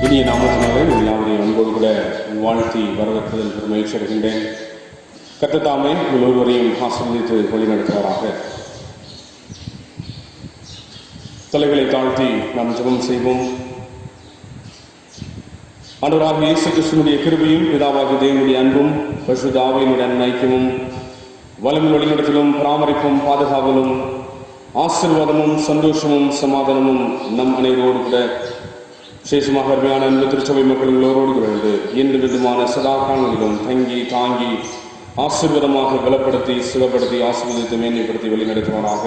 இனிய நாமத்தினாலே யாவரையும் அன்போடு கூட வாழ்த்தி வரவேற்பதில் பெருமகிழ்ச்சி அடைகின்றேன். கர்த்தர் தாமே உங்கள் ஒருவரையும் ஆசீர்வதித்து வழிநடத்துவாராக. தலைகளை தாழ்த்தி நாம் ஜெபம் செய்வோம். ஆண்டவராகிய இயேசு கிறிஸ்துவினுடைய கிருபையும் பிதாவாகிய தேவனுடைய அன்பும் பரிசுத்த ஆவியினுடைய ஐக்கியமும் வலிமை வழிநடத்தலும் பராமரிப்பும் பாதுகாவலும் ஆசீர்வாதமும் சந்தோஷமும் சமாதானமும் நம் அனைவரோடு கூட விசேஷமாக அருமையான அன்பு திருச்சபை மக்கள் எல்லோரோடு கூட எந்த விதமான சதா காலங்களிலும் தங்கி தாங்கி ஆசீர்வாதமாக பலப்படுத்தி சுகப்படுத்தி ஆசீர்வதித்து மேன்மைப்படுத்தி வழிநடத்துவாராக.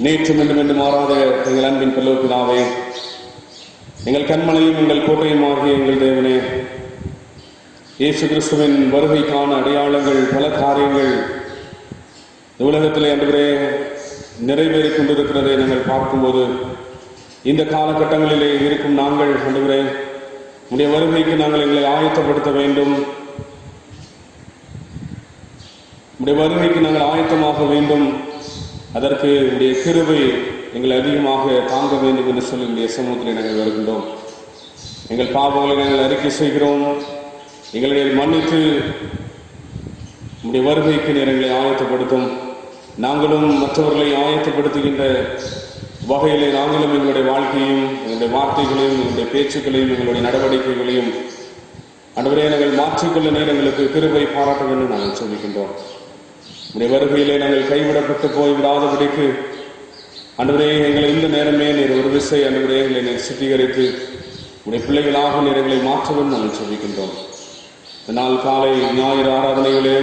நேற்றும் என்று மாறாத எங்கள் அன்பின் பல்லோப்பினாவே, எங்கள் கண்மலையும் எங்கள் கோட்டையுமாகிய எங்கள் தேவனே, இயேசு கிறிஸ்துவின் வருகைக்கான அடையாளங்கள் பல காரியங்கள் உலகத்திலே அன்றுவரே நிறைவேறிக் கொண்டிருக்கிறதை நாங்கள் பார்க்கும்போது, இந்த காலகட்டங்களிலே இருக்கும் நாங்கள் ஆண்டவரே உடைய வருகைக்கு நாங்கள் எங்களை ஆயத்தப்படுத்த வேண்டும். உடைய வருகைக்கு நாங்கள் ஆயத்தமாக வேண்டும். அதற்கு உடைய கிருபை எங்களை அதிகமாக தாங்க வேண்டும் என்று சொல்லி உடைய சமூகத்திலே நாங்கள் வருகின்றோம். எங்கள் பாவங்களை நாங்கள் அறிக்கை செய்கிறோம். எங்களை மன்னித்து உடைய வருகைக்கு எங்களை ஆயத்தப்படுத்தும். நாங்களும் மற்றவர்களை ஆயத்தப்படுத்துகின்ற வகையிலே நாங்களும் எங்களுடைய வாழ்க்கையும் எங்களுடைய வார்த்தைகளையும் எங்களுடைய பேச்சுக்களையும் எங்களுடைய நடவடிக்கைகளையும் ஆண்டவரே நாங்கள் மாற்றிக்கொள்ள நேரங்களுக்கு கிருபை பாராட்ட வேண்டும் நாங்கள் சொல்லிக்கின்றோம். உடைய வருகையிலே நாங்கள் கைவிடப்பட்டு போய்விடாதபடிக்கு ஆண்டவரே எங்களை இந்த நேரமே நீர் ஒரு விசை ஆண்டவரே எங்களை சுத்திகரித்து உடைய பிள்ளைகளாக நேரங்களை மாற்றவும் நாங்கள் சொல்லிக்கின்றோம். இதனால் காலை ஞாயிறு ஆராதனைகளே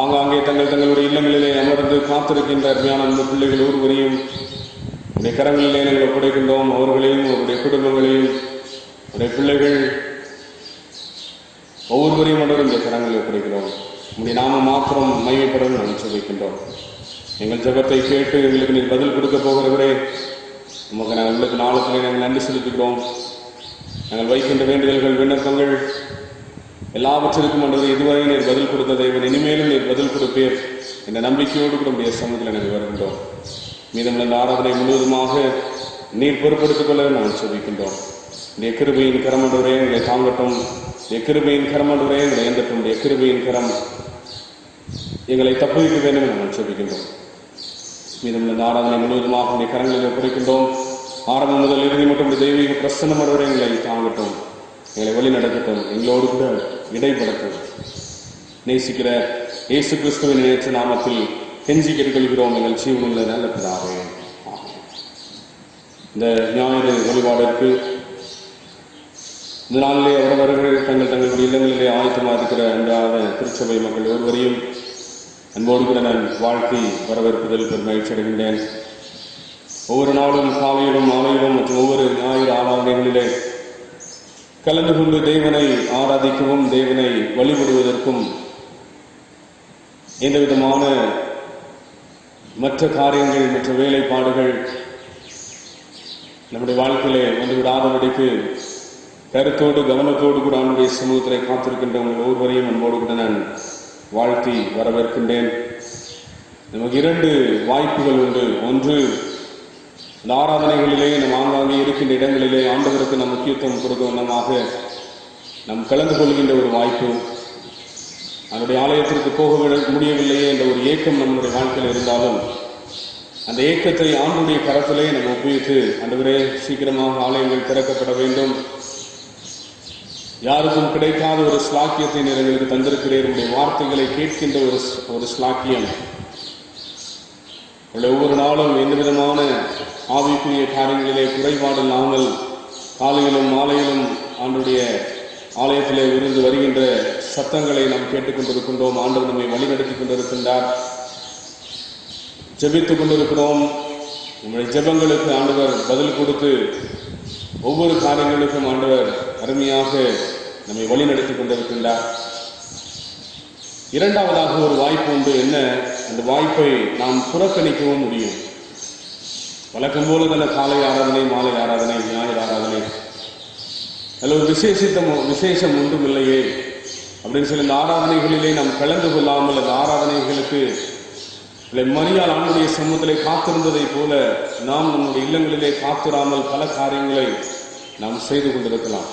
ஆங்காங்கே தங்களுடைய இல்லங்களிலே அமர்ந்து காத்திருக்கின்ற அருமையான அந்த பிள்ளைகள் ஒருவரையும் உடைய கரங்களிலே நாங்கள் ஒப்படைக்கின்றோம். அவர்களையும் அவருடைய குடும்பங்களையும் உடைய பிள்ளைகள் ஒவ்வொருவரையும் மட்டும் இந்த கரங்களில் ஒப்படைக்கிறோம். உடைய நாம மாத்திரம் மையப்படும் நாங்கள் சொல்லிக்கின்றோம். எங்கள் ஜெபத்தை கேட்டு எங்களுக்கு நீர் பதில் கொடுக்க போகிறவரே, நமக்கு நாங்கள் உங்களுக்கு நாளத்திலே நாங்கள் நன்றி செலுத்துகிறோம். நாங்கள் வைக்கின்ற வேண்டுதல்கள் விண்ணப்பங்கள் எல்லாவற்றிற்கும் ஆண்டவரே இதுவரை நீர் பதில் கொடுத்த தேவன், இனிமேலும் நீர் பதில் கொடுப்பீர் என்ற நம்பிக்கையோடு கூட உடைய சமூகத்தில் நாங்கள் வருகின்றோம். மீதமுள்ள இந்த ஆராதனை முழுவதுமாக நீர் பொறுப்படுத்திக் கொள்ள நாங்கள் சொல்லிக்கின்றோம். இந்த கிருபையின் கரம் ஆண்டவரே எங்களை தாங்கட்டும். கிருபையின் கரம் ஆண்டவரே எங்களை ஏந்தட்டும். கிருபையின் கரம் எங்களை தப்புவிக்க வேண்டும் நாங்கள் சொல்லிக்கின்றோம். மீதமுள்ள இந்த ஆராதனை முழுவதுமாக உடைய கரங்களில் ஒப்படைக்கின்றோம். ஆரம்பம் முதல் இறுதி மட்டும் தெய்வீக பிரசன்னம் ஆண்டவரே எங்களை தாங்கட்டும், எங்களை வழி நடக்கட்டும், எங்களோடு கூட இடைப்படட்டும். நேசிக்கிற இயேசு கிறிஸ்துவின் நேற்று நாமத்தில் கெஞ்சி கேட்டுக்கொள்கிறோம் எங்கள் ஜீவனுள்ள நல்ல பிதாவே. இந்த ஞாயிறு வழிபாடிற்கு இந்த நாளிலே அவரவர்கள் தங்களுடைய இல்லங்களிலே ஆயத்தமாக இருக்கிற அன்றாத திருச்சபை மக்கள் ஒருவரையும் அன்போடு கூட நான் வாழ்த்தி வரவேற்பதில் பெருமகிழ்ச்சி அடைகின்றேன். ஒவ்வொரு நாளும் காலையிலும் மாலையிலும் மற்றும் ஒவ்வொரு ஞாயிறு ஆராதனைகளிலே கலந்து கொண்டு தேவனை ஆராதிக்கவும் தேவனை வழிபடுவதற்கும் எந்த விதமான மற்ற காரியங்கள் மற்ற வேலைப்பாடுகள் நம்முடைய வாழ்க்கையிலே வந்துவிடாதபடிக்கு கருத்தோடு கவனத்தோடு கூட அவனுடைய சமூகத்திலே காத்திருக்கின்ற உங்கள் ஒவ்வொருவரையும் அன்போடு கூட நான் வாழ்த்தி வரவேற்கின்றேன். நமக்கு இரண்டு வாய்ப்புகள் உண்டு. ஒன்று, இந்த ஆராதனைகளிலே நம் ஆங்காங்கே இருக்கின்ற இடங்களிலே ஆண்டவருக்கு நம் முக்கியத்துவம் கொடுக்கும் வண்ணமாக நாம் கலந்து கொள்கின்ற ஒரு வாய்ப்பு. அதனுடைய ஆலயத்திற்கு போக முடியவில்லையே என்ற ஒரு ஏக்கம் நம்முடைய வாழ்க்கையில் இருந்தாலும் அந்த ஏக்கத்தை ஆண்டுடைய கரத்திலே நம்ம ஒப்புவித்து, ஆண்டவரே சீக்கிரமாக ஆலயங்கள் திறக்கப்பட வேண்டும், யாருக்கும் கிடைக்காத ஒரு ஸ்லாக்கியத்தை எங்களுக்கு தந்திருக்கிறீர், உடைய வார்த்தைகளை கேட்கின்ற ஒரு ஸ்லாக்கியம். ஒவ்வொரு நாளும் எந்த விதமான ஆவிக்குரிய காரியங்களிலே குறைபாடு இல்லாமல் காலையிலும் மாலையிலும் ஆண்டுடைய ஆலயத்திலே இருந்து வருகின்ற சத்தங்களை நாம் கேட்டுக்கொண்டிருக்கின்றோம். ஆண்டவர் நம்மை வழிநடத்தி கொண்டிருக்கின்றார். ஜெபித்துக் கொண்டிருக்கிறோம். நம்முடைய ஜெபங்களுக்கு ஆண்டவர் பதில் கொடுத்து ஒவ்வொரு காரியங்களுக்கும் ஆண்டவர் அருமையாக நம்மை வழிநடத்தி கொண்டிருக்கின்றார். இரண்டாவதாக ஒரு வாய்ப்பு உண்டு. என்ன அந்த வாய்ப்பை நாம் புறக்கணிக்கவும் முடியும். வழக்கம் போல நல்ல காலை ஆராதனை, மாலை ஆராதனை, ஞாயிறு ஆராதனை, அதில் ஒரு விசேஷம் ஒன்றும் இல்லையே அப்படின்னு சொல்லி இந்த ஆராதனைகளிலே நாம் கலந்து கொள்ளாமல் அந்த ஆராதனைகளுக்கு மரியாள் ஆண்டுடைய சமூகத்திலே காத்திருந்ததை போல நாம் நம்முடைய இல்லங்களிலே காத்திராமல் பல காரியங்களை நாம் செய்து கொண்டிருக்கலாம்.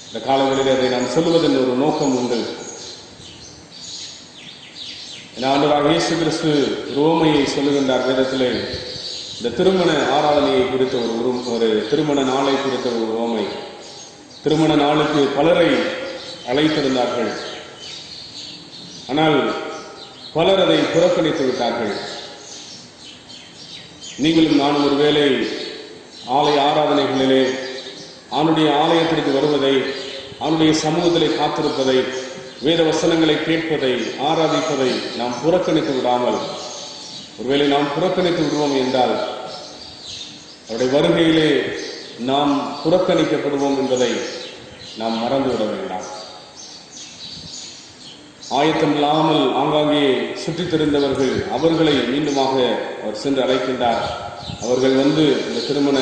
இந்த காலங்களில் அதை நாம் சொல்லுவதன் ஒரு நோக்கம் உண்டு. ஆண்டவராக இயேசு கிறிஸ்து ரோமையை சொல்லுகின்றார் வேதத்திலே. இந்த திருமண ஆராதனையை குறித்த ஒரு திருமண நாளை குறித்த ஒரு ரோமை. திருமண நாளுக்கு பலரை அழைத்திருந்தார்கள். ஆனால் பலர் அதை புறக்கணித்து விட்டார்கள். நீங்களும் நானும் ஒருவேளை ஆலய ஆராதனைகளிலே அவனுடைய ஆலயத்திற்கு வருவதை, அவனுடைய சமூகத்திலே காத்திருப்பதை, வேத வசனங்களை கேட்பதை, ஆராதிப்பதை நாம் புறக்கணித்து விடாமல், ஒருவேளை நாம் புறக்கணித்து விடுவோம் என்றால் அவருடைய வருகையிலே நாம் புறக்கணிக்கப்படுவோம் என்பதை நாம் மறந்துவிட வேண்டாம். ஆயத்தமில்லாமல் ஆங்காங்கே சுற்றித் திரிந்தவர்கள், அவர்களை மீண்டுமாக அவர் சென்று அழைக்கின்றார். அவர்கள் வந்து இந்த திருமண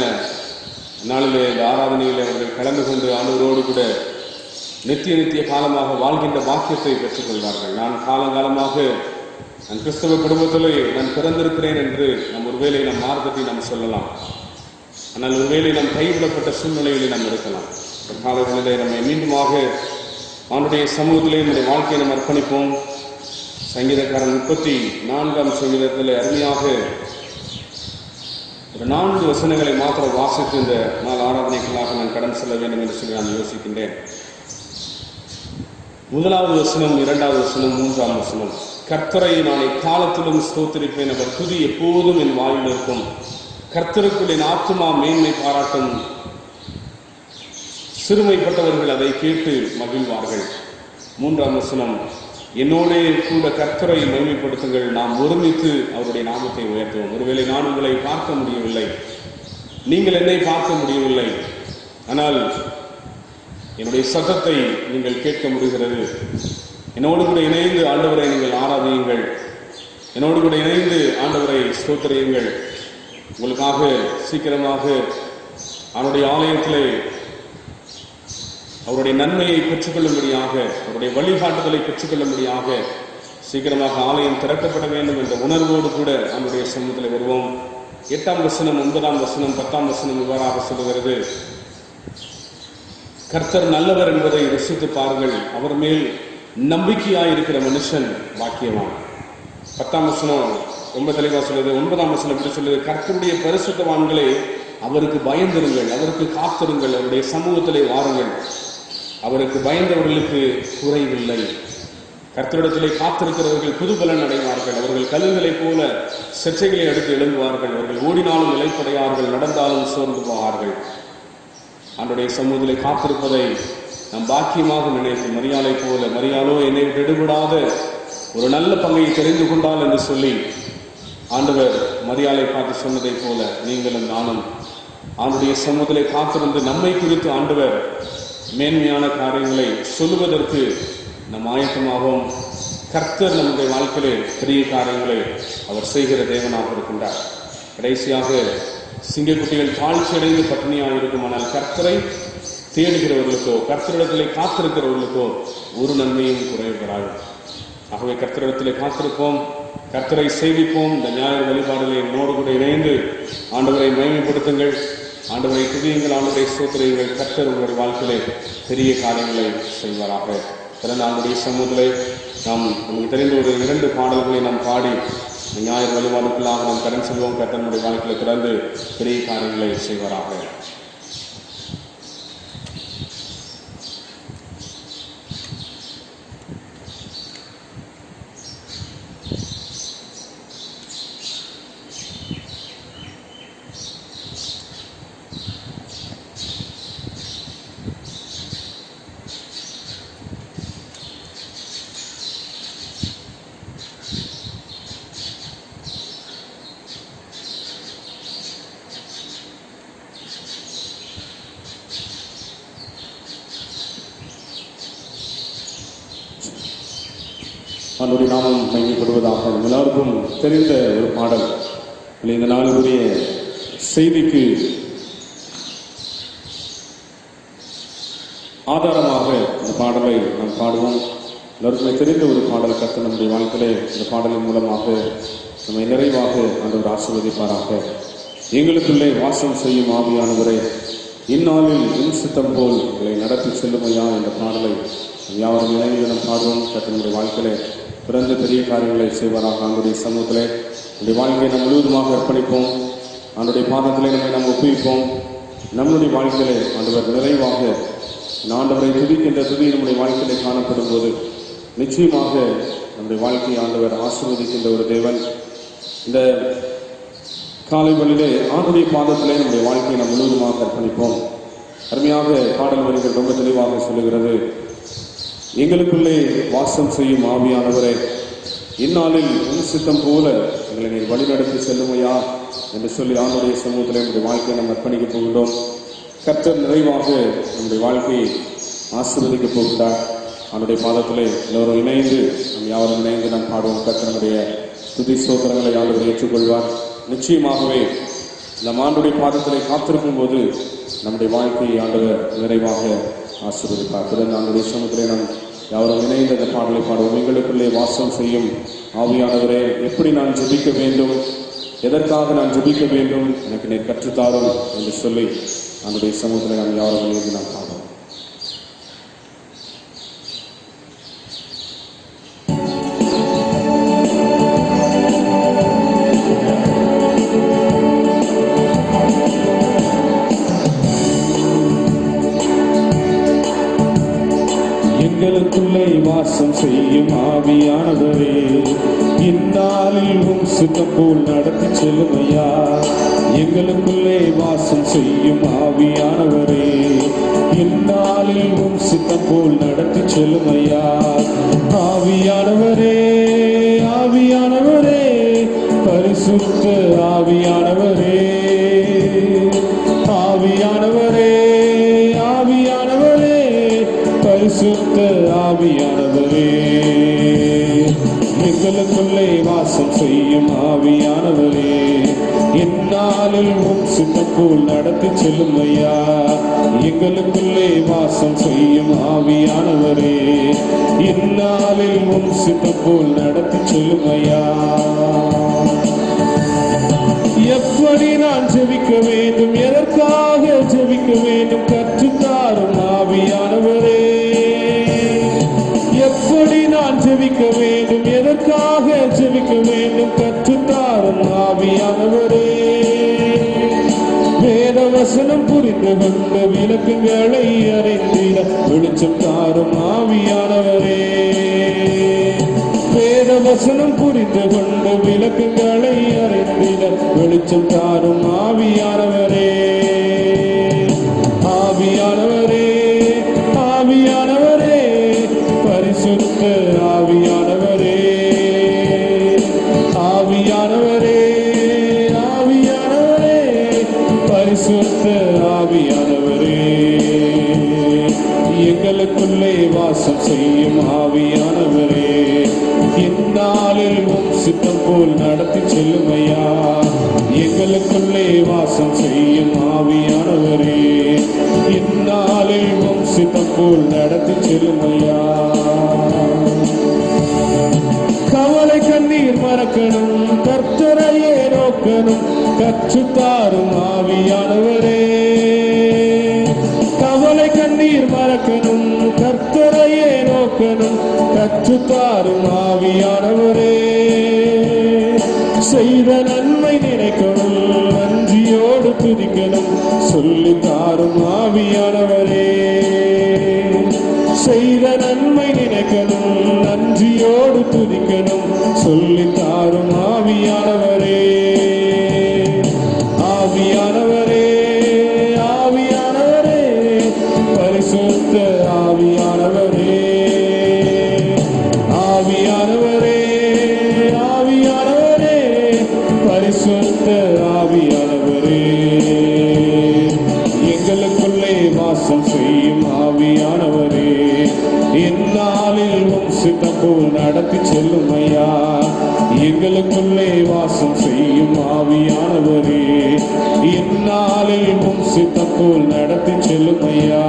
நாளிலே, இந்த ஆராதனையிலே அவர்கள் கலந்து கொண்டு ஆண்டவரோடு கூட நித்திய காலமாக வாழ்கின்ற பாக்கியத்தை பெற்றுக் கொள்வார்கள். நான் காலங்காலமாக நான் கிறிஸ்தவ குடும்பத்திலே நான் பிறந்திருக்கிறேன் என்று ஒருவேளை நம் மார்க்கத்தை நாம் சொல்லலாம். ஆனால் ஒருவேளை நாம் கைவிடப்பட்ட சூழ்நிலையிலே நாம் இருக்கலாம். காலங்களிலே நம்மை மீண்டுமாக அவனுடைய சமூகத்திலே நம்முடைய வாழ்க்கையை நாம் அர்ப்பணிப்போம். சங்கீதக்காரன் 34ஆம் சங்கீதத்திலே அருமையாக ஒரு 4 வசனங்களை மாத்திரம் வாசித்து இந்த நாள் ஆராதனைகளாக நான் கடன் செல்ல வேண்டும் என்று சொல்லி நான் யோசிக்கின்றேன். 1வது வசனம், 2வது வசனம், 3ஆம் வசனம். கர்த்தரை நான் எக்காலத்திலும் ஸ்தோத்திரிப்பேன், அவர் துதி எப்போதும் என் வாயில் இருக்கும். கர்த்தருக்குள் என் ஆத்துமா மேன்மை பாராட்டும், சிறுமைப்பட்டவர்கள் அதை கேட்டு மகிழ்வார்கள். 3ஆம் வசனம். என்னோடே கூட கர்த்தரை மகிமைப்படுத்துங்கள், நாம் ஒருமித்து அவருடைய நாமத்தை உயர்த்துவோம். ஒருவேளை நான் உங்களை பார்க்க முடியவில்லை, நீங்கள் என்னை பார்க்க முடியவில்லை, ஆனால் என்னுடைய சத்தத்தை நீங்கள் கேட்க முடிகிறது. என்னோடு கூட இணைந்து ஆண்டவரை நீங்கள் ஆராதியுங்கள், என்னோடு கூட இணைந்து ஆண்டவரை ஸ்தோத்திரியுங்கள். உங்களுக்காக சீக்கிரமாக அவருடைய ஆலயத்திலே அவருடைய நன்மையை பெற்றுக்கொள்ளும்படியாக, அவருடைய வழிகாட்டுதலை பெற்றுக்கொள்ளும்படியாக சீக்கிரமாக ஆலயம் திறக்கப்பட வேண்டும் என்ற உணர்வோடு கூட அவருடைய சமூகத்தில் வருவோம். 8ஆம் வசனம், 9ஆம் வசனம், 10ஆம் வசனம் இவ்வாறாக சொல்லுகிறது. கர்த்தர் நல்லவர் என்பதை ருசித்து பாருங்கள், அவர் மேல் நம்பிக்கையாயிருக்கிற மனுஷன் பாக்கியவான். 10ஆம் வசனம் ரொம்ப தெளிவாக சொல்லுது. 9ஆம் வசனம் எப்படி சொல்லுது? கர்த்தருடைய பரிசுத்தவான்களே அவருக்கு பயந்திருங்கள், அவருக்கு காத்திருங்கள், அவருடைய சமூகத்திலே வாருங்கள். அவருக்கு பயந்தவர்களுக்கு குறைவில்லை. கர்த்தரிடத்திலே காத்திருக்கிறவர்கள் புதுபலன் அடைவார்கள். அவர்கள் கல்லுகளைப் போல செற்றைகளை அடுத்து எழும்புவார்கள். அவர்கள் ஓடினாலும் நிலைப்படையார்கள், நடந்தாலும் சோர்ந்து போவார்கள். அவருடைய சமூகத்திலே காத்திருப்பதை நாம் பாக்கியமாக நினைத்து, மரியாதை போல, மரியாதோ என்னை விடுபடாத ஒரு நல்ல பங்கை தெரிந்து கொண்டால் என்று சொல்லி ஆண்டவர் மரியாதை பார்த்து சொன்னதை போல நீங்களும் நானும் அவருடைய சமூகத்திலே காத்திருந்து நம்மை குறித்து ஆண்டவர் மேன்மையான காரியங்களை சொல்லுவதற்கு நம் ஆயத்தமாகவும், கர்த்தர் நம்முடைய வாழ்க்கையிலே பெரிய காரியங்களை அவர் செய்கிற தேவனாக இருக்கின்றார். கடைசியாக சிங்கக்குட்டிகள் தாழ்ச்சி அடைந்து பட்டினியாக இருக்கும். ஆனால் கர்த்தரை தேடுகிறவர்களுக்கோ, கர்த்தரிடத்திலே காத்திருக்கிறவர்களுக்கோ ஒரு நன்மையும் குறைவுபடாது. ஆகவே கர்த்தரிடத்திலே காத்திருப்போம், கர்த்தரை சேவிப்போம். இந்த ஞாயிறு வழிபாடுகளை என்னோடு கூட இணைந்து ஆண்டவரை மகிமைப்படுத்துங்கள், ஆண்டவரை துதியுங்கள், ஆண்டவரை ஸ்தோத்திரியுங்கள். கர்த்தர் உங்களுடைய வாழ்க்கையிலே பெரிய காரியங்களை செய்வாராக. பிறந்த ஆண்டுடைய சமூகத்திலே நாம் நமக்கு தெரிந்த ஒரு 2 பாடல்களை நாம் பாடி ஞாயிறு வழிபாடுகளாக நாம் கடன் செல்வோம். கர்த்தருடைய வாழ்க்கையில திறந்து பெரிய காரியங்களை செய்வாராக. அவனுடைய நாமம் மகிமைப்படுவதாக. எல்லாருக்கும் தெரிந்த ஒரு பாடல். இந்த நாளுடைய செய்திக்கு ஆதாரமாக இந்த பாடலை நாம் பாடுவோம். எல்லாருக்குமே தெரிந்த ஒரு பாடல். கர்த்தர் நம்முடைய வாழ்க்கையிலே இந்த பாடலின் மூலமாக நம்மை நிறைவாக ஆண்டவர் ஆசீர்வதிப்பாராக. எங்களுக்குள்ளே வாசம் செய்யும் ஆவியானவரே, இந்நாளில் உம் சித்தம் போல் எங்களை நடத்தி செல்லுமையா என்ற பாடலை யாவரும் இணைந்து நம் பாடுவோம். கர்த்தருடைய வாழ்க்கையிலே பிறந்த பெரிய காரியங்களை செய்வாராக. ஆண்டுடைய சமூகத்திலே நம்முடைய வாழ்க்கையை நாம் முழுவதுமாக அர்ப்பணிப்போம். ஆண்டுடைய பாதத்திலே நம்மை நாம் ஒப்புவிப்போம். நம்முடைய வாழ்க்கையிலே ஆண்டவர் நிறைவாக ஆண்டவரை துதிக்கின்ற துதி நம்முடைய வாழ்க்கையிலே காணப்படும் போது நிச்சயமாக நம்முடைய வாழ்க்கையை ஆண்டவர் ஆசீர்வதிக்கின்ற ஒரு தேவன். இந்த காலை வழியிலே ஆண்டுடைய பாதத்திலே நம்முடைய வாழ்க்கையை நாம் முழுவதுமாக அர்ப்பணிப்போம். அருமையாக பாடல் வரிகள் ரொம்ப தெளிவாக சொல்லுகிறது. எங்களுக்குள்ளே வாசம் செய்யும் ஆவியானவரே, இந்நாளில் உன் சித்தம் போல எங்களை நீர் வழிநடத்தி செல்லுமையா என்று சொல்லி ஆண்டுடைய சமூகத்திலே நம்முடைய வாழ்க்கையை நாம் அர்ப்பணிக்கப் போகின்றோம். கர்த்தர் நிறைவாக நம்முடைய வாழ்க்கையை ஆசீர்வதிக்கப் போகின்றார். அவனுடைய பாதத்திலே எல்லோரும் இணைந்து நம் யாவரும் இணைந்து நாம் பாடுவோம். கர்த்தருடைய துதி ஸ்தோத்திரங்களை ஆண்டவர் ஏற்றுக்கொள்வார். நிச்சயமாகவே நம் ஆண்டுடைய பாதத்திலே காத்திருக்கும் போது நம்முடைய வாழ்க்கையை ஆண்டவர் நிறைவாக ஆசீர்வதிப்பார். பிறகு ஆண்டுடைய சமூகத்திலே நாம் யாவரும் இணைந்து அந்த பாடலை பாடுவோம். எங்களுக்குள்ளே வாசம் செய்யும் ஆவியானவரே, எப்படி நான் ஜெபிக்க வேண்டும், எதற்காக நான் ஜெபிக்க வேண்டும், எனக்கு நீர் கற்றுத்தாரும் என்று சொல்லி ஆண்டுடைய சமூகத்திலே நாம் யாவரும் இணைந்து நாம் பாடுவோம். எங்களுக்குள்ளே வாசம் செய்யும் ஆவியானவரே, இந்நாளில் உம் சித்தம் போல் நடத்தி செல்லுமையா. எங்களுக்குள்ளே வாசம் செய்யும் ஆவியானவரே, இந்நாளில் உம் சித்தம் போல் நடத்தி செல்லுமையா. ஆவியானவரே, ஆவியானவரே, பரிசுத்த ஆவியானவரே, ஆவியானவரே, ஆவியானவரே, பரிசுத்த ஆவியானவரே, எங்களுக்குள்ளே வாசம் செய்யும் ஆவியானவரே, இந்நாளில் உம் சித்தம் போல் நடத்தி செல்லுமையா. எங்களுக்குள்ளே வாசம் செய்யும் ஆவியானவரே, இந்நாளில் உம் சித்தம் போல் நடத்தி செல்லுமையா. எப்படி நான் ஜெபிக்க வேண்டும், எதற்காக ஜெபிக்க வேண்டும், கற்றுத்தாரும் ஆவியானவரே. எப்படி நான் ஜெபிக்க வேண்டும், எதற்காக ஜெபிக்க வேண்டும், கற்றுத்தாரும் ஆவியானவரே. வேதவசனம் புரிந்து கொண்ட விளக்குகளை அறிந்திட வெளிச்சம் தாரும் ஆவியானவரே. வேதவசனம் புரிந்து கொண்ட விளக்குகளை அறிந்திட வெளிச்சம் தாரும் ஆவியானவரே. ஆவியானவரே, ஆவியானவரே, பரிசுத்த ஆவியானவரே, ஆவியானவரே, ஆவியானவரே, பரிசுத்த ஆவியானவரே, எங்களுக்குள்ளே வாசம் செய்யும் ஆவியானவரே, இந்நாளில் உம் சித்தம் போல் நடத்தி செல்லுமையா. எங்களுக்குள்ளே வாசம் செய்யும் ஆவியானவரே, இந்நாளில் உம் சித்தம் போல் நடத்தி செல்லுமையா. கவலை கண்ணீர் மறக்கணும், கர்த்தரையே நோக்கணும், கற்றுத்தாரும் ஆவியானவரே. கவலை கண்ணீர் மறக்கணும், கர்த்தரையே நோக்கணும், கற்றுத்தாரும் ஆவியானவரே. செய்த நன்மை நினைக்கணும், நன்றியோடு துதிக்கணும், சொல்லித்தாரும் ஆவியானவரே. செய்த நன்மை நினைக்கணும், நன்றியோடு துதிக்கணும், சொல்லித்தாரும் ஆவியானவரே. ஆவியானவரே, ஆவியானவரே, பரிசுத்த ஆவியானவரே, ஆவியானவரே, ஆவியானவரே, பரிசுத்த ஆவியானவரே, எங்களுக்குள்ளே வாசம் செய்யும் ஆவியானவரே, இந்நாளில் உம் சித்தம் போல் நடத்தி செல்லுமையா. எங்களுக்குள்ளே வாசம் செய்யும் ஆவியானவரே, இந்நாளில் உம் சித்தம் போல் நடத்தி செல்லுமையா.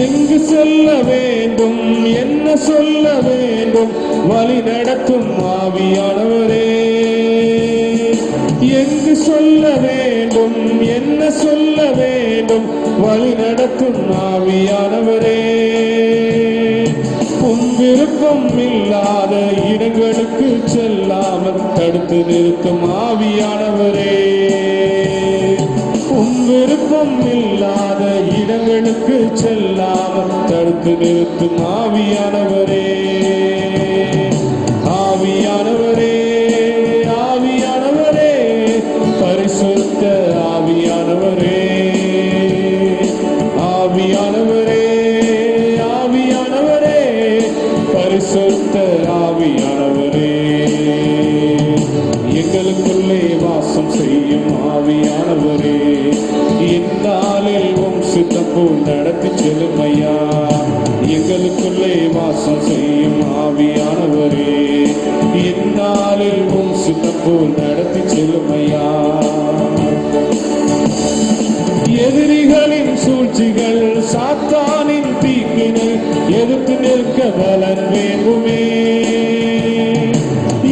எங்கு செல்ல வேண்டும், என்ன சொல்ல வேண்டும், வழி நடத்தும் ஆவியானவரே. எங்கு சொல்ல வேண்டும், என்ன சொல்ல வேண்டும், வழி நடத்தும் ஆவியானவரே. உன் விருப்பம் இல்லாத இடங்களுக்கு செல்லாமல் தடுத்து நிறுத்தும் ஆவியானவரே. உன் விருப்பம் இல்லாத இடங்களுக்கு செல்லாமல் தடுத்து நிறுத்தும் ஆவியானவரே. ஆவியானவரே, ஆவியானவரே, பரிசுத்த ஆவியானவரே. ஆவியானவரே, ஆவியானவரே, பரிசுத்த ஆவியானவரே. எங்களுக்குள்ளே வாசம் செய்யும் ஆவியானவரே. இந்நாளில் உம் சித்தம் போல் நடத்தி செல்லும் ஐயா. எங்களுக்குள்ளே வாசம் செய்யும் ஆவியானவரே. இந்நாளில் உம் சித்தம் போல் நடத்தி செல்லும் ஐயா. எதிரிகளின் சூழ்ச்சிகள், சாத்தானின் தீக்கினை எதிர்த்து நிற்க பலன் வேண்டுமே.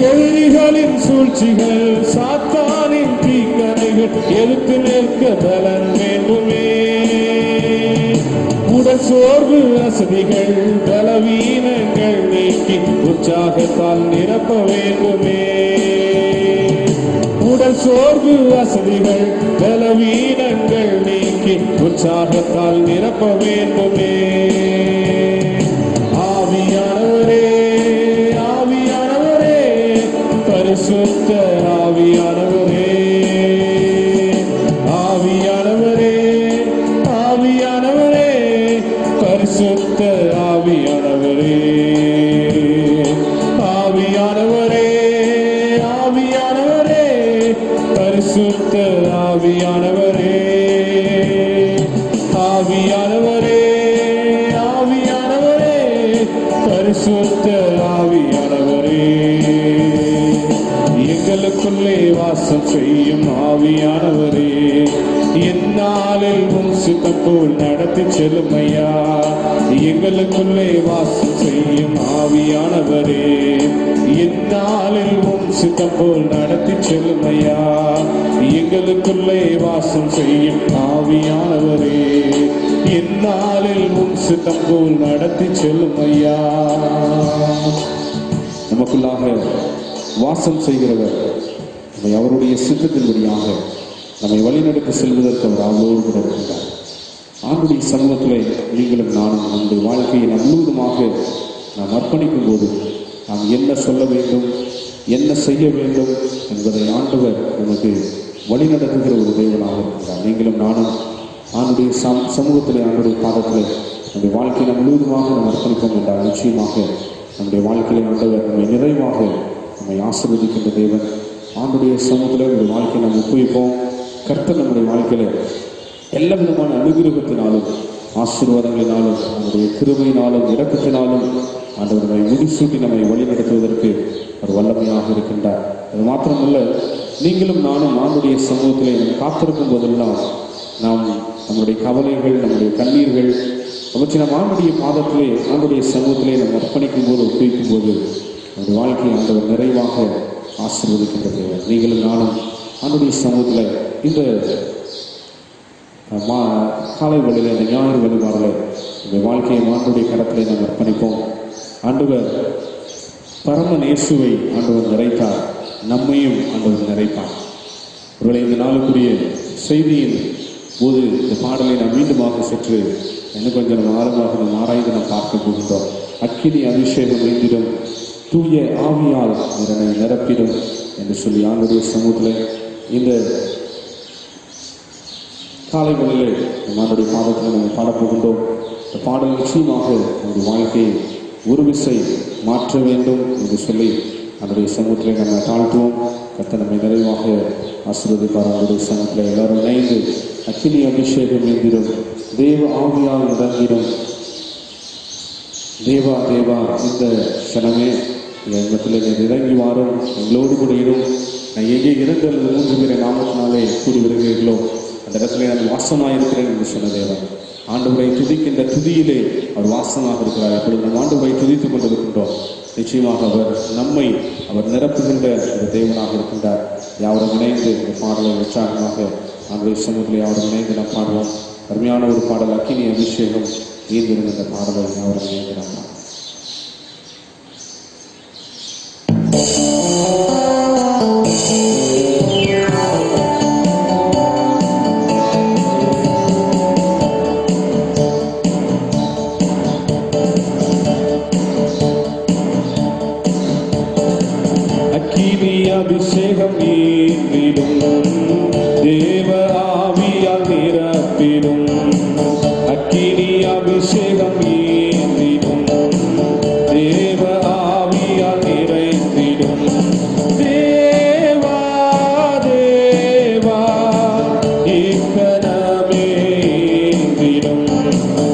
எதிரிகளின் சூழ்ச்சிகள், சாத்தானின் தீக்கணைகள் எதிர்த்து நிற்க பலன் வேண்டுமே. உடல் சோர்வு அசதிகள், பலவீனங்கள் நீக்கி உற்சாகத்தால் நிரப்ப வேண்டுமே. உடல் சோர்வு அசதிகள், பலவீனங்கள் நீக்கி உற்சாகத்தால் நிரப்ப வேண்டுமே. ஆவியானவரே, ஆவியானவரே, பரிசுத்த ஆவியானவரே. ஆவியானவரே, ஆவியானவரே, பரிசுத்த ஆவியானவரே. ஆவியானவரே, ஆவியானவரே, பரிசுத்த ஆவியானவரே. ஆவியானவரே, ஆவியானவரே, பரிசுத்த ஆவியானவரே. எங்களுக்குள்ளே வாசம் செய்யும் ஆவியானவரே. இந்நாளில் உம் சித்தம் போல் நடத்தி செல்லும் ஐயா. எங்களுக்குள்ளே வாசம் செய்யும் ஆவியானவரே. இந்நாளில் உம் சித்தம் போல் நடத்தி செல்லும் ஐயா. எங்களுக்குள்ளே வாசம் செய்யும் ஆவியானவரே. இந்நாளில் உம் சித்தம் போல் நடத்தி செல்லும் ஐயா. நமக்குள்ளாக வாசம் செய்கிறவர் நம்மை அவருடைய சித்தத்தின்படியாக நம்மை வழிநடத்தி செல்வதற்கு அவர் ஆவலோடு கூட இருக்கின்றார். ஆண்டுடைய சமூகத்திலே நீங்களும் நானும் நம்முடைய வாழ்க்கையை முழுவதுமாக நாம் அர்ப்பணிக்கும் போது நாம் என்ன சொல்ல வேண்டும், என்ன செய்ய வேண்டும் என்பதை ஆண்டவர் நமக்கு வழிநடத்துகிற ஒரு தேவனாக இருக்கிறார். நீங்களும் நானும் ஆண்டுடைய சமூகத்திலே, ஆண்டுடைய பாதத்திலே நம்முடைய வாழ்க்கையை முழுவதுமாக நாம் அர்ப்பணிப்போம் என்றால் நிச்சயமாக நம்முடைய வாழ்க்கையிலே ஆண்டவர் நம்மை நிறைவாக நம்மை ஆசீர்வதிக்கின்ற தேவன். ஆண்டுடைய சமூகத்தில் நம்முடைய வாழ்க்கையை நாம் ஒப்புவிப்போம். கர்த்தர் நம்முடைய வாழ்க்கையில எல்லா விதமான அனுகிரகத்தினாலும், ஆசீர்வாதங்களினாலும், நம்முடைய கிருபையினாலும், இரக்கத்தினாலும் ஆண்டவர் நம்மை முடிசூட்டி நம்மை வழிநடத்துவதற்கு அவர் வல்லமையாக இருக்கின்றார். அது மாத்திரமல்ல, நீங்களும் நானும் ஆண்டுடைய சமூகத்திலே நாம் காத்திருக்கும் போதெல்லாம் நாம் நம்முடைய கவலைகள், நம்முடைய கண்ணீர்கள் அவற்றை நாம் ஆண்டுடைய பாதத்திலே, ஆண்டுடைய சமூகத்திலே நாம் அர்ப்பணிக்கும் போது, ஒப்புவிக்கும் போது நம்முடைய வாழ்க்கையை ஆண்டவர் நிறைவாக ஆசீர்வதிக்கின்ற தேவன். நீங்களும் நானும் ஆண்டுடைய சமூகத்தில் இந்த காலை வேளையிலே, இந்த ஞாயிறு வழிபாடில் இந்த வாழ்க்கையை ஆண்டுடைய கரத்திலே நாம் அர்ப்பணிப்போம். ஆண்டவர் பரம நேசுவை ஆண்டவர் நிறைத்தார், நம்மையும் ஆண்டவர் நிறைப்பார். ஒருவேளை இந்த நாளுக்குரிய செய்தியின் போது இந்த பாடலை நாம் மீண்டுமாக சற்று இன்னும் கொஞ்சம் நம்ம ஆழமாக நாம் ஆராய்ந்து நாம் பார்க்க போகின்றோம். அக்கினி அபிஷேகம் வேண்டிடும், தூய ஆவியால் இதனை நிரப்பிடும் என்று சொல்லி ஆண்டுடைய சமூகத்தில் இந்த காலை வேளையிலே நம்முடைய பாதத்தில் நம்ம பாடப்போகின்றோம். இந்த பாடல் நிச்சயமாக நம்முடைய வாழ்க்கையை ஒரு விசை மாற்ற வேண்டும் என்று சொல்லி நம்முடைய சமூகத்திலே நம்ம தாழ்த்துவோம். கர்த்தர் நம்மை நிறைவாக ஆசீர்வதிப்பார். நம்முடைய சமூகத்தில் எல்லாரும் இணைந்து அக்கினி அபிஷேகம் என்கிறோம், தேவ ஆவியால் இறங்கிடும். தேவா தேவா, இந்த க்ஷணமே எங்கள் இறங்கி வாரும், எங்களோடு கூட இடும். நான் எங்கே 2 அல்லது 3 பேரை நாமத்தினாலே கூடி வருகிறீர்களோ அந்த இடத்துல நான் வாசமாக இருக்கிறேன் என்று சொன்ன தேவன். ஆண்டவரை துதிக்கின்ற துதியிலே அவர் வாசமாக இருக்கிறார். இப்பொழுது நம் ஆண்டவரை துதித்துக் கொண்டிருக்கின்றோம். நிச்சயமாக அவர் நிரப்புகின்ற ஒரு தேவனாக இருக்கின்றார். யாவரும் இணைந்து இந்த பாடலை உற்சாகமாக ஆண்டுடைய சமூகத்தில் யாவரும் இணைந்து நாம் பாடுவோம். அருமையான ஒரு பாடல், அக்கினி அபிஷேகம் ஈர்ந்திருந்த பாடலை யாவரும் இணைந்து நாம் பாடுவோம். அபிஷேகம் ஈர்த்திடும் தேவ ஆவியால் நிரப்பிடும். அக்கினி அபிஷேகம் ஈர்த்திடும் தேவ ஆவியால் நிறைத்திடும். தேவா தேவா இக்கணமே ஈர்த்திடும்.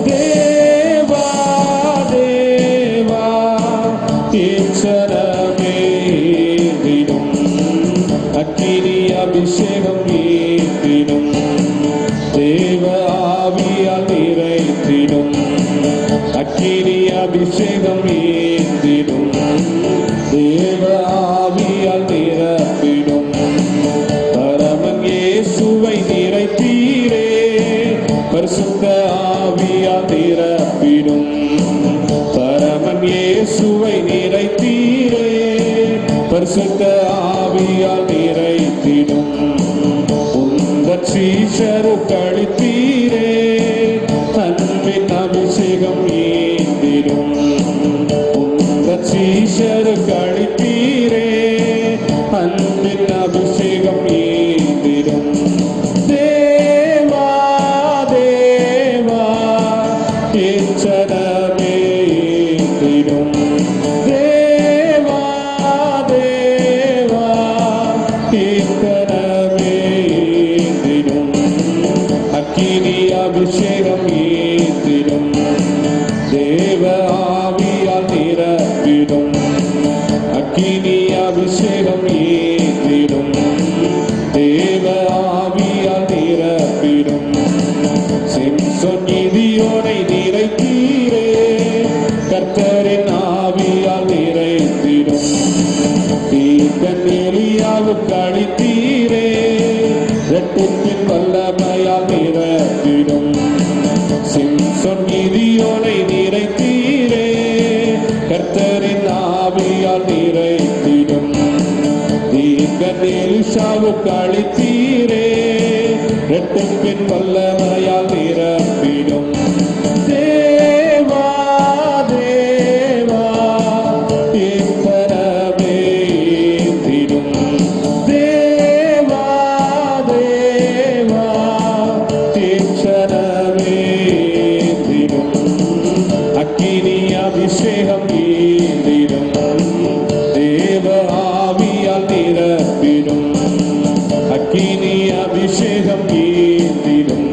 தேவா தேவா இச்சனமே அக்கினி அபிஷேகம் ஈர்த்திடும் தேவ ஆவியால் நிறைத்திடும். அக்கினி அபிஷேகம் ஈர்த்திடும் தேவ ஆவியால் நிரப்பிடும். பரமன் இயேசுவை நிறைத்தீரே பரிசுத்த ஆவியால் நிரப்பிடும். பரமன் இயேசுவை நிறைத்தீரே பரிசுத்த ஆவியால் நிறைத்திடும். உந்தன் சீஷருக்கு அளித்தீரே அன்பின் அபிஷேகம் ஈர்த்திடும். உந்தன் சீஷருக்கு அளித்தீரே அன்பின் அபிஷேகம் ஈர்த்திடும். தேவா தேவா இச்சனமே ஈர்த்திடும். அக்கினி அபிஷேகம் ஈர்த்திடும் தேவ ஆவியால் நிரப்பிடும். அக்கினி அபிஷேகம் ஈர்த்திடும் தேவ ஆவியால் நிரப்பிடும். சிம்சோன் கிதியோனை நிறைத்தீரே கர்த்தரின் ஆவியால் நிறைத்திடும். தீர்க்கன் எலியாவுக்கு அளித்தீரே இரட்டிப்பின் வல்லமையால் நிரப்பிடும். சிம்சோன் கிதியோனை நிறைத்தீரே கர்த்தரின் ஆவியால் நிறைத்திடும். தீர்க்கன் எலிசாவுக்கு அளித்தீரே இரட்டிப்பின் வல்லமையால் நிரப்பிடும். தேவா தேவா இக்கணமே ஈர்த்திடும். தேவா தேவா இச்சனமே ஈர்த்திடும். அக்கினி அபிஷேகம் ஈர்த்திடும் தேவ ஆவியால் நிரப்பிடும். அக்கினி அபிஷேகம் ஈர்த்திடும்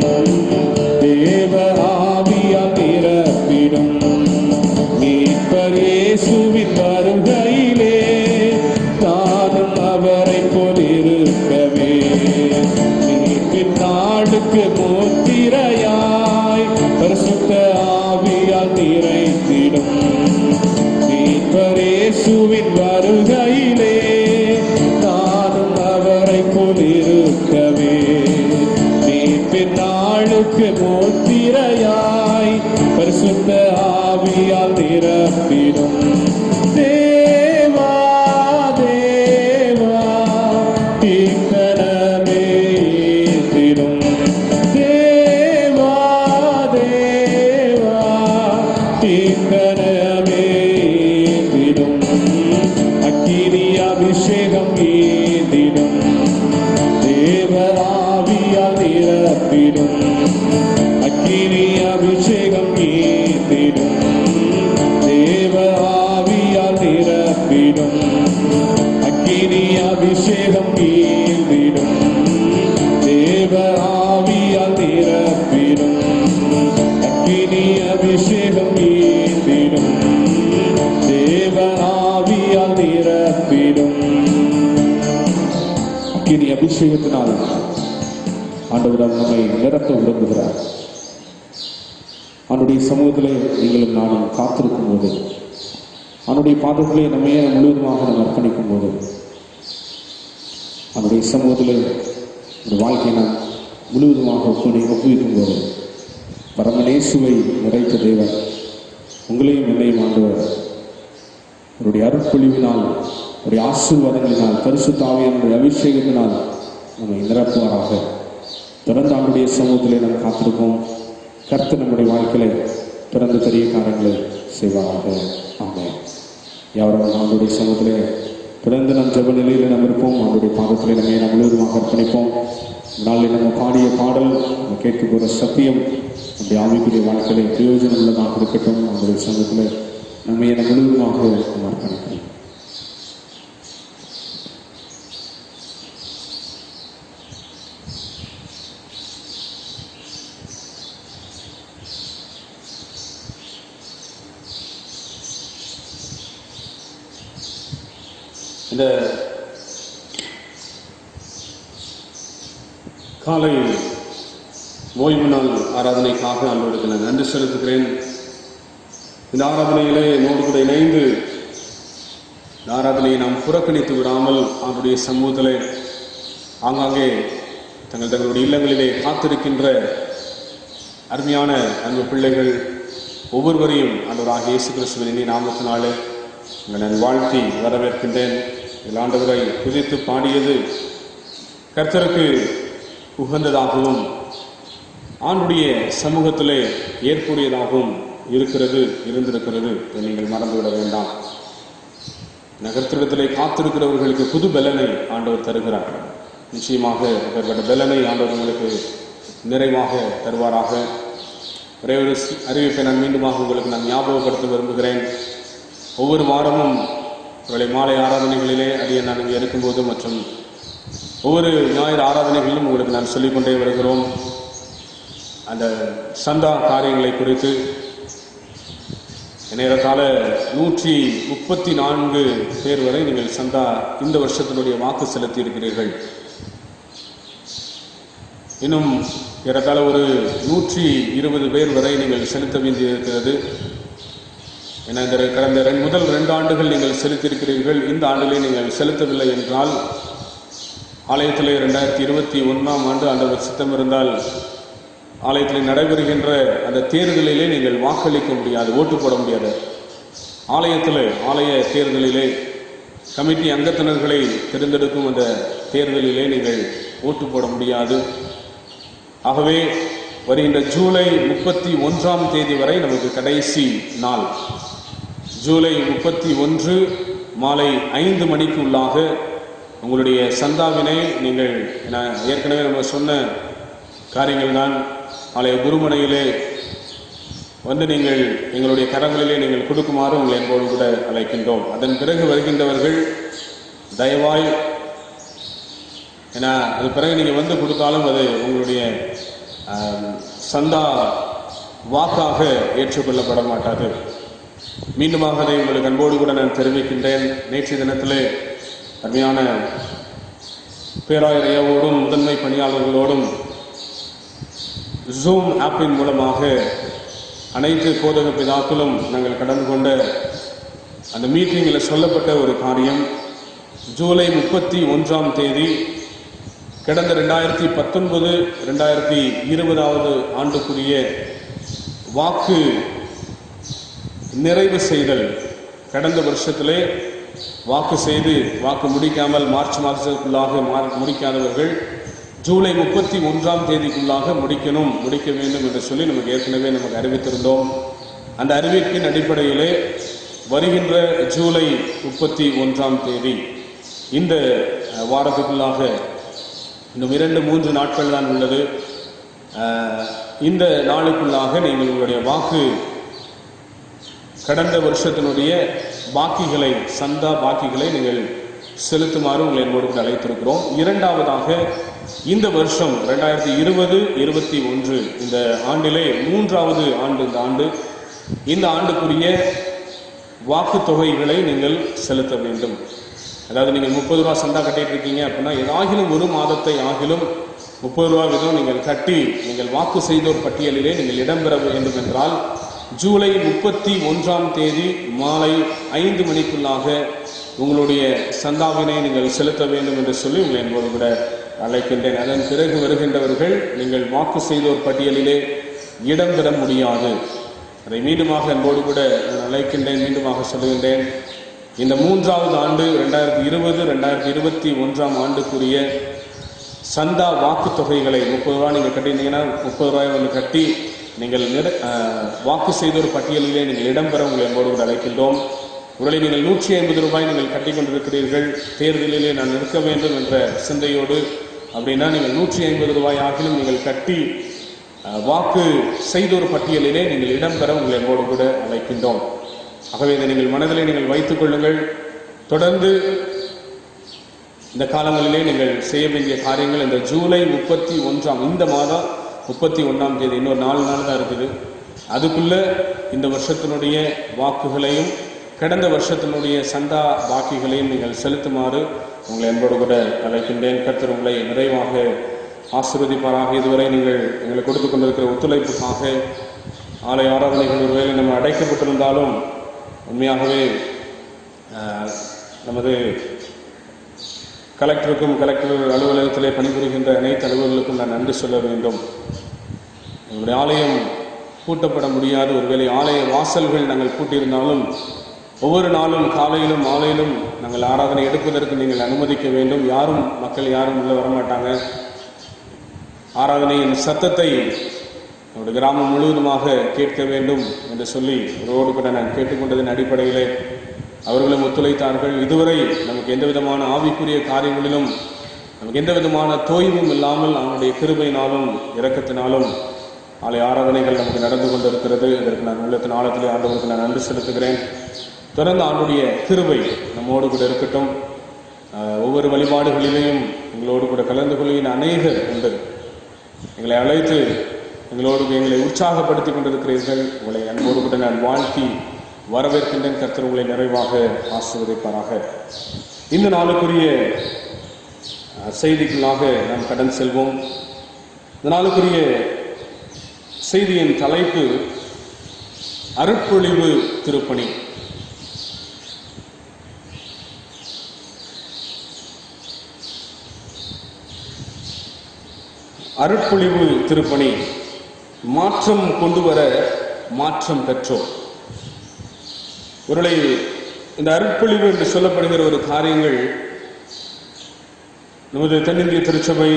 தேவ ஆவியால் நிரப்பிடும். மீட்பர் இயேசுவின் வருகையிலே நானும் அவரை போலிருக்கவே மீட்பின் நாளுக்கு முத்திரையாய் பரிசுத்த ஆவியால் நிறைத்திடும். மீட்பர் இயேசுவின் வருகையிலே நானும் அவரை போலிருக்கவே மீட்பின் நாளுக்கு முத்திரையாய் பரிசுத்த ஆவியால் நிரப்பிடும். தேவா தேவா இக்கணமே ஈர்த்திடும். தேவா தேவா இக்கணமே ஈர்த்திடும். அக்கினி அபிஷேகம் ஈர்த்திடும் தேவ ஆவியால் நிரப்பிடும். அக்கினி அபிஷேகம் ஈர்த்திடும் தேவ ஆவியால் நிரப்பிடும். அக்கினி அபிஷேகம் ஈர்த்திடும் தேவ ஆவியால் நிரப்பிடும். அக்கினி அபிஷேகம் ஈர்த்திடும் தேவ ஆவியால் நிரப்பிடும். அக்கினி அபிஷேகத்தினால் ஆண்டவர் நம்மை நிரப்ப விரும்புகிறார். ஆண்டுடைய சமூகத்திலே நீங்களும் நானும் காத்திருக்கும் போது அவனுடைய பாதத்திலே நம்மையே முழுவதுமாக நம்ம அர்ப்பணிக்கும் போது, அவனுடைய சமூகத்தில் ஒரு வாழ்க்கையை நாம் முழுவதுமாக ஒப்புவிக்கும் போது, பரமநேசுவை நிறைத்த தேவன் உங்களையும் என்னையும் ஆண்டவர் அவருடைய அருட்பொழிவினால், அவருடைய ஆசீர்வாதங்களினால், பரிசுத்த ஆவியானவருடைய அபிஷேகத்தினால் நம்மை நிரப்புவாராக. தொடர்ந்து அவருடைய சமூகத்திலே நாம் காத்திருப்போம். கர்த்தர் நம்முடைய வாழ்க்கையிலே தொடர்ந்து பெரிய காரியங்களை செய்வாராக. ஆமென். யாரும் அவருடைய சமூகத்திலே தொடர்ந்து நம் ஜெப நிலையில் நாம் இருப்போம். அவருடைய பாதத்திலே நம்மை நாம் முழுவதுமாக அர்ப்பணிப்போம். நாளில் நம்ம பாடிய பாடல், நம்ம கேட்க போகிற சத்தியம் நம்முடைய ஆவிக்குரிய வாழ்க்கையிலே பிரயோஜனம் உள்ளதாக இருக்கட்டும். அவருடைய சமூகத்தில் நம்மை நாம் முழுவதுமாக நாம் அர்ப்பணிக்கிறோம். இந்த காலை ஓய்வு நாள் ஆராதனைக்காக ஆண்டவருக்கு நான் நன்றி செலுத்துகிறேன். இந்த ஆராதனையிலே என்னோடு கூட இணைந்து இந்த ஆராதனையை நாம் புறக்கணித்து விடாமல் அவருடைய சமூகத்திலே ஆங்காங்கே தங்களுடைய இல்லங்களிலே காத்திருக்கின்ற அருமையான அன்பு பிள்ளைகள் ஒவ்வொருவரையும் ஆண்டவராகிய இயேசு கிறிஸ்துவின் இனிய நாமத்தினாலே நான் வாழ்த்தி வரவேற்கின்றேன். இதில் ஆண்டவரை துதித்து பாடியது கர்த்தருக்கு உகந்ததாகவும் ஆண்டுடைய சமூகத்திலே ஏற்புடையதாகவும் இருந்திருக்கிறது. நீங்கள் மறந்துவிட வேண்டாம். நகர்த்திடத்திலே காத்திருக்கிறவர்களுக்கு புது பலனை ஆண்டவர் தருகிறார். நிச்சயமாக அவர்களோட பலனை ஆண்டவர் உங்களுக்கு நிறைவாக தருவாராக. ஒரே ஒரு அறிவிப்பை நான் மீண்டுமாக உங்களுக்கு நான் ஞாபகப்படுத்த விரும்புகிறேன். ஒவ்வொரு வாரமும் அவர்களை மாலை ஆராதனைகளிலே அடியே நான் இங்கே இருக்கும்போது மற்றும் ஒவ்வொரு ஞாயிறு ஆராதனைகளிலும் உங்களுக்கு நான் சொல்லிக்கொண்டே வருகிறோம். அந்த சந்தா காரியங்களை குறித்து ஏறத்தாழ 134 பேர் வரை நீங்கள் சந்தா இந்த வருஷத்தினுடைய வாக்கு செலுத்தி இருக்கிறீர்கள். இன்னும் ஏறத்தாழ ஒரு 120 பேர் வரை நீங்கள் செலுத்த வேண்டியிருக்கிறது. ஏன்னா இந்த கடந்த முதல் 2 ஆண்டுகள் நீங்கள் செலுத்தியிருக்கிறீர்கள். இந்த ஆண்டிலே நீங்கள் செலுத்தவில்லை என்றால் ஆலயத்திலே 2021ஆம் ஆண்டு ஆண்டவர் சித்தம் இருந்தால் ஆலயத்தில் நடைபெறுகின்ற அந்த தேர்தலிலே நீங்கள் வாக்களிக்க முடியாது, ஓட்டு போட முடியாது. ஆலய தேர்தலிலே கமிட்டி அங்கத்தினர்களை தேர்ந்தெடுக்கும் அந்த தேர்தலிலே நீங்கள் ஓட்டு போட முடியாது. ஆகவே வருகின்ற ஜூலை 31ஆம் தேதி வரை நமக்கு கடைசி நாள். ஜூலை 31 மாலை 5 மணிக்கு உள்ளாக உங்களுடைய சந்தாவினை நீங்கள் ஏற்கனவே நம்ம சொன்ன காரியங்கள் தான் ஆலய குருமனையிலே வந்து நீங்கள் எங்களுடைய கரங்களிலே நீங்கள் கொடுக்குமாறு உங்களை என்போடு கூட அழைக்கின்றோம். அதன் பிறகு வருகின்றவர்கள் தயவாய், ஏன்னா அது பிறகு நீங்கள் வந்து கொடுத்தாலும் அது உங்களுடைய சந்தா வாக்காக ஏற்றுக்கொள்ளப்பட மாட்டாது. மீண்டுமாக அதை உங்களுக்கு அன்போடு கூட நான் தெரிவிக்கின்றேன். நேற்றைய தினத்திலே அருமையான பேராயரையோடும் முதன்மை பணியாளர்களோடும் ஜூம் ஆப்பின் மூலமாக அனைத்து போதக பிதாக்களும் நாங்கள் கடந்து கொண்ட அந்த மீட்டிங்கில் சொல்லப்பட்ட ஒரு காரியம், ஜூலை 31ஆம் தேதி கடந்த 2019-2020 ஆண்டுக்குரிய வாக்கு நிறைவு செய்தல். கடந்த வருஷத்திலே வாக்கு செய்து வாக்கு முடிக்காமல் மார்ச் மாதத்துக்குள்ளாக முடிக்காதவர்கள் ஜூலை 31ஆம் தேதிக்குள்ளாக முடிக்க வேண்டும் என்று சொல்லி நமக்கு ஏற்கனவே அறிவித்திருந்தோம். அந்த அறிவிப்பின் அடிப்படையிலே வருகின்ற ஜூலை 31ஆம் தேதி இந்த வாரத்துக்குள்ளாக இன்னும் 2-3 நாட்கள் தான் உள்ளது. இந்த நாளுக்குள்ளாக நீங்கள் உங்களுடைய வாக்கு கடந்த வருஷத்தினுடைய பாக்கிகளை, சந்தா பாக்கிகளை நீங்கள் செலுத்துமாறு உங்களை என்போடு அழைத்திருக்கிறோம். இரண்டாவதாக இந்த வருஷம் 2020-21 இந்த ஆண்டிலே 3வது ஆண்டு இந்த ஆண்டுக்குரிய வாக்கு தொகைகளை நீங்கள் செலுத்த வேண்டும். அதாவது நீங்கள் 30 ரூபா சந்தா கட்டிட்டு இருக்கீங்க அப்படின்னா ஏதாகிலும் ஒரு மாதத்தை ஆகிலும் 30 ரூபா வீதம் நீங்கள் கட்டி நீங்கள் வாக்கு செய்தோர் பட்டியலிலே நீங்கள் இடம்பெற வேண்டும் என்றால் ஜூலை 31ஆம் தேதி மாலை 5 மணிக்குள்ளாக உங்களுடைய சந்தாவினை நீங்கள் செலுத்த வேண்டும் என்று சொல்லி உங்களை என்பது கூட அழைக்கின்றேன். அதன் பிறகு வருகின்றவர்கள் நீங்கள் வாக்கு செய்தோர் பட்டியலிலே இடம்பெற முடியாது. அதை மீண்டுமாக என்போடு கூட நான் அழைக்கின்றேன், மீண்டுமாக சொல்லுகின்றேன். இந்த 3வது ஆண்டு 2020-2021ஆம் ஆண்டுக்குரிய சந்தா வாக்கு தொகைகளை 30 ரூபாய் நீங்கள் கட்டினீங்கன்னா 30 ரூபாய் ஒன்று கட்டி நீங்கள் வாக்கு செய்தோர் பட்டியலிலே நீங்கள் இடம்பெற உங்களை என்போடு கூட அழைக்கின்றோம். ஒருவேளை நீங்கள் 150 ரூபாய் நீங்கள் கட்டி கொண்டிருக்கிறீர்கள், தேர்தலிலே நான் நிற்க வேண்டும் என்ற சிந்தையோடு, அப்படின்னா நீங்கள் 150 ரூபாய் ஆகிலும் நீங்கள் கட்டி வாக்கு செய்தோர் பட்டியலிலே நீங்கள் இடம்பெற உங்களை என்போடு கூட அழைக்கின்றோம். ஆகவே இதை நீங்கள் மனதிலே நீங்கள் வைத்துக் கொள்ளுங்கள். தொடர்ந்து இந்த காலங்களிலே நீங்கள் செய்ய வேண்டிய காரியங்கள், இந்த ஜூலை 31ஆம் இந்த மாதம் 31ஆம் தேதி இன்னொரு 4 நாள் தான் இருக்குது. அதுக்குள்ள இந்த வருஷத்தினுடைய வாக்குகளையும் கடந்த வருஷத்தினுடைய சந்தா பாக்கிகளையும் நீங்கள் செலுத்துமாறு உங்களை என்போடு கூட அழைக்கின்றேன். கர்த்தர் உங்களை நிறைவாக ஆசீர்வதிப்பாராக. இதுவரை நீங்கள் எங்களுக்கு கொடுத்து கொண்டிருக்கிற ஒத்துழைப்புக்காக ஆலய ஆராதனைகள் ஒருவேளை நம்ம அடைக்கப்பட்டிருந்தாலும் உண்மையாகவே நமது கலெக்டருக்கும் கலெக்டர் அலுவலகத்திலே பணிபுரிகின்ற அனைத்து அலுவலர்களுக்கும் நான் நன்றி சொல்ல வேண்டும். எங்களுடைய ஆலயம் பூட்டப்பட முடியாது. ஒருவேளை ஆலய வாசல்கள் நாங்கள் பூட்டியிருந்தாலும் ஒவ்வொரு நாளும் காலையிலும் மாலையிலும் நாங்கள் ஆராதனை எடுப்பதற்கு நீங்கள் அனுமதிக்க வேண்டும். மக்கள் யாரும் உள்ள வரமாட்டாங்க. ஆராதனையின் சத்தத்தை நம்முடைய கிராமம் முழுவதுமாக கேட்க வேண்டும் என்று சொல்லி ஒருவோடு கூட நான் கேட்டுக்கொண்டதன் அடிப்படையிலே அவர்களும் ஒத்துழைத்தார்கள். இதுவரை நமக்கு எந்த விதமான ஆவிக்குரிய காரியங்களிலும் நமக்கு எந்த விதமான தோய்வும் இல்லாமல் அவனுடைய கிருபையினாலும் இரக்கத்தினாலும் ஆலய ஆராதனைகள் நமக்கு நடந்து கொண்டிருக்கிறது. இதற்கு நான் உள்ளத்தின் ஆழத்திலே ஆண்டவருக்கு நான் நன்றி செலுத்துகிறேன். தொடர்ந்து ஆண்டுடைய கிருபை நம்மோடு கூட இருக்கட்டும். ஒவ்வொரு வழிபாடுகளிலேயும் எங்களோடு கூட கலந்து கொள்கிற அநேகர் உண்டு. எங்களை அழைத்து எங்களை உற்சாகப்படுத்தி கொண்டிருக்கிறீர்கள். உங்களை அன்போடு கூட நான் வாழ்த்தி வரவேற்கின்றேன். கர்த்தர் உங்களை நிறைவாக ஆசீர்வதிப்பாராக. இந்த நாளுக்குரிய செய்திக்குள்ளாக நாம் கடன் செல்வோம். இந்த நாளுக்குரிய செய்தியின் தலைப்பு அருட்பொழிவு திருப்பணி. அருட்பொழிவு திருப்பணி. மாற்றம் கொண்டு வர மாற்றம் பெற்றோம். ஒருவேளை இந்த அருட்பொழிவு என்று சொல்லப்படுகிற ஒரு காரியங்கள் நமது தென்னிந்திய திருச்சபை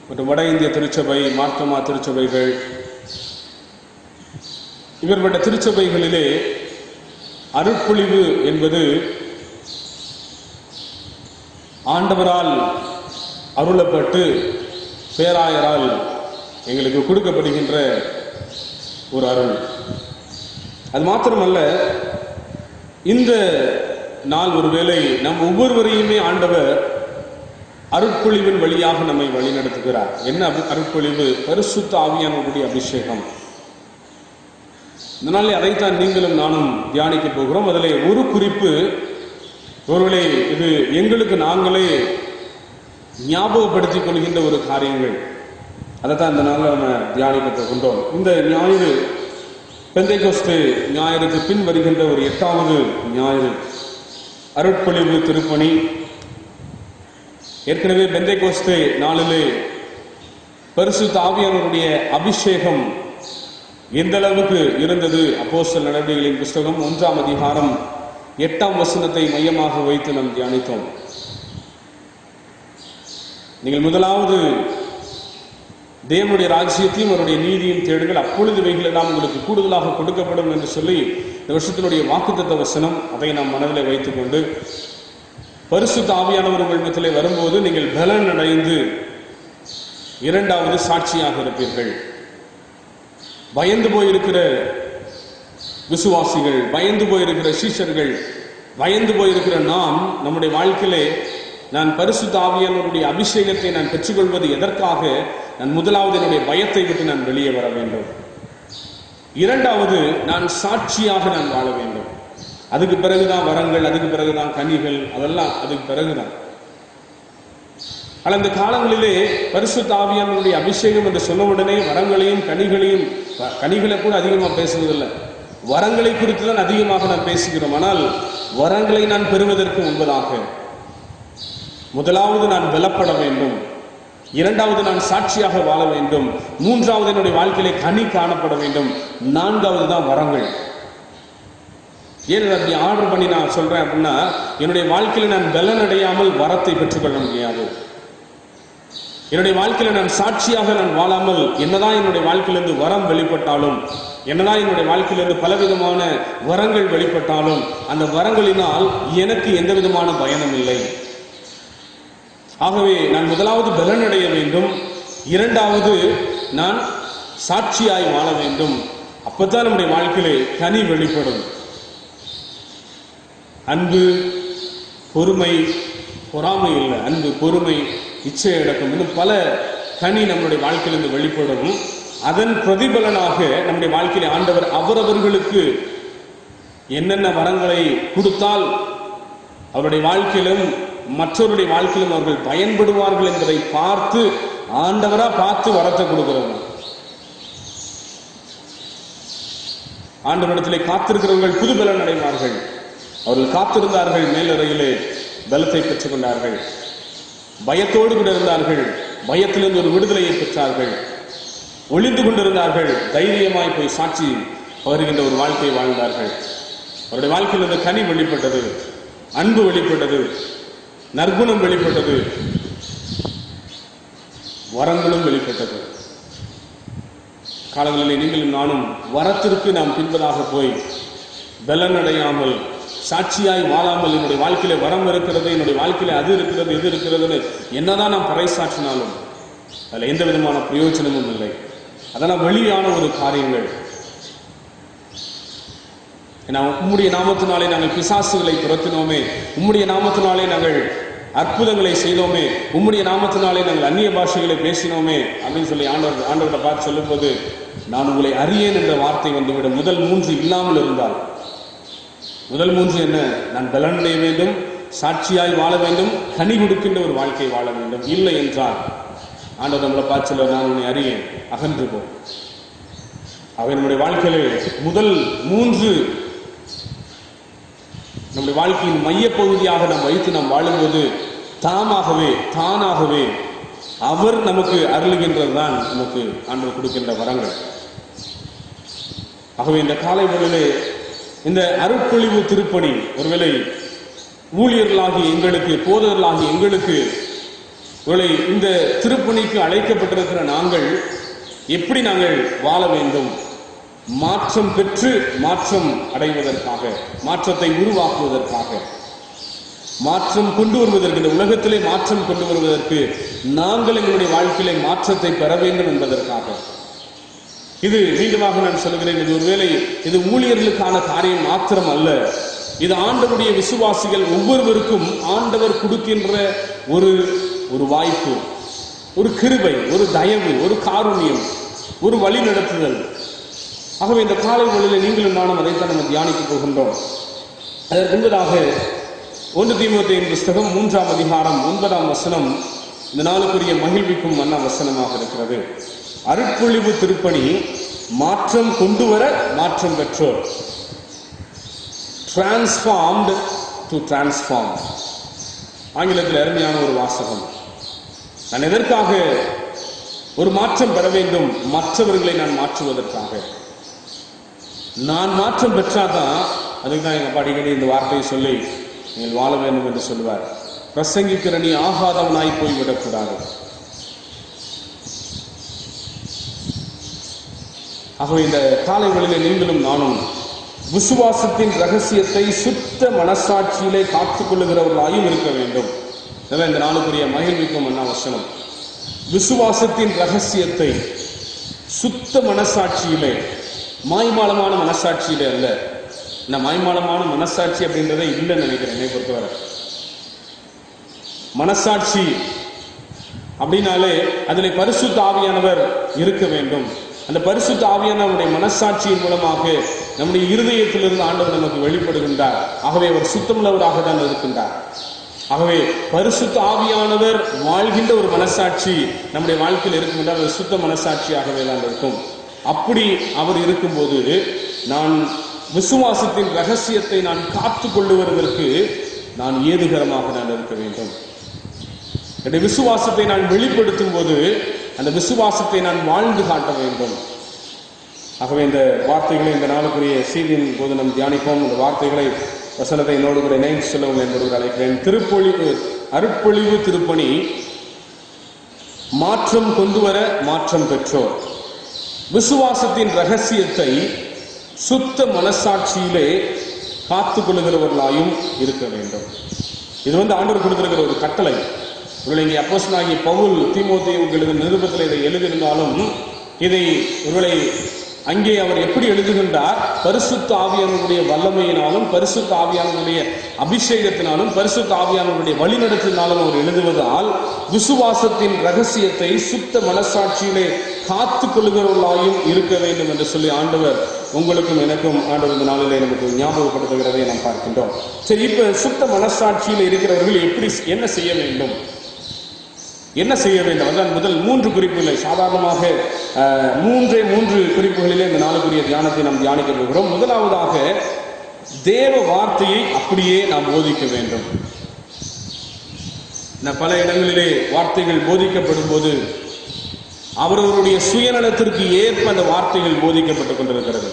மற்றும் வட இந்திய திருச்சபை, மார்த்தமா திருச்சபைகள், இவர்களோட திருச்சபைகளிலே அருட்பொழிவு என்பது ஆண்டவரால் அருளப்பட்டு பேராயரால் எங்களுக்கு கொடுக்கப்படுகின்ற ஒரு அருள். அது மாத்திரமல்ல, இந்த நாள் ஒருவேளை நம் ஒவ்வொருவரையுமே ஆண்டவர் அருட்பொழிவின் வழியாக நம்மை வழிநடத்துகிறார். என்ன அருட்பொழிவு? பரிசுத்த ஆவியானவருடைய அபிஷேகம். இதனாலே அதைத்தான் நீங்களும் நானும் தியானிக்க போகிறோம். அதில் ஒரு குறிப்பு, ஒருவேளை இது எங்களுக்கு நாங்களே ஞாபகப்படுத்திக் கொள்கின்ற ஒரு காரியங்கள். அதைத்தான் இந்த நாளில் நம்ம தியானிக்க போகின்றோம். இந்த ஞாயிறு பெந்தைகோஸ்து ஞாயிறுக்கு பின் வருகின்ற ஒரு 8வது ஞாயிறு அருட்பொழிவு திருப்பணி. ஏற்கனவே பெந்தைகோஸ்து நாளிலே பரிசுத்த ஆவியானவருடைய அபிஷேகம் எந்த அளவுக்கு இருந்தது அப்போஸ்தலர் நடவடிக்கைகளின் புஸ்தகம் 1ஆம் அதிகாரம் 8ஆம் வசனத்தை மையமாக வைத்து நாம் தியானித்தோம். நீங்கள் முதலாவது தேவனுடைய ராஜ்யத்தையும் அவருடைய நீதியும் தேடுங்கள், அப்பொழுது இவைகள் எல்லாம் உங்களுக்கு கூடுதலாக கொடுக்கப்படும் என்று சொல்லி இந்த வருஷத்தினுடைய வாக்குத்தத்த வசனம். அதை நாம் மனதில் வைத்துக் கொண்டு பரிசுத்த ஆவியானவர் உங்களிடத்திலே வரும்போது நீங்கள் பலன் அடைந்து 2வது சாட்சியாக இருப்பீர்கள். பயந்து போயிருக்கிற விசுவாசிகள், பயந்து போயிருக்கிற சீஷர்கள், பயந்து போயிருக்கிற நாம் நம்முடைய வாழ்க்கையிலே நான் பரிசுத்த ஆவியானவருடைய அபிஷேகத்தை நான் பெற்றுக்கொள்வது எதற்காக? நான் முதலாவது என்னுடைய பயத்தை விட்டு நான் வெளியே வர வேண்டும். 2வது நான் சாட்சியாக நான் வாழ வேண்டும். அதுக்கு பிறகுதான் வரங்கள், அதுக்கு பிறகுதான் கனிகள், அதெல்லாம் அதுக்கு பிறகுதான். ஆனால் இந்த காலங்களிலே பரிசுத்த ஆவியானவருடைய அபிஷேகம் என்று சொன்ன உடனே வரங்களையும் கனிகளை கூட அதிகமாக பேசுவதில்லை. வரங்களை குறித்து தான் அதிகமாக நாம் பேசுகிறோம். ஆனால் வரங்களை நான் பெறுவதற்கு முன்பதாக முதலாவது நான் பலப்பட வேண்டும், இரண்டாவது நான் சாட்சியாக வாழ வேண்டும், மூன்றாவது என்னுடைய வாழ்க்கையிலே கனி காணப்பட வேண்டும், நான்காவது தான் வரங்கள். ஏன் அப்படி ஆர்டர் பண்ணி நான் சொல்றேன் அப்படின்னா, என்னுடைய வாழ்க்கையில நான் பலன் அடையாமல் வரத்தை பெற்றுக்கொள்ள முடியாது. என்னுடைய வாழ்க்கையில நான் சாட்சியாக நான் வாழாமல் என்னதான் என்னுடைய வாழ்க்கையிலிருந்து வரம் வெளிப்பட்டாலும், என்னதான் என்னுடைய வாழ்க்கையிலிருந்து பலவிதமான வரங்கள் வெளிப்பட்டாலும், அந்த வரங்களினால் எனக்கு எந்த விதமான பயனும் இல்லை. ஆகவே நான் முதலாவது பலன் அடைய வேண்டும், இரண்டாவது நான் சாட்சியாய் வாழ வேண்டும். அப்பதான் நம்முடைய வாழ்க்கையிலே கனி வெளிப்படும். அன்பு, பொறுமை, பொறாமை இல்லை, அன்பு, பொறுமை, இச்சை அடக்கம், இன்னும் பல கனி நம்முடைய வாழ்க்கையிலிருந்து வெளிப்படும். அதன் பிரதிபலனாக நம்முடைய வாழ்க்கையிலே ஆண்டவர் அவரவர்களுக்கு என்னென்ன வரங்களை கொடுத்தால் அவருடைய வாழ்க்கையிலும் மற்றவருடைய வாழ்க்கையிலும் அவர்கள் பயன்படுவார்கள் என்பதை பார்த்து ஆண்டவரா பார்த்து வரத்தை கொடுக்கிறவங்க. ஆண்டவரிடத்திலே காத்திருக்கிறவர்கள் புது பலன் அடைவார்கள். அவர்கள் காத்திருந்தார்கள், மேலறையிலே பலத்தை பெற்றுக் கொண்டார்கள். பயத்தோடு கூட இருந்தார்கள், பயத்திலிருந்து ஒரு விடுதலையை பெற்றார்கள். ஒளிந்து கொண்டிருந்தார்கள், தைரியமாய் போய் சாட்சி வருகின்ற ஒரு வாழ்க்கையை வாழ்ந்தார்கள். அவருடைய வாழ்க்கையில் இந்த கனி வெளிப்பட்டது, அன்பு வெளிப்பட்டது, நற்குணம் வெளிப்பட்டது, வரங்களும் வெளிப்பட்டது. காலங்களிலே நீங்களும் நானும் வரத்திற்கு நாம் பின்பதாக போய் பலன் அடையாமல், சாட்சியாய் வாழாமல், என்னுடைய வாழ்க்கையில வரம் இருக்கிறது, என்னுடைய வாழ்க்கையில அது இருக்கிறது, இது இருக்கிறதுன்னு என்னதான் நாம் பறைசாற்றினாலும் அதில் எந்த விதமான பிரயோஜனமும் இல்லை. அதெல்லாம் வெளியான ஒரு காரியங்கள். உம்முடைய நாமத்தினாலே நாங்கள் பிசாசுகளை துரத்தினோமே, உம்முடைய நாமத்தினாலே நாங்கள் அற்புதங்களை செய்தோமே, உம்முடைய நாமத்தினாலே நாங்கள் அந்நிய பாஷைகளை பேசினோமே அப்படின்னு சொல்லி ஆண்டவரை பார்த்து சொல்லும் போது, நான் உங்களை அறியேன் என்ற வார்த்தை வந்துவிடும். முதல் 3 இல்லாமல் இருந்தால், முதல் 3 என்ன? நான் பலனடைய வேண்டும், சாட்சியாய் வாழ வேண்டும், கனி கொடுக்கின்ற ஒரு வாழ்க்கை வாழ வேண்டும். இல்லை என்றால் ஆண்டவர் நம்மளை பார்த்து சொல்ல, நான் உன்னை அறியேன், அகன்று போ. அவை நம்முடைய வாழ்க்கையிலே முதல் 3 நம்முடைய வாழ்க்கையின் மையப்பகுதியாக நாம் வைத்து நாம் வாழும்போது தானாகவே அவர் நமக்கு அருளுகின்றது தான் நமக்கு ஆண்டவர் கொடுக்கின்ற வரங்கள். ஆகவே இந்த காலை வேளையிலே இந்த அருட்பொழிவு திருப்பணி, ஒருவேளை ஊழியர்களாகி எங்களுக்கு, போதகர்களாகி எங்களுக்கு, ஒருவேளை இந்த திருப்பணிக்கு அழைக்கப்பட்டிருக்கிற நாங்கள் எப்படி நாங்கள் வாழ வேண்டும், மாற்றம் பெற்று மாற்றம் அடைவதற்காக, மாற்றத்தை உருவாக்குவதற்காக, மாற்றம் கொண்டு வருவதற்கு, இந்த உலகத்திலே மாற்றம் கொண்டு வருவதற்கு நாங்கள் எங்களுடைய வாழ்க்கையிலே மாற்றத்தை பெற வேண்டும் என்பதற்காக. இது மீண்டுமாக நான் சொல்கிறேன், இது ஒருவேளை இது ஊழியர்களுக்கான காரியம் மாத்திரம் அல்ல. இது ஆண்டவருடைய விசுவாசிகள் ஒவ்வொருவருக்கும் ஆண்டவர் கொடுக்கின்ற ஒரு வாய்ப்பு, ஒரு கிருபை, ஒரு தயவு, ஒரு காருண்யம், ஒரு வழி நடத்துதல். ஆகவே இந்த காலை வேளையிலே நீங்களும் நானும் அதைத்தான் நம்ம தியானிக்க போகின்றோம். அதற்கு முன்பதாக 1 தீமோத்தேயுவின் புஸ்தகம் 3ஆம் அதிகாரம் 9ஆம் வசனம் இந்த நாளுக்குரிய மகிழ்விக்கும் மன்ன வசனமாக இருக்கிறது. அருட்பொழிவு திருப்பணி மாற்றம் கொண்டு வர மாற்றம் பெற்றோர். Transformed to transform. ஆங்கிலத்தில் அருமையான ஒரு வாசகம். நான் எதற்காக ஒரு மாற்றம் பெற வேண்டும்? மற்றவர்களை நான் மாற்றுவதற்காக. நான் மாற்றம் பெற்றாதான், அதுக்கு தான் எங்க அப்பா அடிக்கடி இந்த வார்த்தையை சொல்லி நீங்கள் வாழ வேண்டும் என்று சொல்லுவார். பிரசங்கிக்கிற நீ ஆகாதவனாய் போய்விடக்கூடாது. ஆகவே இந்த காலை வேளையிலே நீங்களும் நானும் விசுவாசத்தின் ரகசியத்தை சுத்த மனசாட்சியிலே காத்துக் கொள்ளுகிறவர்களாயும் இருக்க வேண்டும். எனவே இந்த நாளுக்குரிய மகிழ்விக்கும் என்ன வசனம், விசுவாசத்தின் ரகசியத்தை சுத்த மனசாட்சியிலே, மாய்மாலமான மனசாட்சியிலே அல்ல. இந்த மாய்மாலமான மனசாட்சி அப்படின்றதே இல்லைன்னு நினைக்கிறேன் என்னை பொறுத்தவரை. மனசாட்சி அப்படின்னாலே அதில் பரிசுத்த ஆவியானவர் இருக்க வேண்டும். அந்த பரிசுத்த ஆவியானவருடைய மனசாட்சியின் மூலமாக நம்முடைய இருதயத்திலிருந்து ஆண்டவர் நமக்கு வெளிப்படுகின்றார். ஆகவே அவர் சுத்தமுள்ளவராக தான் இருக்கின்றார். ஆகவே பரிசுத்த ஆவியானவர் வாழ்கின்ற ஒரு மனசாட்சி நம்முடைய வாழ்க்கையில் இருக்கும் என்றால் அது சுத்த மனசாட்சியாகவே தான் இருக்கும். அப்படி அவர் இருக்கும்போது நான் விசுவாசத்தின் ரகசியத்தை நான் காத்து கொள்ளுவதற்கு நான் ஏதுகரமாக நான் இருக்க வேண்டும். என்னுடைய விசுவாசத்தை நான் வெளிப்படுத்தும் போது அந்த விசுவாசத்தை நான் வாழ்ந்து காட்ட வேண்டும். ஆகவே இந்த வார்த்தைகளை இந்த நாளுக்குரிய செய்தியின் போது நாம் தியானிப்போம். இந்த வார்த்தைகளை வசனத்தை என்னோடு கூட இணைந்து செல்லவும் என்பது அழைக்கிறேன். அருட்பொழிவு திருப்பணி மாற்றம் கொண்டு வர மாற்றம் பெற்றோர் விசுவாசத்தின் ரகசியத்தை சுத்த மனசாட்சியிலே காத்து கொள்ளுகிறவர்களாயும் இருக்க வேண்டும். இது ஆண்டவர் கொடுத்திருக்கிற ஒரு கட்டளை. இங்கே அப்போஸ்தலனாகிய பவுல் தீமோத்தேயுவுக்கு எழுதின நிருபத்தில் இதை எழுதியிருந்தாலும் இதை ஒருவேளை அங்கே அவர் எப்படி எழுதுகின்றார்? பரிசுத்த ஆவியானவருடைய வல்லமையினாலும் பரிசுத்த ஆவியானவருடைய அபிஷேகத்தினாலும் பரிசுத்த ஆவியானவருடைய வழிநடத்தினாலும் அவர் எழுதுவதால் விசுவாசத்தின் ரகசியத்தை சுத்த மனசாட்சியிலே காத்து கொள்ளுகிறவர்களாயும் இருக்க வேண்டும் என்று சொல்லி ஆண்டவர் உங்களுக்கும் எனக்கும் ஆண்டவர் இந்த நாளிலே நமக்கு ஞாபகப்படுத்துகிறதை நாம் பார்க்கின்றோம். சரி, இப்ப சுத்த மனசாட்சியில் இருக்கிறவர்கள் எப்படி என்ன செய்ய வேண்டும்? என்ன செய்ய வேண்டும்? அதான் முதல் 3 குறிப்புகளை சாதாரணமாக 3 குறிப்புகளிலே இந்த நாளுக்குரிய தியானத்தை நாம் தியானிக்க போகிறோம். முதலாவதாக தேவ வார்த்தையை அப்படியே நாம் போதிக்க வேண்டும். பல இடங்களிலே வார்த்தைகள் போதிக்கப்படும் போது அவரவருடைய சுயநலத்திற்கு ஏற்ப அந்த வார்த்தைகள் போதிக்கப்பட்டுக் கொண்டிருக்கிறது.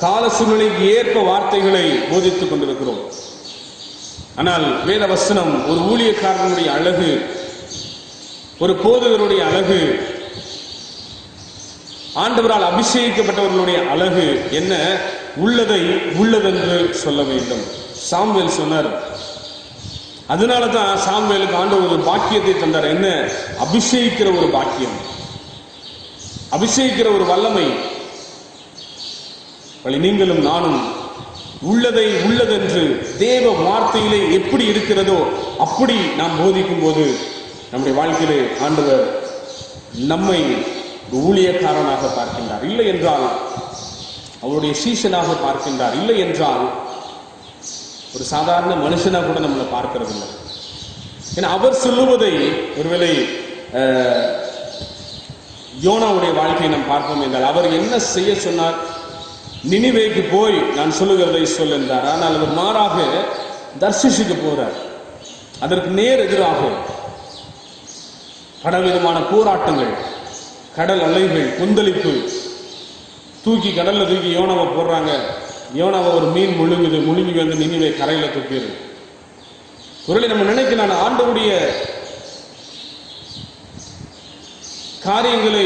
கால சூழ்நிலைக்கு ஏற்ப வார்த்தைகளை போதித்துக் கொண்டிருக்கிறோம். ஆனால் வேத வசனம் ஒரு ஊழியக்காரனுடைய அழகு, ஒரு போதகருடைய அழகு, ஆண்டவரால் அபிஷேகிக்கப்பட்டவர்களுடைய அழகு என்ன? உள்ளதை உள்ளதென்று சொல்ல வேண்டும். சாமுவேல் சொன்னார். அதனால தான் சாமுவேலுக்கு ஆண்டவர் ஒரு பாக்கியத்தை தந்தார். என்ன? அபிஷேகிக்கிற ஒரு பாக்கியம், அபிஷேகிக்கிற ஒரு வல்லமை. நீங்களும் நானும் உள்ளதை உள்ளதென்று தேவ வார்த்தையிலே எப்படி இருக்கிறதோ அப்படி நாம் போதிக்கும் போது நம்முடைய வாழ்க்கையிலே ஆண்டவர் நம்மை ஊழியக்காரனாக பார்க்கின்றார். இல்லை என்றால் அவருடைய சீஷனாக பார்க்கின்றார். இல்லை என்றால் ஒரு சாதாரண மனுஷனாக கூட நம்மளை பார்க்கிறது இல்லை. ஏன்னா அவர் சொல்லுவதை ஒருவேளை யோனாவுடைய வாழ்க்கையை நாம் பார்ப்போம் என்றால் அவர் என்ன செய்ய சொன்னார்? நினிவேக்கு போய் நான் சொல்லுகிறதை சொல் என்றார். ஆனால் அவர் மாறாக தர்சிஷுக்கு போறார். அதற்கு நேர் எதிராக பலவிதமான போராட்டங்கள், கடல் அலைகள், கொந்தளிப்பு, கடல்ல தூக்கி யோனாவை போடுறாங்க. யோனாவை ஒரு மீன் முழுங்கி வந்து நினிவே கரையில தூக்கிடுது. ஒருவேளை நம்ம நினைக்கலாம் ஆண்டவருடைய காரியங்களை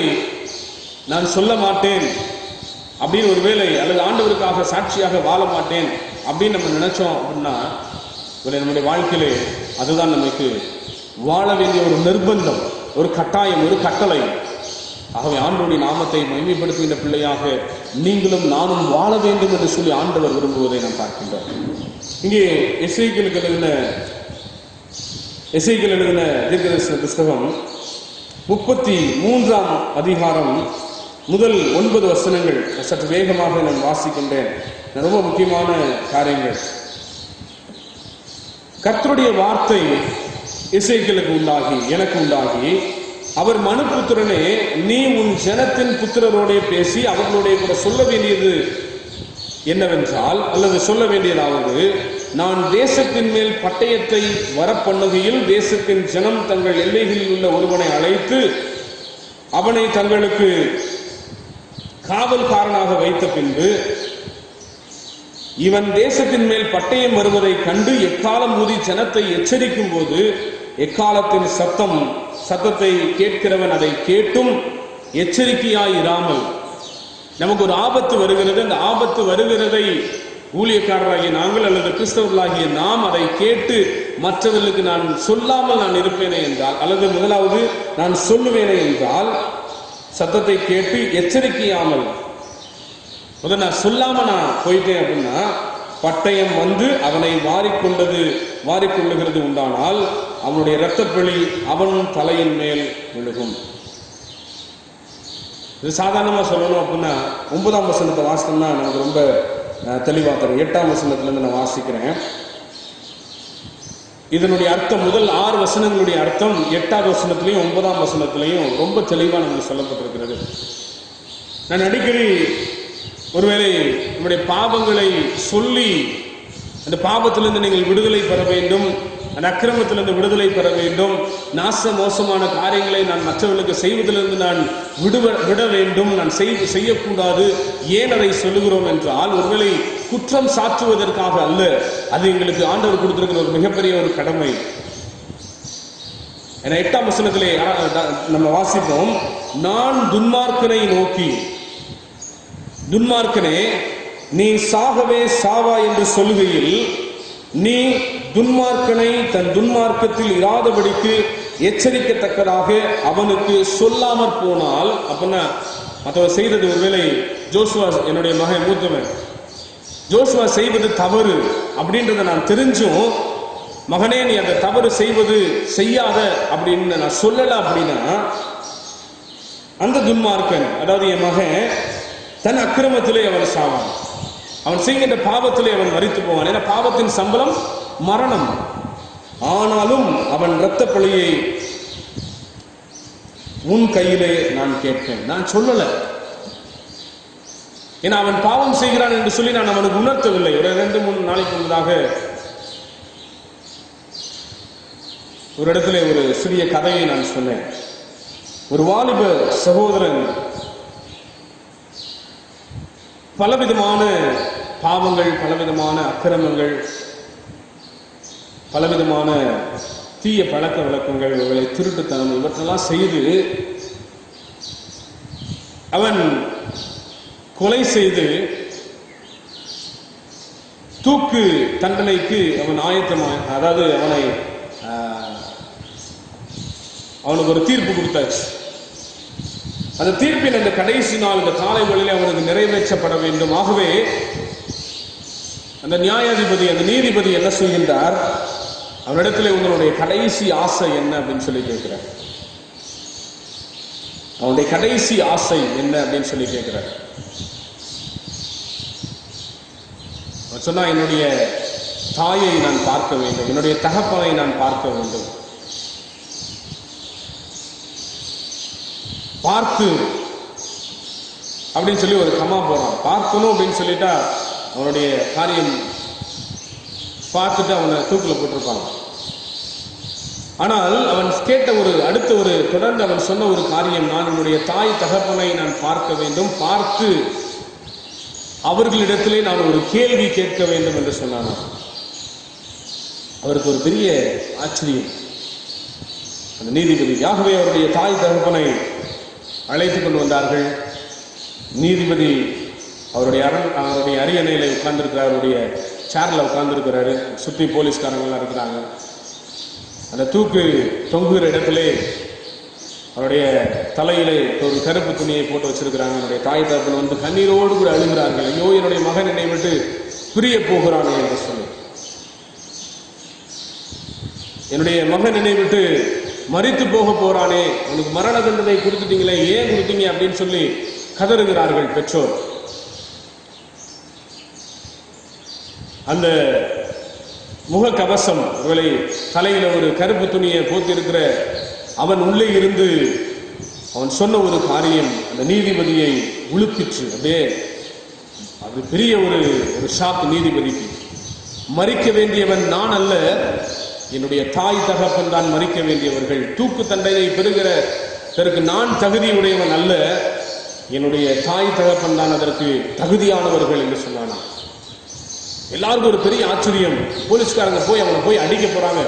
நான் சொல்ல மாட்டேன் அப்படின்னு ஒருவேளை, அல்லது ஆண்டவருக்காக சாட்சியாக வாழ மாட்டேன் அப்படின்னு நம்ம நினைச்சோம் அப்படின்னா நம்முடைய வாழ்க்கையிலே அதுதான் நமக்கு வாழ வேண்டிய ஒரு நிர்பந்தம், ஒரு கட்டாயம், ஒரு கட்டளை. ஆகவே ஆண்டவருடைய நாமத்தை மகிமைப்படுத்துகின்ற பிள்ளையாக நீங்களும் நானும் வாழ வேண்டும் என்று சொல்லி ஆண்டவர் விரும்புவதை நாம் பார்க்கின்றோம். இங்கே எசேக்கியேல் எழுதின தீர்க்கதரிசன புஸ்தகம் 33ஆம் அதிகாரம் முதல் 9 வசனங்கள் சற்று வேகமாக நான் வாசிக்கின்றேன். ரொம்ப முக்கியமான காரியங்கள். கர்த்தருடைய வார்த்தை எசேக்கியேலுக்கு உண்டாகி எனக்கு உண்டாகி, அவர் மனுபுத்திரனே, நீ உன் ஜனத்தின் புத்திரரோடே பேசி அவர்களுடைய கூட சொல்ல வேண்டியது என்னவென்றால், அல்லது சொல்ல வேண்டியதாவது, நான் தேசத்தின் மேல் பட்டயத்தை வரப்பண்ணுகையில் தேசத்தின் ஜனம் தங்கள் எல்லைகளில் உள்ள ஒருவனை அழைத்து அவனை தங்களுக்கு காவல்காரனாக வைத்த பின்பு இவன் தேசத்தின் மேல் பட்டயம் வருவதை கண்டு எக்காலம் ஊதி ஜனத்தை எச்சரிக்கும் போது எக்காலத்தின் சத்தத்தை கேட்கிறவன் அதை கேட்டும் எச்சரிக்கையாயிராமல், நமக்கு ஒரு ஆபத்து வருகிறது, அந்த ஆபத்து வருகிறதை ஊழியக்காரராகிய நாங்கள் அல்லது கிறிஸ்தவர்களாகிய நாம் அதை கேட்டு மற்றவர்களுக்கு நான் சொல்லாமல் நான் இருப்பேனே என்றால், அல்லது முதலாவது நான் சொல்லுவேனே என்றால், சத்தத்தை கேட்டு எச்சரிக்கையாமல் நான் சொல்லாம நான் போயிட்டேன் அப்படின்னா பட்டயம் வந்து அவனை வாரிக்கொள்ளுகிறது உண்டானால் அவனுடைய இரத்தப்பழி அவன் தலையின் மேல் விழுகும். இது சாதாரணமா சொல்லணும் அப்படின்னா 9ஆம் வசனத்தை வாசித்தோம்னா நமக்கு ரொம்ப தெளிவாக தரும். 8ஆம் வசனத்துல இருந்து நான் வாசிக்கிறேன். இதனுடைய அர்த்தம் முதல் 6 வசனங்களுடைய அர்த்தம் 8வது வசனத்திலையும் 9ஆம் வசனத்திலையும் ரொம்ப தெளிவாக நமக்கு சொல்லப்பட்டிருக்கிறது. நான் அடிக்கடி ஒருவேளை நம்முடைய பாவங்களை சொல்லி அந்த பாவத்திலிருந்து நீங்கள் விடுதலை பெற வேண்டும், அந்த அக்கிரமத்திலிருந்து விடுதலை பெற வேண்டும், மோசமான காரியங்களை நான் மற்றவர்களுக்கு செய்வதிலிருந்து நான் விட வேண்டும், நான் செய்யக்கூடாது. ஏன் அதை சொல்லுகிறோம் என்றால், ஒருவேளை குற்றம் சாற்றுவதற்காக அல்ல, அது எங்களுக்கு ஆண்டவர் கொடுத்திருக்கிற ஒரு மிகப்பெரிய ஒரு கடமை. 8ஆம் வசனத்திலே நம்ம வாசிப்போம், நான் துன்மார்க்கனை நோக்கி, துன்மார்க்கனே நீ சாகவே சாவா என்று சொல்லுகையில், நீ துன்மார்க்கனை தன் துன்மார்க்கத்தில் இராதபடிக்கு எச்சரிக்கத்தக்கதாக அவனுக்கு சொல்லாமற் போனால், அப்படின்னா மற்றவர் செய்தது ஒருவேளை ஜோசுவா என்னுடைய மகன் மூத்தவன், ஜோசுவா செய்வது தவறு அப்படின்றத நான் தெரிஞ்சும், மகனே நீ அந்த தவறு செய்யாத அப்படின்னு நான் சொல்லல அப்படின்னா, அந்த துன்மார்க்கன், அதாவது என் மகன் தன் அக்கிரமத்திலே அவன் சாவான், அவன் செய்கின்ற பாவத்திலே அவன் மரித்து போவான். ஏன்னா பாவத்தின் சம்பளம் மரணம். ஆனாலும் அவன் இரத்த பழியை உன் கையிலே நான் கேட்பேன். நான் சொல்லல, ஏன்னா அவன் பாவம் செய்கிறான் என்று சொல்லி நான் அவனுக்கு உணர்த்தவில்லை. ஒரு 2-3 நாளைக்கு முன்னதாக ஒரு இடத்துல ஒரு சிறிய கதையை நான் சொன்னேன். ஒரு வாலிப சகோதரன் பலவிதமான பாவங்கள், பலவிதமான அக்கிரமங்கள், பலவிதமான தீய பழக்க வழக்கங்கள், திருட்டுத்தனம், இவற்றெல்லாம் செய்து அவன் கொலை செய்து தூக்கு தண்டனைக்கு அவன் ஆயத்தமாக, அதாவது அவனுக்கு ஒரு தீர்ப்பு கொடுத்தாச்சு. அந்த தீர்ப்பின் அந்த கடைசி நாள், இந்த காலை வேளையிலே அவனுக்கு நிறைவேற்றப்பட வேண்டும். ஆகவே அந்த நியாயாதிபதி, அந்த நீதிபதி என்ன செய்கின்றார், அவனிடத்தில் உங்களுடைய கடைசி ஆசை என்ன அப்படின்னு சொல்லி கேட்கிறார். அவனுடைய கடைசி ஆசை என்ன அப்படின்னு சொல்லி கேட்கிறார். அவன் சொன்னா, என்னுடைய தாயை நான் பார்க்க வேண்டும், என்னுடைய தகப்பனை நான் பார்க்க வேண்டும். பார்த்து அப்படின்னு சொல்லி ஒரு கமா போறான். பார்க்கணும் அப்படின்னு சொல்லிட்டா அவனுடைய காரியம் பார்த்துட்டு அவனை தூக்கில் போட்டிருப்பாங்க. ஆனால் அவன் கேட்ட அடுத்த தொடர்ந்து அவன் சொன்ன ஒரு காரியம், நான் என்னுடைய தாய் தகப்பனை நான் பார்க்க வேண்டும், பார்த்து அவர்களிடத்திலே நான் ஒரு கேள்வி கேட்க வேண்டும் என்று சொன்னான். அவருக்கு ஒரு பெரிய ஆச்சரியம். அந்த நீதிபதி ஆகவே அவருடைய தாய் தகப்பனை அழைத்து கொண்டு வந்தார்கள். நீதிபதி அவருடைய அரியணையில உட்கார்ந்துருக்கிறார், அவருடைய சேர்ல உட்கார்ந்துருக்கிறாரு. சுற்றி போலீஸ்காரங்கள்லாம் இருக்கிறாங்க. அந்த தூக்கு தொங்குகிற இடத்திலே அவருடைய தலையிலே ஒரு கருப்பு துணியை போட்டு வச்சிருக்கிறாங்க. அவருடைய தாய் தகப்பன் வந்து கண்ணீரோடு கூட அழுகிறார்கள். ஐயோ, என்னுடைய மகன் என்னை விட்டு பிரிய போகிறானே என்று சொல்லி, என்னுடைய மகன் என்னை விட்டு மரித்து போக போறானே, உனக்கு மரண தண்டனை கொடுத்துட்டீங்களே, ஏன் கொடுத்தீங்க அப்படின்னு சொல்லி கதறுகிறார்கள் பெற்றோர். அந்த முகக்கவசம், ஒருவேளை தலையில ஒரு கருப்பு துணியை போத்தி இருக்கிற அவன் உள்ளே இருந்து அவன் சொன்ன ஒரு காரியம் அந்த நீதிபதியை உழுப்பிற்று. அப்படியே அது பெரிய ஒரு ஷாக் நீதிபதிக்கு. மரிக்க வேண்டியவன் நான் அல்ல, என்னுடைய தாய் தகப்பன் தான் மரிக்க வேண்டியவர்கள். தூக்கு தண்டனை பெறுகிறதற்கு நான் தகுதி உடையவன் அல்ல, என்னுடைய தாய் தகப்பன் தான் அதற்கு தகுதியானவர்கள் என்று சொன்னான். எல்லாருக்கும் ஒரு பெரிய ஆச்சரியம். போலீஸ்காரங்க அவனை போய் அடிக்க போறாங்க.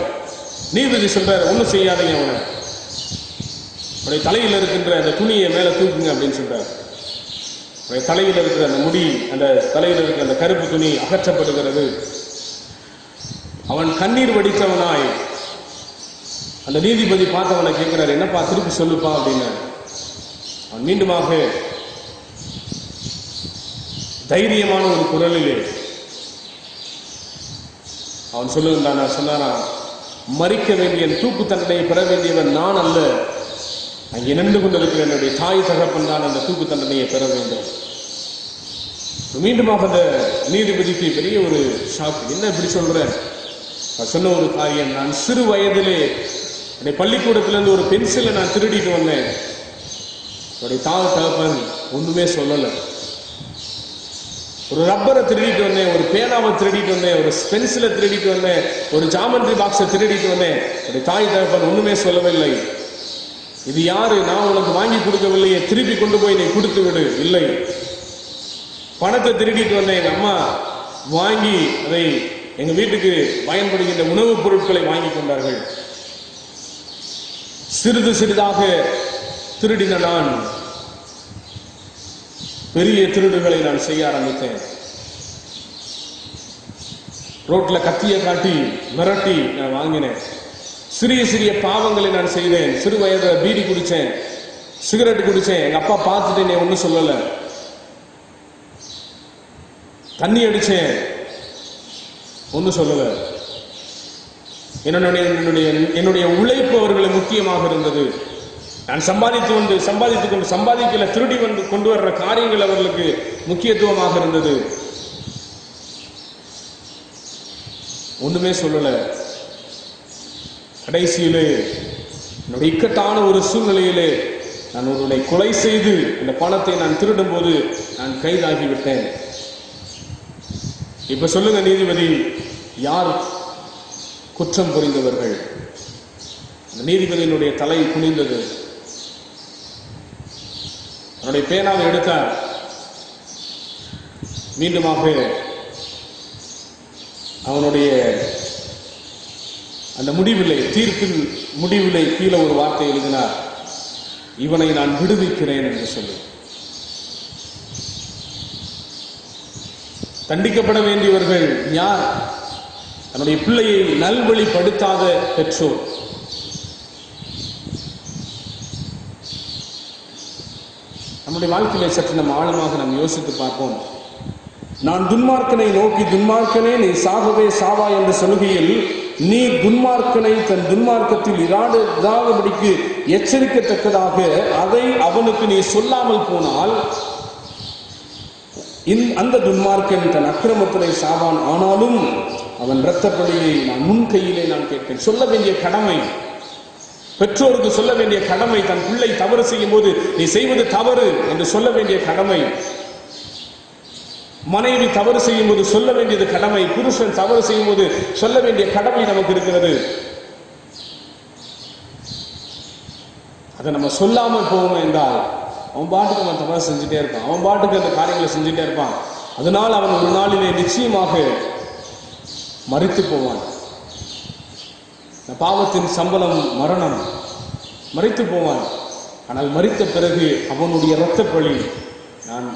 நீதிபதி சொல்றாரு, ஒன்றும் செய்யாதீங்க, அவனுடைய தலையில் இருக்கின்ற அந்த துணியை மேல தூக்குங்க அப்படின்னு சொல்றாரு. தலையில் இருக்கிற அந்த முடி, அந்த தலையில் இருக்கிற அந்த கருப்பு துணி அகற்றப்படுகிறது. அவன் கண்ணீர் வடித்தவனாய் அந்த நீதிபதி பார்த்தவனை கேட்கிறார், என்னப்பா திருப்பி சொல்லுப்பா அப்படின்னு. அவன் மீண்டுமாக தைரியமான ஒரு குரலிலே அவன் சொன்னானா, மரிக்க வேண்டிய தூக்கு தண்டனை பெற வேண்டியவன் நான் அல்ல, அங்கே நின்று கொண்டிருக்கிற என்னுடைய தாய் தகப்பன் தான் அந்த தூக்கு தண்டனையை பெற வேண்டும். மீண்டுமாக அந்த நீதிபதிக்கு பெரிய ஒரு ஷாக். என்ன இப்படி சொல்ற, அவர் சொன்ன ஒரு காரியம், நான் சிறு வயதிலே என்னுடைய பள்ளிக்கூடத்திலிருந்து ஒரு பென்சிலை நான் திருடிட்டு வந்தேன். என்னுடைய தாய் தகப்பன் ஒண்ணுமே சொல்லலை. ஒரு ரப்பரை திருடிட்டு வந்தேன், ஒரு பேனாவை திருடிட்டு வந்தேன், ஒரு பென்சிலை திருடிட்டு வந்தேன், ஒரு ஜாமெண்ட்ரி பாக்ஸை திருடிட்டு வந்தேன். என்னுடைய தாய் தகப்பன் ஒண்ணுமே சொல்லவில்லை. இது யாரு, நான் உனக்கு வாங்கி கொடுக்கவில்லையே, திருப்பி கொண்டு போய் நீ கொடுத்து விடு. இல்லை, பணத்தை திருடிட்டு வந்தேன், எங்க அம்மா வாங்கி அதை எங்க வீட்டுக்கு பயன்படுகின்ற உணவுப் பொருட்களை வாங்கி கொண்டார்கள். சிறிது சிறிதாக திருடின நான் பெரிய திருடுகளை நான் செய்ய ஆரம்பித்தேன். ரோட்ல கத்தியை காட்டி மிரட்டி நான் வாங்கினேன். சிறிய சிறிய பாவங்களை நான் செய்தேன். சிறு வயதில் பீடி குடிச்சேன், சிகரெட் குடிச்சேன். எங்க அப்பா பார்த்துட்டு என்னை ஒன்றும் சொல்லல. தண்ணி அடிச்சேன், ஒன்றும் சொல்லல. என்னுடைய உழைப்பு அவர்களுக்கு முக்கியமாக இருந்தது. நான் சம்பாதிக்கல, திருடி வந்து கொண்டு வர்ற காரியங்கள் அவர்களுக்கு முக்கியத்துவமாக இருந்தது. ஒண்ணுமே சொல்லல. கடைசியிலே என்னுடைய இக்கட்டான ஒரு சூழ்நிலையிலே நான் ஒருவனை கொலை செய்து இந்த பணத்தை நான் திருடும் போது நான் கைதாகிவிட்டேன். இப்ப சொல்லுங்க நீதிபதி, யார் குற்றம் புரிந்தவர்கள்? அந்த நீதிபதியினுடைய தலை குனிந்தது. அவனுடைய பேனாவை எடுத்தார். மீண்டுமாக அவனுடைய அந்த முடிவிலே, தீர்ப்பின் முடிவிலே கீழே ஒரு வார்த்தை எழுதினார், இவனை நான் விடுவிக்கிறேன் என்று சொல்லி. தண்டிக்கப்பட வேண்டியவர்கள் யார்? தன்னுடைய பிள்ளையை நல்வழிப்படுத்தாத பெற்றோர். நம்முடைய வாழ்க்கையில சற்று நம்ம ஆழமாக நாம் யோசித்து பார்ப்போம். நான் துன்மார்க்கனை நோக்கி, துன்மார்க்கனே நீ சாகவே சாவா என்று சொல்லுகையில், நீ துன்மார்க்கனை தன் துன்மார்க்கத்தில் இராதபடிக்கு எச்சரிக்கத்தக்கதாக அதை அவனுக்கு நீ சொல்லாமல் போனால் அந்த துன்மார்க்கன் தன் அக்கிரமத்திலே சாவான். ஆனாலும் அவன் இரத்தப்பழியை நான் முன் கையிலே நான் கேட்பேன். சொல்ல வேண்டிய கடமை, பெற்றோருக்கு சொல்ல வேண்டிய கடமை. தன் பிள்ளை தவறு செய்யும் போது நீ செய்வது தவறு என்று சொல்ல வேண்டிய கடமை. மனைவி தவறு செய்யும் போது சொல்ல வேண்டியது கடமை. புருஷன் தவறு செய்யும் போது சொல்ல வேண்டிய கடமை நமக்கு இருக்கிறது. அதை நம்ம சொல்லாமல் போவோம் என்றால் அவன் பாட்டுக்கு அவன் தவறு செஞ்சுட்டே இருப்பான். அவன் பாட்டுக்கு அந்த காரியங்களை செஞ்சுட்டே இருப்பான். அதனால் அவன் ஒரு நாளிலே நிச்சயமாக மரித்து போவான். பாவத்தின் சம்பளம் மரணம். மரித்து போவான். ஆனால் மரித்த பிறகு அவனுடைய இரத்தப்பழி நான்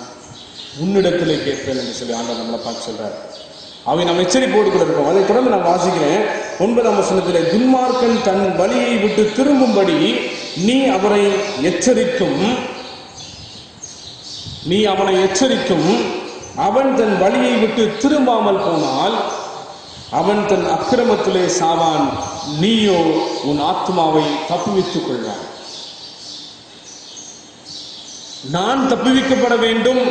உன்னிடத்திலே கேட்பேன் என்று சொல்லி ஆண்டவர் நம்மளை பார்த்து சொல்றார். அவை நாம் எச்சரிப்போடு கூட இருப்போம். அதை தொடர்ந்து நான் வாசிக்கிறேன். 9ஆம் வசனத்திலே, துன்மார்க்கன் தன் வழியை விட்டு திரும்பும்படி நீ அவனை எச்சரிக்கும், அவன் தன் வழியை விட்டு திரும்பாமல் போனால் அவன் தன் அக்கிரமத்திலே சாவான், நீயோ உன் ஆத்மாவை தப்புவித்துக் கொள்வான். நான் தப்புவிக்கப்பட வேண்டும்,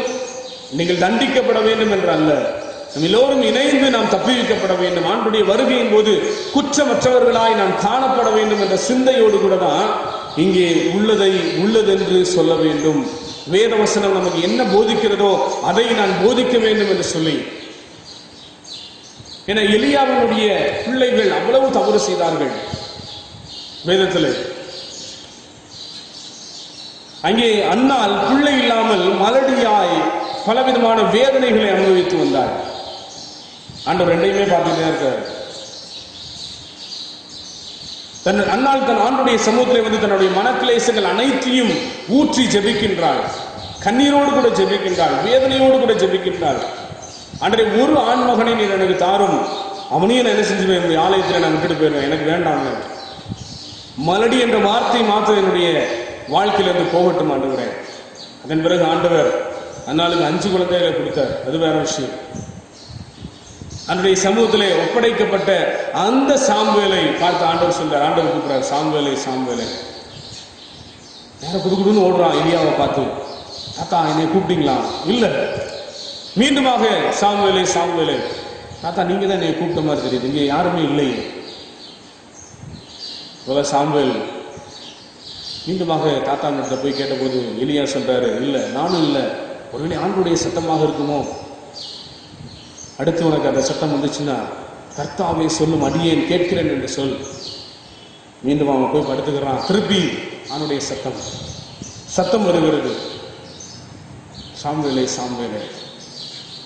நீங்கள் தண்டிக்கப்பட வேண்டும் என்று அல்ல. நம் எல்லோரும் இணைந்து நாம் தப்புவிக்கப்பட வேண்டும். ஆண்டுடைய வருகையின் போது குற்றமற்றவர்களாய் நாம் காணப்பட வேண்டும் என்ற சிந்தையோடு கூட தான் இங்கே உள்ளதென்று சொல்ல வேண்டும். வேதவசனம் நமக்கு என்ன போதிக்கிறதோ அதை நான் போதிக்க வேண்டும் என்று சொல்லி. என எலியாவினுடைய பிள்ளைகள் அவ்வளவு தவறு செய்தார்கள். வேதத்தில் அங்கே அன்னாள் பிள்ளை இல்லாமல் மலடியாய் பலவிதமான வேதனைகளை அனுபவித்து வந்தார். ஆண்டவர் ரெண்டையுமே பார்த்துட்டே இருக்கார். அன்னாள் தன் ஆண்டுடைய சமூகத்திலே வந்து தன்னுடைய மனக்கிலேசங்கள் அனைத்தையும் ஊற்றி ஜெபிக்கின்றாள். கண்ணீரோடு கூட ஜெபிக்கின்றாள், வேதனையோடு கூட ஜெபிக்கின்றாள். அன்றைய ஒரு ஆண் மகனை நீர் எனக்கு தாரும், அவனையும் நான் என்ன செஞ்சுவேன், ஆலயத்தில் நான் விட்டுட்டு போயிடுவேன், எனக்கு வேண்டாம். மலடி என்ற வார்த்தை மாத்திரம் என்னுடைய வாழ்க்கையிலிருந்து போகட்டும் ஆண்டவரே. அதன் பிறகு ஆண்டவர் அன்னாளுக்கு 5 குழந்தைகளை கொடுத்தார். அது வேற விஷயம். அன்றைய சமூகத்திலே ஒப்படைக்கப்பட்ட அந்த சாமுவேலை பார்த்து ஆண்டவர் சொல்றார். ஆண்டவர் கூப்பிடுறார், சாமுவேலை. வேற குடுக்குடுன்னு ஓடுறான் எலியாவை பார்த்து. தாத்தா என்னை கூப்பிட்டீங்களா? இல்ல. மீண்டுமாக சாமுவேலை. தாத்தா நீங்க தான் என்னை கூப்பிட்ட மாதிரி தெரியுது, இங்கே யாருமே இல்லையே. சாமுவேல் மீண்டுமாக தாத்தா கிட்ட போய் கேட்டபோது எலியா சொல்றாரு, இல்லை நானும் இல்லை, ஒருவேளை ஆண்டுடைய சத்தமாக இருக்குமோ. அடுத்து உனக்கு அந்த சத்தம் வந்துச்சுன்னா கர்த்தாவே சொல்லும், அடியேன் கேட்கிறேன் என்று சொல். மீண்டும் அவன் போய் படுத்துக்கிறான். திருப்பி ஆணுடைய சத்தம் வருகிறது, சாமுவேலே சாமுவேலே.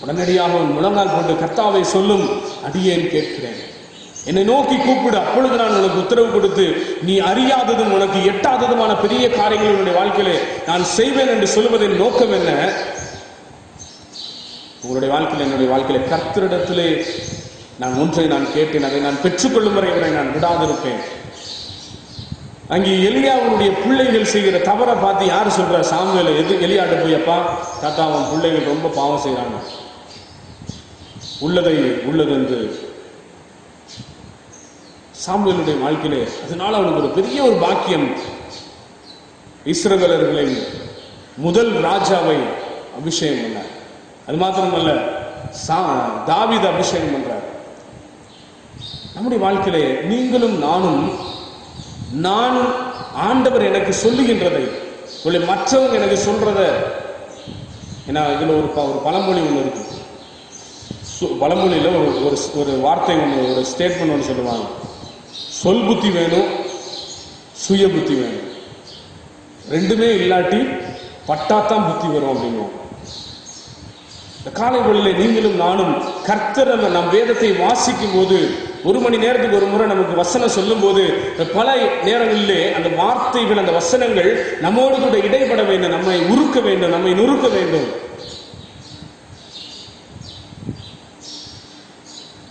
உடனடியாக அவன் முழங்கால் போட்டு கர்த்தாவே சொல்லும், அடியேன் கேட்கிறேன், என்னை நோக்கி கூப்பிடு, அப்பொழுது நான் உனக்கு உத்தரவு கொடுத்து நீ அறியாததும் உனக்கு எட்டாததுமான பெரிய காரியங்கள் உன்னுடைய வாழ்க்கையிலே நான் செய்வேன் என்று சொல்வதின் நோக்கம் என்ன? உங்களுடைய வாழ்க்கையில் என்னுடைய வாழ்க்கையில கர்த்தரிடத்திலே நான் ஒன்றை நான் கேட்டேன், அதை நான் பெற்றுக்கொள்ளும் வரை அவரை நான் விடாதிருப்பேன். அங்கே எலியாவுடைய பிள்ளைகள் செய்கிற தவறை பார்த்து யாரு சொல்ற? சாமுவேல் எலியாட்ட போய், அப்பா தாத்தா அவன் பிள்ளைகள் ரொம்ப பாவம் செய்யறாங்க, உள்ளதை உள்ளது என்று. சாமுவேலுடைய வாழ்க்கையிலே அதனால அவனுக்கு ஒரு பெரிய ஒரு பாக்கியம், இஸ்ரவேலர்களின் முதல் ராஜாவை அபிஷேகம் பண்ணார். அது மாத்திரமல்ல, தாவீது அபிஷேகம் பண்றார். நம்முடைய வாழ்க்கையிலே நீங்களும் நானும், நான் ஆண்டவர் எனக்கு சொல்லுகின்றதை மற்றவங்க எனக்கு சொல்றத, ஏன்னா இதுல ஒரு பழமொழி ஒன்று இருக்கு. பழமொழியில ஒரு வார்த்தை ஒன்று, ஒரு ஸ்டேட்மெண்ட் ஒன்று சொல்லுவாங்க, சொல் புத்தி வேணும், சுய புத்தி வேணும், ரெண்டுமே இல்லாட்டி பட்டாத்தான் புத்தி வரும் அப்படின்னு. இந்த காலை வேளையிலே நீங்களும் நானும் கர்த்தர் நம் வேதத்தை வாசிக்கும் போது, ஒரு மணி நேரத்துக்கு ஒரு முறை நமக்கு வசனம் சொல்லும் போது, பல நேரங்களிலே அந்த வார்த்தைகள், அந்த வசனங்கள் நம்மோடு கூட இடைப்பட வேண்டும், நம்மை உருக்க வேண்டும், நம்மை நொறுக்க வேண்டும்.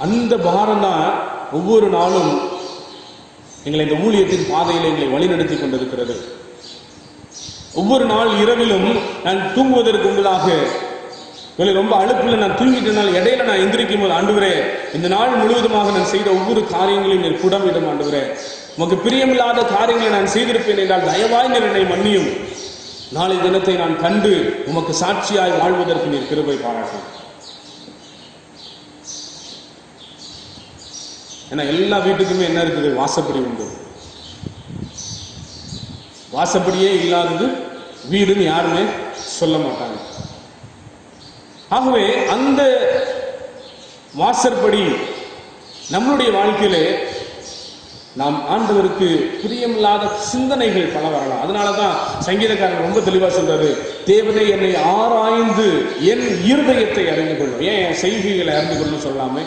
அந்த பாரம் தான் ஒவ்வொரு நாளும் எங்களை இந்த ஊழியத்தின் பாதையில் எங்களை வழிநடத்தி கொண்டிருக்கிறது. ஒவ்வொரு நாள் இரவிலும் நான் தூங்குவதற்கு முன்பதாக ரொம்ப அழுப்புல நான் தூங்கிட்டனால இடையில நான் எந்திரிக்கும் போது, ஆண்டவரே இந்த நாள் முழுவதுமாக நான் செய்த ஒவ்வொரு காரியங்களையும் என் குடமிடும். ஆண்டவரே உமக்கு பிரியமில்லாத காரியங்களை நான் செய்திருப்பேன் என்றால் தயவாய் நீர் என்னை மன்னியும். நாளை தினத்தை நான் கண்டு உமக்கு சாட்சியாய் வாழ்வதற்கு நீர் கிருபை பாராட்டும். ஏன்னா எல்லா வீட்டுக்குமே என்ன இருக்குது? வாசப்படி உண்டு. வாசப்படியே இல்லாதது வீடுன்னு யாருமே சொல்ல மாட்டாங்க. ஆகவே அந்த வாசற்படி நம்மளுடைய வாழ்க்கையிலே நாம் ஆண்டவருக்கு பிரியமில்லாத சிந்தனைகள் பல வரலாம். அதனாலதான் சங்கீதக்காரர் ரொம்ப தெளிவா சொல்றாரு, தேவனே என்னை ஆராய்ந்து என் இருதயத்தை அறிந்து கொள்ளும். ஏன் என் செய்திகளை அறிந்து கொள்ளும் சொல்லாம,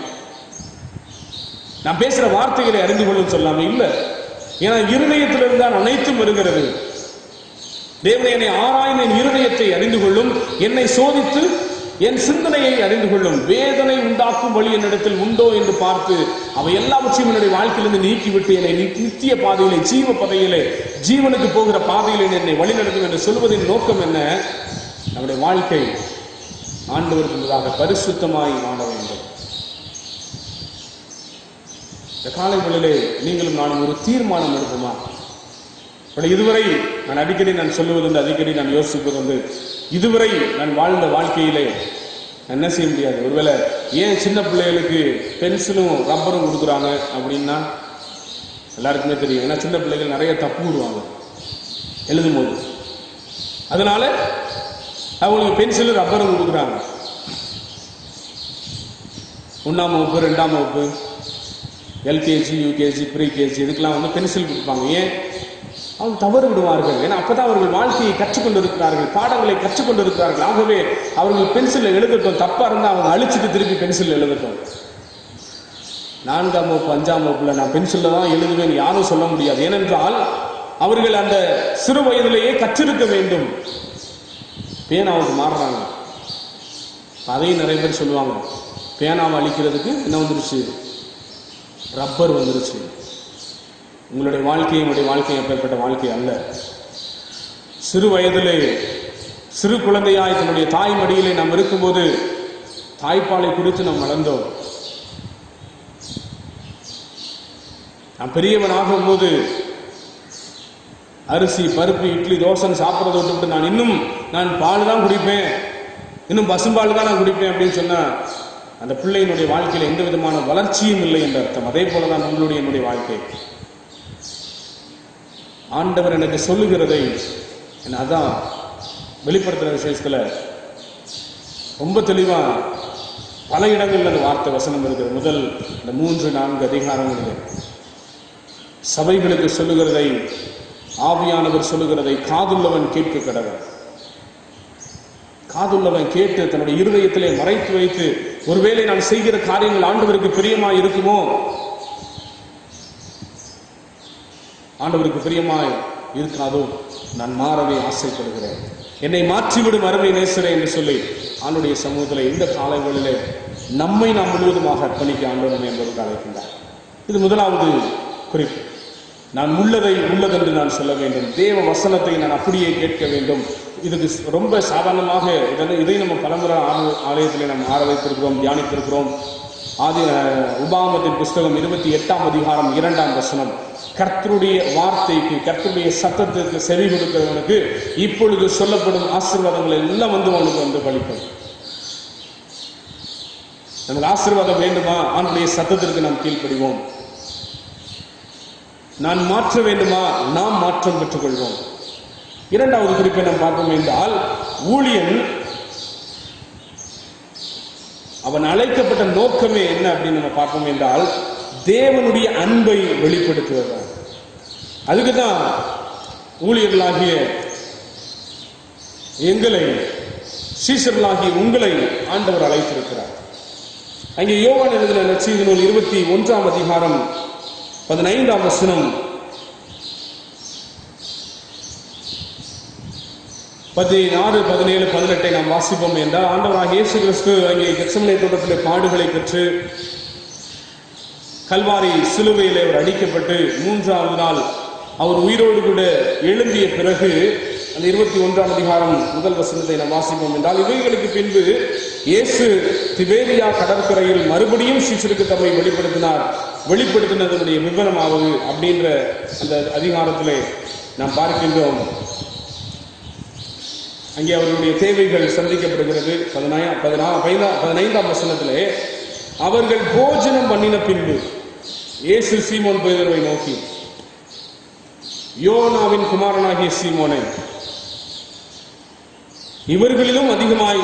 நான் பேசுற வார்த்தைகளை அறிந்து கொள்ளும் சொல்லாம இல்ல, ஏன்னா இருதயத்திலிருந்து தான் அனைத்தும் வருகிறது. தேவனே என்னை ஆராய்ந்து என் இருதயத்தை அறிந்து கொள்ளும், என்னை சோதித்து என் சிந்தனையை அறிந்து கொள்ளும், வேதனை உண்டாக்கும் வழி என்னிடத்தில் உண்டோ என்று பார்த்து அவை எல்லாவற்றையும் என்னுடைய வாழ்க்கையிலிருந்து நீக்கிவிட்டு என்னை நித்திய பாதையிலே, ஜீவ பதையிலே, ஜீவனுக்கு போகிற பாதையிலே என்னை வழிநடத்தும் என்று சொல்வதின் நோக்கம் என்ன? நம்முடைய வாழ்க்கை ஆண்டவருக்கு முன்பதாக பரிசுத்தமாய் வாழ வேண்டும். இந்த காலை வேளையிலே நீங்களும் நானும் ஒரு தீர்மானம் எடுப்போமா? இதுவரை நான் அடிக்கடி சொல்லுவது, அடிக்கடி நான் யோசிப்பது, இதுவரை நான் வாழ்ந்த வாழ்க்கையிலே என்ன செய்ய முடியாது. ஒருவேளை ஏன் சின்ன பிள்ளைகளுக்கு பென்சிலும் ரப்பரும் கொடுக்குறாங்க அப்படின்னா எல்லாருக்குமே தெரியும். ஏன்னா சின்ன பிள்ளைகள் நிறைய தப்பு விடுவாங்க எழுதும் போது, அதனால அவங்களுக்கு பென்சிலும் ரப்பரும் கொடுக்குறாங்க. 1ஆம் வகுப்பு 2ஆம் வகுப்பு எல்கேஜி யூகேஜி ப்ரீகேஜி இதுக்கெல்லாம் பென்சில் கொடுப்பாங்க. ஏன்? அவங்க தவறு விடுவார்கள். ஏன்னா அப்பதான் அவர்கள் வாழ்க்கையை கற்றுக்கொண்டிருக்கிறார்கள், பாடங்களை கற்றுக்கொண்டிருக்கிறார்கள். ஆகவே அவர்கள் பென்சில் எழுதட்டும், தப்பா இருந்தால் அவங்க அழிச்சிட்டு திருப்பி பென்சில் எழுதட்டும். 4ஆம் வகுப்பு 5ஆம் வகுப்புல நான் பென்சில்ல தான் எழுதுவேன் யாரும் சொல்ல முடியாது. ஏனென்றால் அவர்கள் அந்த சிறு வயதிலேயே கற்றிருக்க வேண்டும். பேனாவுக்கு மாறுறாங்க. அதையும் நிறைய பேர் சொல்லுவாங்க, பேனாவை அழிக்கிறதுக்கு என்ன வந்துருச்சு? ரப்பர் வந்துருச்சு. உங்களுடைய வாழ்க்கையும் என்னுடைய வாழ்க்கையும் எப்பேற்பட்ட வாழ்க்கை அல்ல. சிறு வயதிலே சிறு குழந்தையாய் தன்னுடைய தாய் மடியிலே நாம் இருக்கும்போது தாய்ப்பாலை குறித்து நாம் வளர்ந்தோம். நாம் பெரியவனாகும் போது அரிசி பருப்பு இட்லி தோசை சாப்பிட்றதை விட்டுவிட்டு நான் பால் தான் குடிப்பேன், இன்னும் பசும்பால் தான் நான் குடிப்பேன் அப்படின்னு சொன்னா அந்த பிள்ளையினுடைய வாழ்க்கையில் எந்த விதமான வளர்ச்சியும் இல்லை என்ற அர்த்தம். அதே போலதான் உங்களுடைய என்னுடைய வாழ்க்கை. ஆண்டவர் எனக்கு சொல்லுகிறதை அதான் வெளிப்படுத்துகிற விஷயத்துல ரொம்ப தெளிவா பல இடங்கள்ல அந்த வார்த்தை வசனம் இருக்குது. முதல் இந்த 3-4 அதிகாரங்களில் சபைகளுக்கு சொல்லுகிறதை, ஆவியானவர் சொல்லுகிறதை காதுள்ளவன் கேட்க கடவன். காதுள்ளவன் கேட்டு தன்னுடைய இருதயத்திலே மறைத்து வைத்து, ஒருவேளை நான் செய்கிற காரியங்கள் ஆண்டவருக்கு பிரியமா இருக்குமோ, ஆண்டவருக்கு பிரியமாய் இருக்காதோ, நான் மாறவே ஆசைப்படுகிறேன், என்னை மாற்றிவிடும் அருமை நேசரே என்று சொல்லி ஆண்டுடைய சமூகத்தில் இந்த காலங்களிலே நம்மை நாம் முழுவதுமாக அர்ப்பணிக்க ஆண்டவர் என்பதற்கு அழைக்கின்றார். இது முதலாவது குறிப்பு. நான் உள்ளதை உள்ளதென்று நான் சொல்ல வேண்டும். தேவ வசனத்தை நான் அப்படியே கேட்க வேண்டும். இதுக்கு ரொம்ப சாதாரணமாக இதை நம்ம பலமுறை ஆலயத்திலே நாம் ஆராய்த்திருக்கிறோம், தியானித்திருக்கிறோம். உபாகமத்தின் புஸ்தகம் 28ஆம் அதிகாரம் 2ஆம் வசனம், கர்த்தருடைய வார்த்தைக்கு, கர்த்தருடைய சத்தத்திற்கு செவி கொடுக்கிறவனுக்கு இப்பொழுது சொல்லப்படும் ஆசீர்வாதங்கள் எல்லாம் அவனுக்கு வந்து பலிக்கும். நமக்கு ஆசீர்வாதம் வேண்டுமா? ஆண்டுடைய சத்தத்திற்கு நாம் கீழ்ப்படிவோம். நான் மாற்ற வேண்டுமா? நாம் மாற்றம் பெற்றுக்கொள்வோம். இரண்டாவது குறிப்பை நாம் பார்ப்போம் என்றால், ஊழியன் அவன் அழைக்கப்பட்ட நோக்கமே என்ன அப்படின்னு நம்ம பார்ப்போம் என்றால், தேவனுடைய அன்பை வெளிப்படுத்துவது. அதுக்குதான் ஊழியர்களாகிய எங்களை, சீஷர்களாகிய உங்களை ஆண்டவர் அழைத்திருக்கிறார். அங்கே யோவான் எழுதின நற்செய்தி நூல் 21ஆம் அதிகாரம் 15ஆம் வசனம், 16, 17, 18 நாம் வாசிப்போம் என்றால், ஆண்டவராகிய இயேசு கிறிஸ்து அங்கே கெத்செமனே தோட்டத்திலே பாடுகளை பெற்று கல்வாரி சிலுவையிலே அவர் அடிக்கப்பட்டு 3ஆவது நாள் அவர் உயிரோடு கூட எழும்பிய பிறகு அந்த 21ஆம் அதிகாரம் முதல் வசனத்தை நாம் வாசிப்போம் என்றால், இவைகளுக்கு பின்பு இயேசு திபேரியா கடற்கரையில் மறுபடியும் சீஷருக்கு தம்மை வெளிப்படுத்தினதனுடைய விவரமாவது அப்படின்ற அந்த அதிகாரத்திலே நாம் பார்க்கின்றோம். அங்கே அவர்களுடைய தேவைகள் சந்திக்கப்படுகிறது. 15ஆம் வசனத்திலே, அவர்கள் போஜனம் பண்ணின பின்பு இயேசு சீமோன் பேதுருவை நோக்கி, யோனாவின் குமாரனாகிய சீமோனே, இவர்களிலும் அதிகமாய்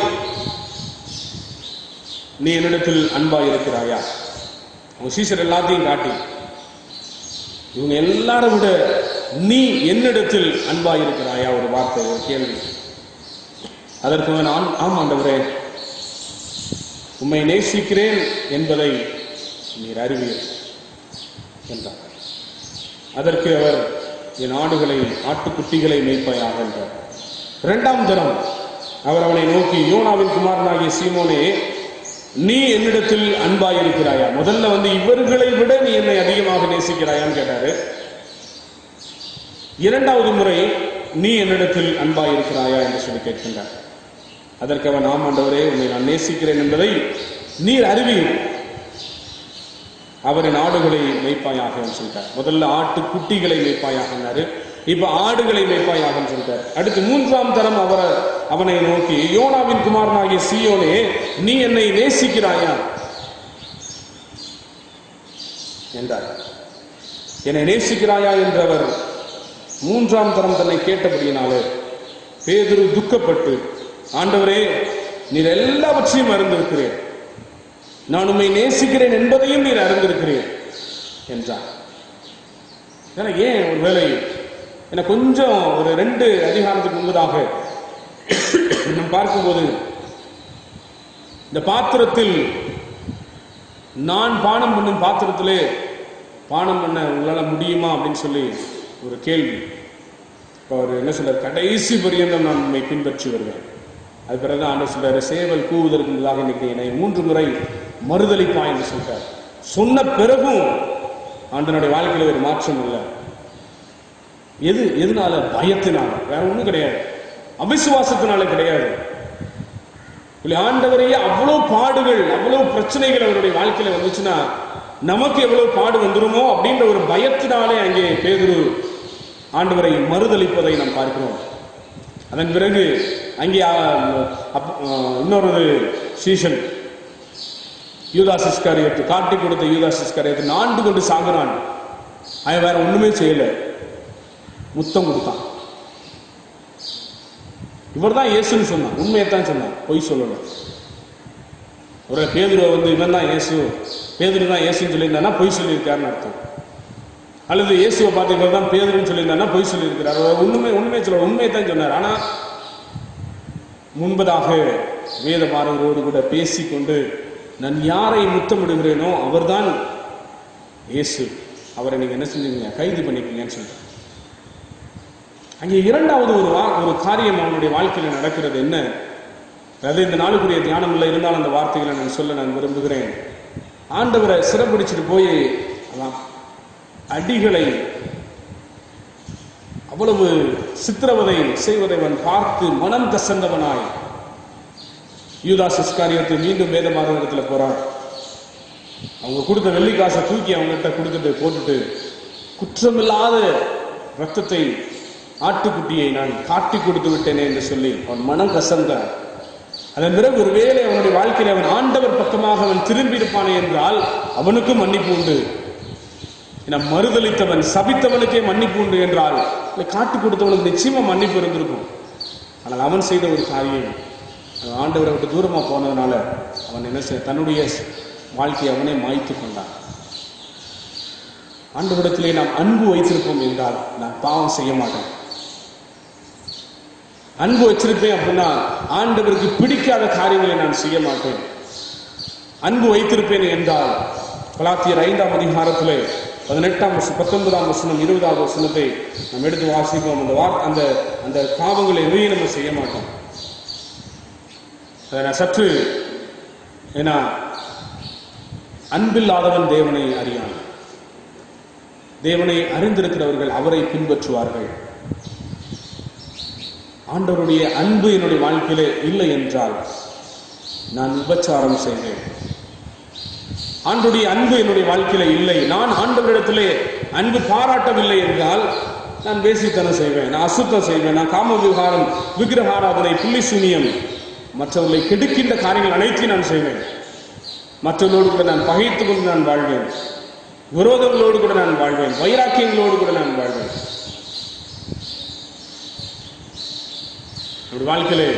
நீ என்னிடத்தில் அன்பாய் இருக்கிறாயா? உங்க சீஷர் எல்லாத்தையும் காட்டி, இவங்க எல்லாரும் விட நீ என்னிடத்தில் அன்பாய் இருக்கிறாயா? ஒரு வார்த்தை, ஒரு கேள்வி. அதற்கு நான், ஆம் ஆண்டவரே, உம்மை நேசிக்கிறேன் என்பதை நீர் அறிவீர் என்றார். அதற்கு அவர், என் ஆடுகளை, ஆட்டுக்குட்டிகளை மேய்ப்பாயாக என்றார். 2ஆம் தரம் அவர் அவனை நோக்கி, யோனாவின் குமாரனாகிய சீமோனே, நீ என்னிடத்தில் அன்பாய் இருக்கிறாயா? முதல்ல இவர்களை விட நீ என்னை அதிகமாக நேசிக்கிறாயான்னு கேட்டாரு. 2வது முறை நீ என்னிடத்தில் அன்பாய் இருக்கிறாயா என்று சொல்லி கேட்கின்றார். அதற்கு அவன், ஆம் ஆண்டவரே, உன்னை நான் நேசிக்கிறேன் என்பதை நீர் அறிவீர், அவரின் ஆடுகளை மேய்ப்பாயாக சொல்லிட்டார். முதல்ல ஆட்டுக்குட்டிகளை மேய்ப்பாயாக, இப்ப ஆடுகளை மேய்ப்பாயாக சொல்லிட்டார். அடுத்து 3ஆம் தரம் அவனை நோக்கி, யோனாவின் குமாரனாகிய சீயோனே, நீ என்னை நேசிக்கிறாயா என்றார். என்னை நேசிக்கிறாயா என்றவர் 3ஆம் தரம் தன்னை கேட்டபடியினாலே பேதுரு துக்கப்பட்டு, ஆண்டவரே, நீர் எல்லாவற்றையும் அறிந்திருக்கிறேன், நான் உம்மை நேசிக்கிறேன் என்பதையும் நீர் அறிந்திருக்கிறேன் என்றார். ஏன் ஒருவேளை எனக்கு கொஞ்சம் ஒரு 2 அதிகாரத்துக்கு முன்பதாக நாம் பார்க்கும்போது, இந்த பாத்திரத்தில் நான் பானம் பண்ணும் பாத்திரத்திலே பானம் பண்ண உங்களால் முடியுமா அப்படின்னு சொல்லி ஒரு கேள்வி. இப்போ அவர் என்ன சொல்றார்? கடைசி பரியந்தம் நான் உண்மை பின்பற்றி வருவேன். அது பிறகு ஆண்டவர் சொல்றாரு, சேவல் கூவுவதற்கு முன்னதாக இன்னைக்கு என்னை 3 முறை மறுதளிப்பா என்று சொல்றார். சொன்ன பிறகும் ஆண்டனுடைய வாழ்க்கையில் ஒரு மாற்றம் இல்லை. எதனால? பயத்தினால, வேற ஒண்ணும் கிடையாது. அவிசுவாசத்தினால கிடையாது. ஆண்டவரையே அவ்வளவு பாடுகள், அவ்வளவு பிரச்சனைகள் அவருடைய வாழ்க்கையில வந்துச்சுன்னா நமக்கு எவ்வளவு பாடு வந்துருமோ அப்படின்ற ஒரு பயத்தினாலே அங்கே பேதுரு ஆண்டவரை மறுதளிப்பதை நாம் பார்க்கிறோம். அதன் பிறகு அங்கே இன்னொரு சீசன் யூதாஸ் இஸ்காரியோத்து, காட்டி கொடுத்த யூதாஸ் இஸ்காரியோத்து நான்கு கொண்டு சாகுறான். அவன் வேற ஒண்ணுமே செய்யல, முத்தம் கொடுத்தான். இவர் தான் இயேசுன்னு சொன்னான், உண்மையைத்தான் சொன்னான், பொய் சொல்லல. ஒரு பேதுருவை இவன் தான் இயேசு, பேதுரு தான் இயேசுன்னு சொல்லியிருந்தானா பொய் சொல்லியிருக்காருன்னு அர்த்தம். அல்லது இயேசுவை பார்த்து இவர் தான் பேதுருன்னு சொல்லியிருந்தானா பொய் சொல்லியிருக்கிறார். உண்மையே சொல்ல, உண்மையைத்தான் சொன்னார். ஆனா முன்பதாக வேத மாணவரோடு கூட பேசிக்கொண்டு நான் யாரை முத்தமிடுகிறேனோ அவர்தான் இயேசு, அவரை நீங்க என்ன செஞ்சீங்க, கைது பண்ணிக்கீங்கன்னு சொல்றார். அங்கே இரண்டாவது ஒரு காரியம் அவனுடைய வாழ்க்கையில் நடக்கிறது என்ன? அது இந்த நாளுக்குரிய தியானம் இல்லை, இருந்தாலும் அந்த வார்த்தைகளை நான் சொல்ல நான் விரும்புகிறேன். ஆண்டவரை சிறப்பிடிச்சிட்டு போய் அடிகளை அவ்வளவு சித்திரவதை செய்வதை அவன் பார்த்து மனம் கசந்தவனாய் யூதாஸ் இஸ்காரியோத்து மீண்டும் வேதமாரகத்தில் போறான். அவங்க கொடுத்த வெள்ளிக்காசை தூக்கி அவங்ககிட்ட கொடுத்துட்டு போட்டுட்டு, குற்றமில்லாத ரத்தத்தை ஆட்டுக்குட்டியை நான் காட்டி கொடுத்து விட்டேனே என்று சொல்லி அவன் மனம் கசந்தான். அதன் பிறகு ஒருவேளை அவனுடைய வாழ்க்கையில் அவன் ஆண்டவர் பக்கமாக அவன் திரும்பி இருப்பானே என்றால் அவனுக்கும் மன்னிப்பு உண்டு. மறுதளித்தவன் சபித்தவனுக்கே மன்னிப்பு உண்டு என்றால் காட்டி கொடுத்தவனுக்கு நிச்சயமா மன்னிப்பு இருந்திருக்கும். ஆனால் அவன் செய்த ஒரு காரியம், ஆண்டவரை விட்டு தூரமா போனதுனால அவன் என்ன செய்ய, தன்னுடைய வாழ்க்கையை அவனே மாய்த்து கொண்டான். ஆண்டவரிடத்திலே நாம் அன்பு வைத்திருப்போம் என்றால் நான் பாவம் செய்ய மாட்டேன். அன்பு வச்சிருப்பேன் அப்படின்னா ஆண்டவருக்கு பிடிக்காத காரியங்களை நான் செய்ய மாட்டேன். அன்பு வைத்திருப்பேன் என்றால் கலாத்தியர் 5ஆம் அதிகாரத்திலே 18ஆம் 19ஆம் வசனம் 20ஆவது வசனத்தை நாம் எடுத்து வாசிப்போம். அந்த பாவங்களை எதையும் நம்ம செய்ய மாட்டோம். அதை நான் சற்று, ஏன்னா அன்பில்லாதவன் தேவனை அறியான், தேவனை அறிந்திருக்கிறவர்கள் அவரை பின்பற்றுவார்கள். ஆண்டவருடைய அன்பு என்னுடைய வாழ்க்கையிலே இல்லை என்றால் நான் விபச்சாரம் செய்வேன். ஆண்டவருடைய அன்பு என்னுடைய வாழ்க்கையில இல்லை, நான் ஆண்டவரிடத்திலே அன்பு பாராட்டவில்லை என்றால் நான் வேசித்தனம் செய்வேன், நான் அசுத்தம் செய்வேன், நான் காம விகாரம், விக்கிரகாராதனை, புள்ளி சூனியம், மற்றவர்களை கெடுக்கின்ற காரியங்கள் அனைத்தையும் நான் செய்வேன். மற்றவர்களோடு கூட நான் பகைத்துக் கொண்டு நான் வாழ்வேன், விரோதங்களோடு கூட நான் வாழ்வேன், வைராக்கியங்களோடு கூட நான் வாழ்வேன். வாழ்க்கையிலே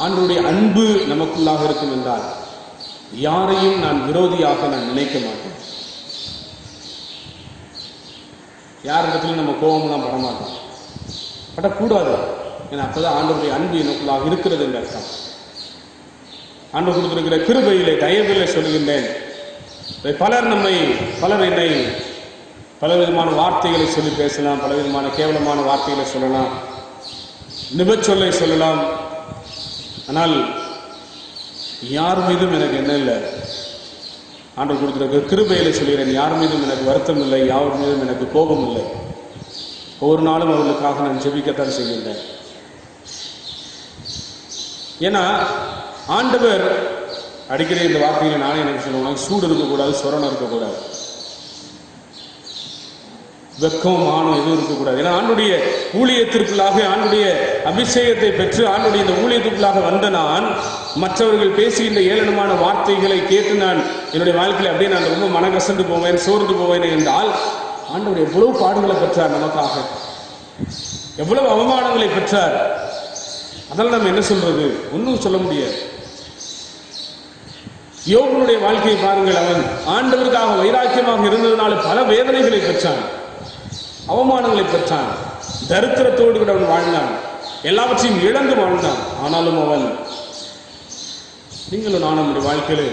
ஆண்டவருடைய அன்பு நமக்குள்ளாக இருக்கும் என்றால் யாரையும் நான் விரோதியாக நான் நினைக்க மாட்டேன். யாரிடத்திலும் நம்ம கோபம்லாம் பட மாட்டோம், படக்கூடாது. ஏன்னா அப்பதான் ஆண்டவருடைய அன்பு எனக்குள்ளாக இருக்கிறது என்று அர்த்தம். ஆண்டவர் கொடுத்திருக்கிற கிருபையிலே தயவிலே சொல்லுகின்றேன், பலர் என்னை பலவிதமான வார்த்தைகளை சொல்லி பேசலாம், பலவிதமான கேவலமான வார்த்தைகளை சொல்லலாம், நிபச்சொல்லை சொல்லலாம். ஆனால் யார் மீதும் எனக்கு என்ன இல்லை, ஆண்டவர் கொடுத்திருக்கிற கிருபையில சொல்கிறேன், யார் மீதும் எனக்கு வருத்தம் இல்லை, யார் மீதும் எனக்கு கோபம் இல்லை. ஒவ்வொரு நாளும் அவர்களுக்காக நான் ஜெபிக்கத்தான் செய்கின்றேன். ஏன்னா ஆண்டவர் அடிக்கடி இந்த வார்த்தைகளை நானே எனக்கு சொல்லுவாங்க, சூடு இருக்கக்கூடாது, சொரணம் இருக்கக்கூடாது, வெக்கம் மானம் எதுவும் இருக்கக்கூடாது. ஏன்னா ஆண்டுடைய ஊழியத்திற்குள்ளாக, ஆண்டுடைய அபிஷேகத்தை பெற்று ஆண்டுடைய இந்த ஊழியத்திற்குள்ளாக வந்த நான் மற்றவர்கள் பேசுகின்ற ஏளனமான வார்த்தைகளை கேட்டு நான் என்னுடைய வாழ்க்கையில் அப்படியே நான் ரொம்ப மனக்கசந்து போவேன், சோர்ந்து போவேன் என்றால் ஆண்டவர் எவ்வளவு பாடுகளை பெற்றார் நமக்காக, எவ்வளவு அவமானங்களை பெற்றார். அதெல்லாம் நம்ம என்ன சொல்றது, ஒன்றும் சொல்ல முடியாது. யோபனுடைய வாழ்க்கையை பாருங்கள், அவன் ஆண்டவருக்காக வைராக்கியமாக இருந்ததுனால பல வேதனைகளை பெற்றான், அவமானங்களை பெற்றான், தரித்திரத்தோடு கூட அவன் வாழ்ந்தான், எல்லாவற்றையும் இழந்து வாழ்ந்தான். ஆனாலும் அவன், நீங்களும் நான் நம்முடைய வாழ்க்கையில்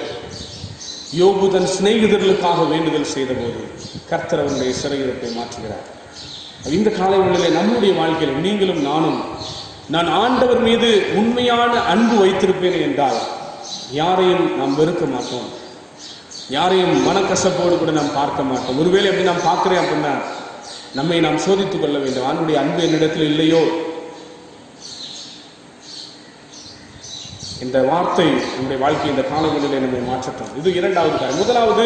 யோபு தன் சிநேகிதர்களுக்காக வேண்டுதல் செய்த போது கர்த்தர் அவனுடைய சிறையிருப்பை மாற்றுகிறார். இந்த காலங்களிலே நம்முடைய வாழ்க்கையில் நீங்களும் நானும், நான் ஆண்டவர் மீது உண்மையான அன்பு வைத்திருப்பேன் என்றால் யாரையும் நாம் வெறுக்க மாட்டோம், யாரையும் மனக்கசப்போடு கூட நாம் பார்க்க மாட்டோம். ஒருவேளை அப்படி நாம் பார்க்கிறேன் அப்படின்னா நம்மை நாம் சோதித்துக் கொள்ள வேண்டும். ஆண்டுடைய அன்பு என்னிடத்தில் இல்லையோ? இந்த வார்த்தை நம்முடைய வாழ்க்கை இந்த காலங்களிலே நம்மை மாற்றட்டும். இது இரண்டாவது காரியம். முதலாவது,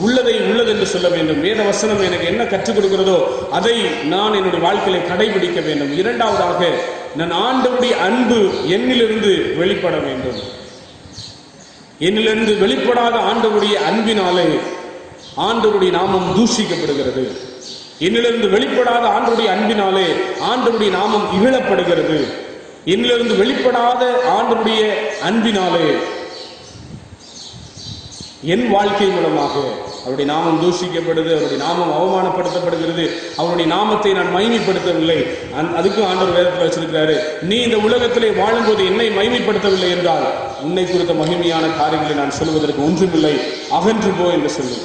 உள்ளதை உள்ளது என்று சொல்ல வேண்டும். வேத வசனம் எனக்கு என்ன கற்றுக் கொடுக்கிறதோ அதை நான் என்னுடைய வாழ்க்கையில கடைபிடிக்க வேண்டும். இரண்டாவதாக, நான் ஆண்டவருடைய அன்பு என்னிலிருந்து வெளிப்பட வேண்டும். என்னிலிருந்து வெளிப்படாத ஆண்டவருடைய அன்பினாலே ஆண்டவருடைய நாமம் தூஷிக்கப்படுகிறது. என்னிலிருந்து வெளிப்படாத ஆண்டவருடைய அன்பினாலே ஆண்டவருடைய நாமம் இகழப்படுகிறது. என்னிலிருந்து வெளிப்படாத ஆண்டவருடைய அன்பினாலே என் வாழ்க்கை மூலமாக அவருடைய நாமம் தூஷிக்கப்படுது, அவருடைய நாமம் அவமானப்படுத்தப்படுகிறது, அவருடைய நாமத்தை நான் மைமைப்படுத்தவில்லை. அதுக்கும் ஆண்டவர் வேதத்தில் வச்சிருக்கிறாரு, நீ இந்த உலகத்திலே வாழும்போது என்னை மைமைப்படுத்தவில்லை என்றால் உன்னை குறித்த மகிமையான காரியங்களை நான் சொல்வதற்கு ஒன்றுமில்லை, அகன்று போ என்று சொல்லு.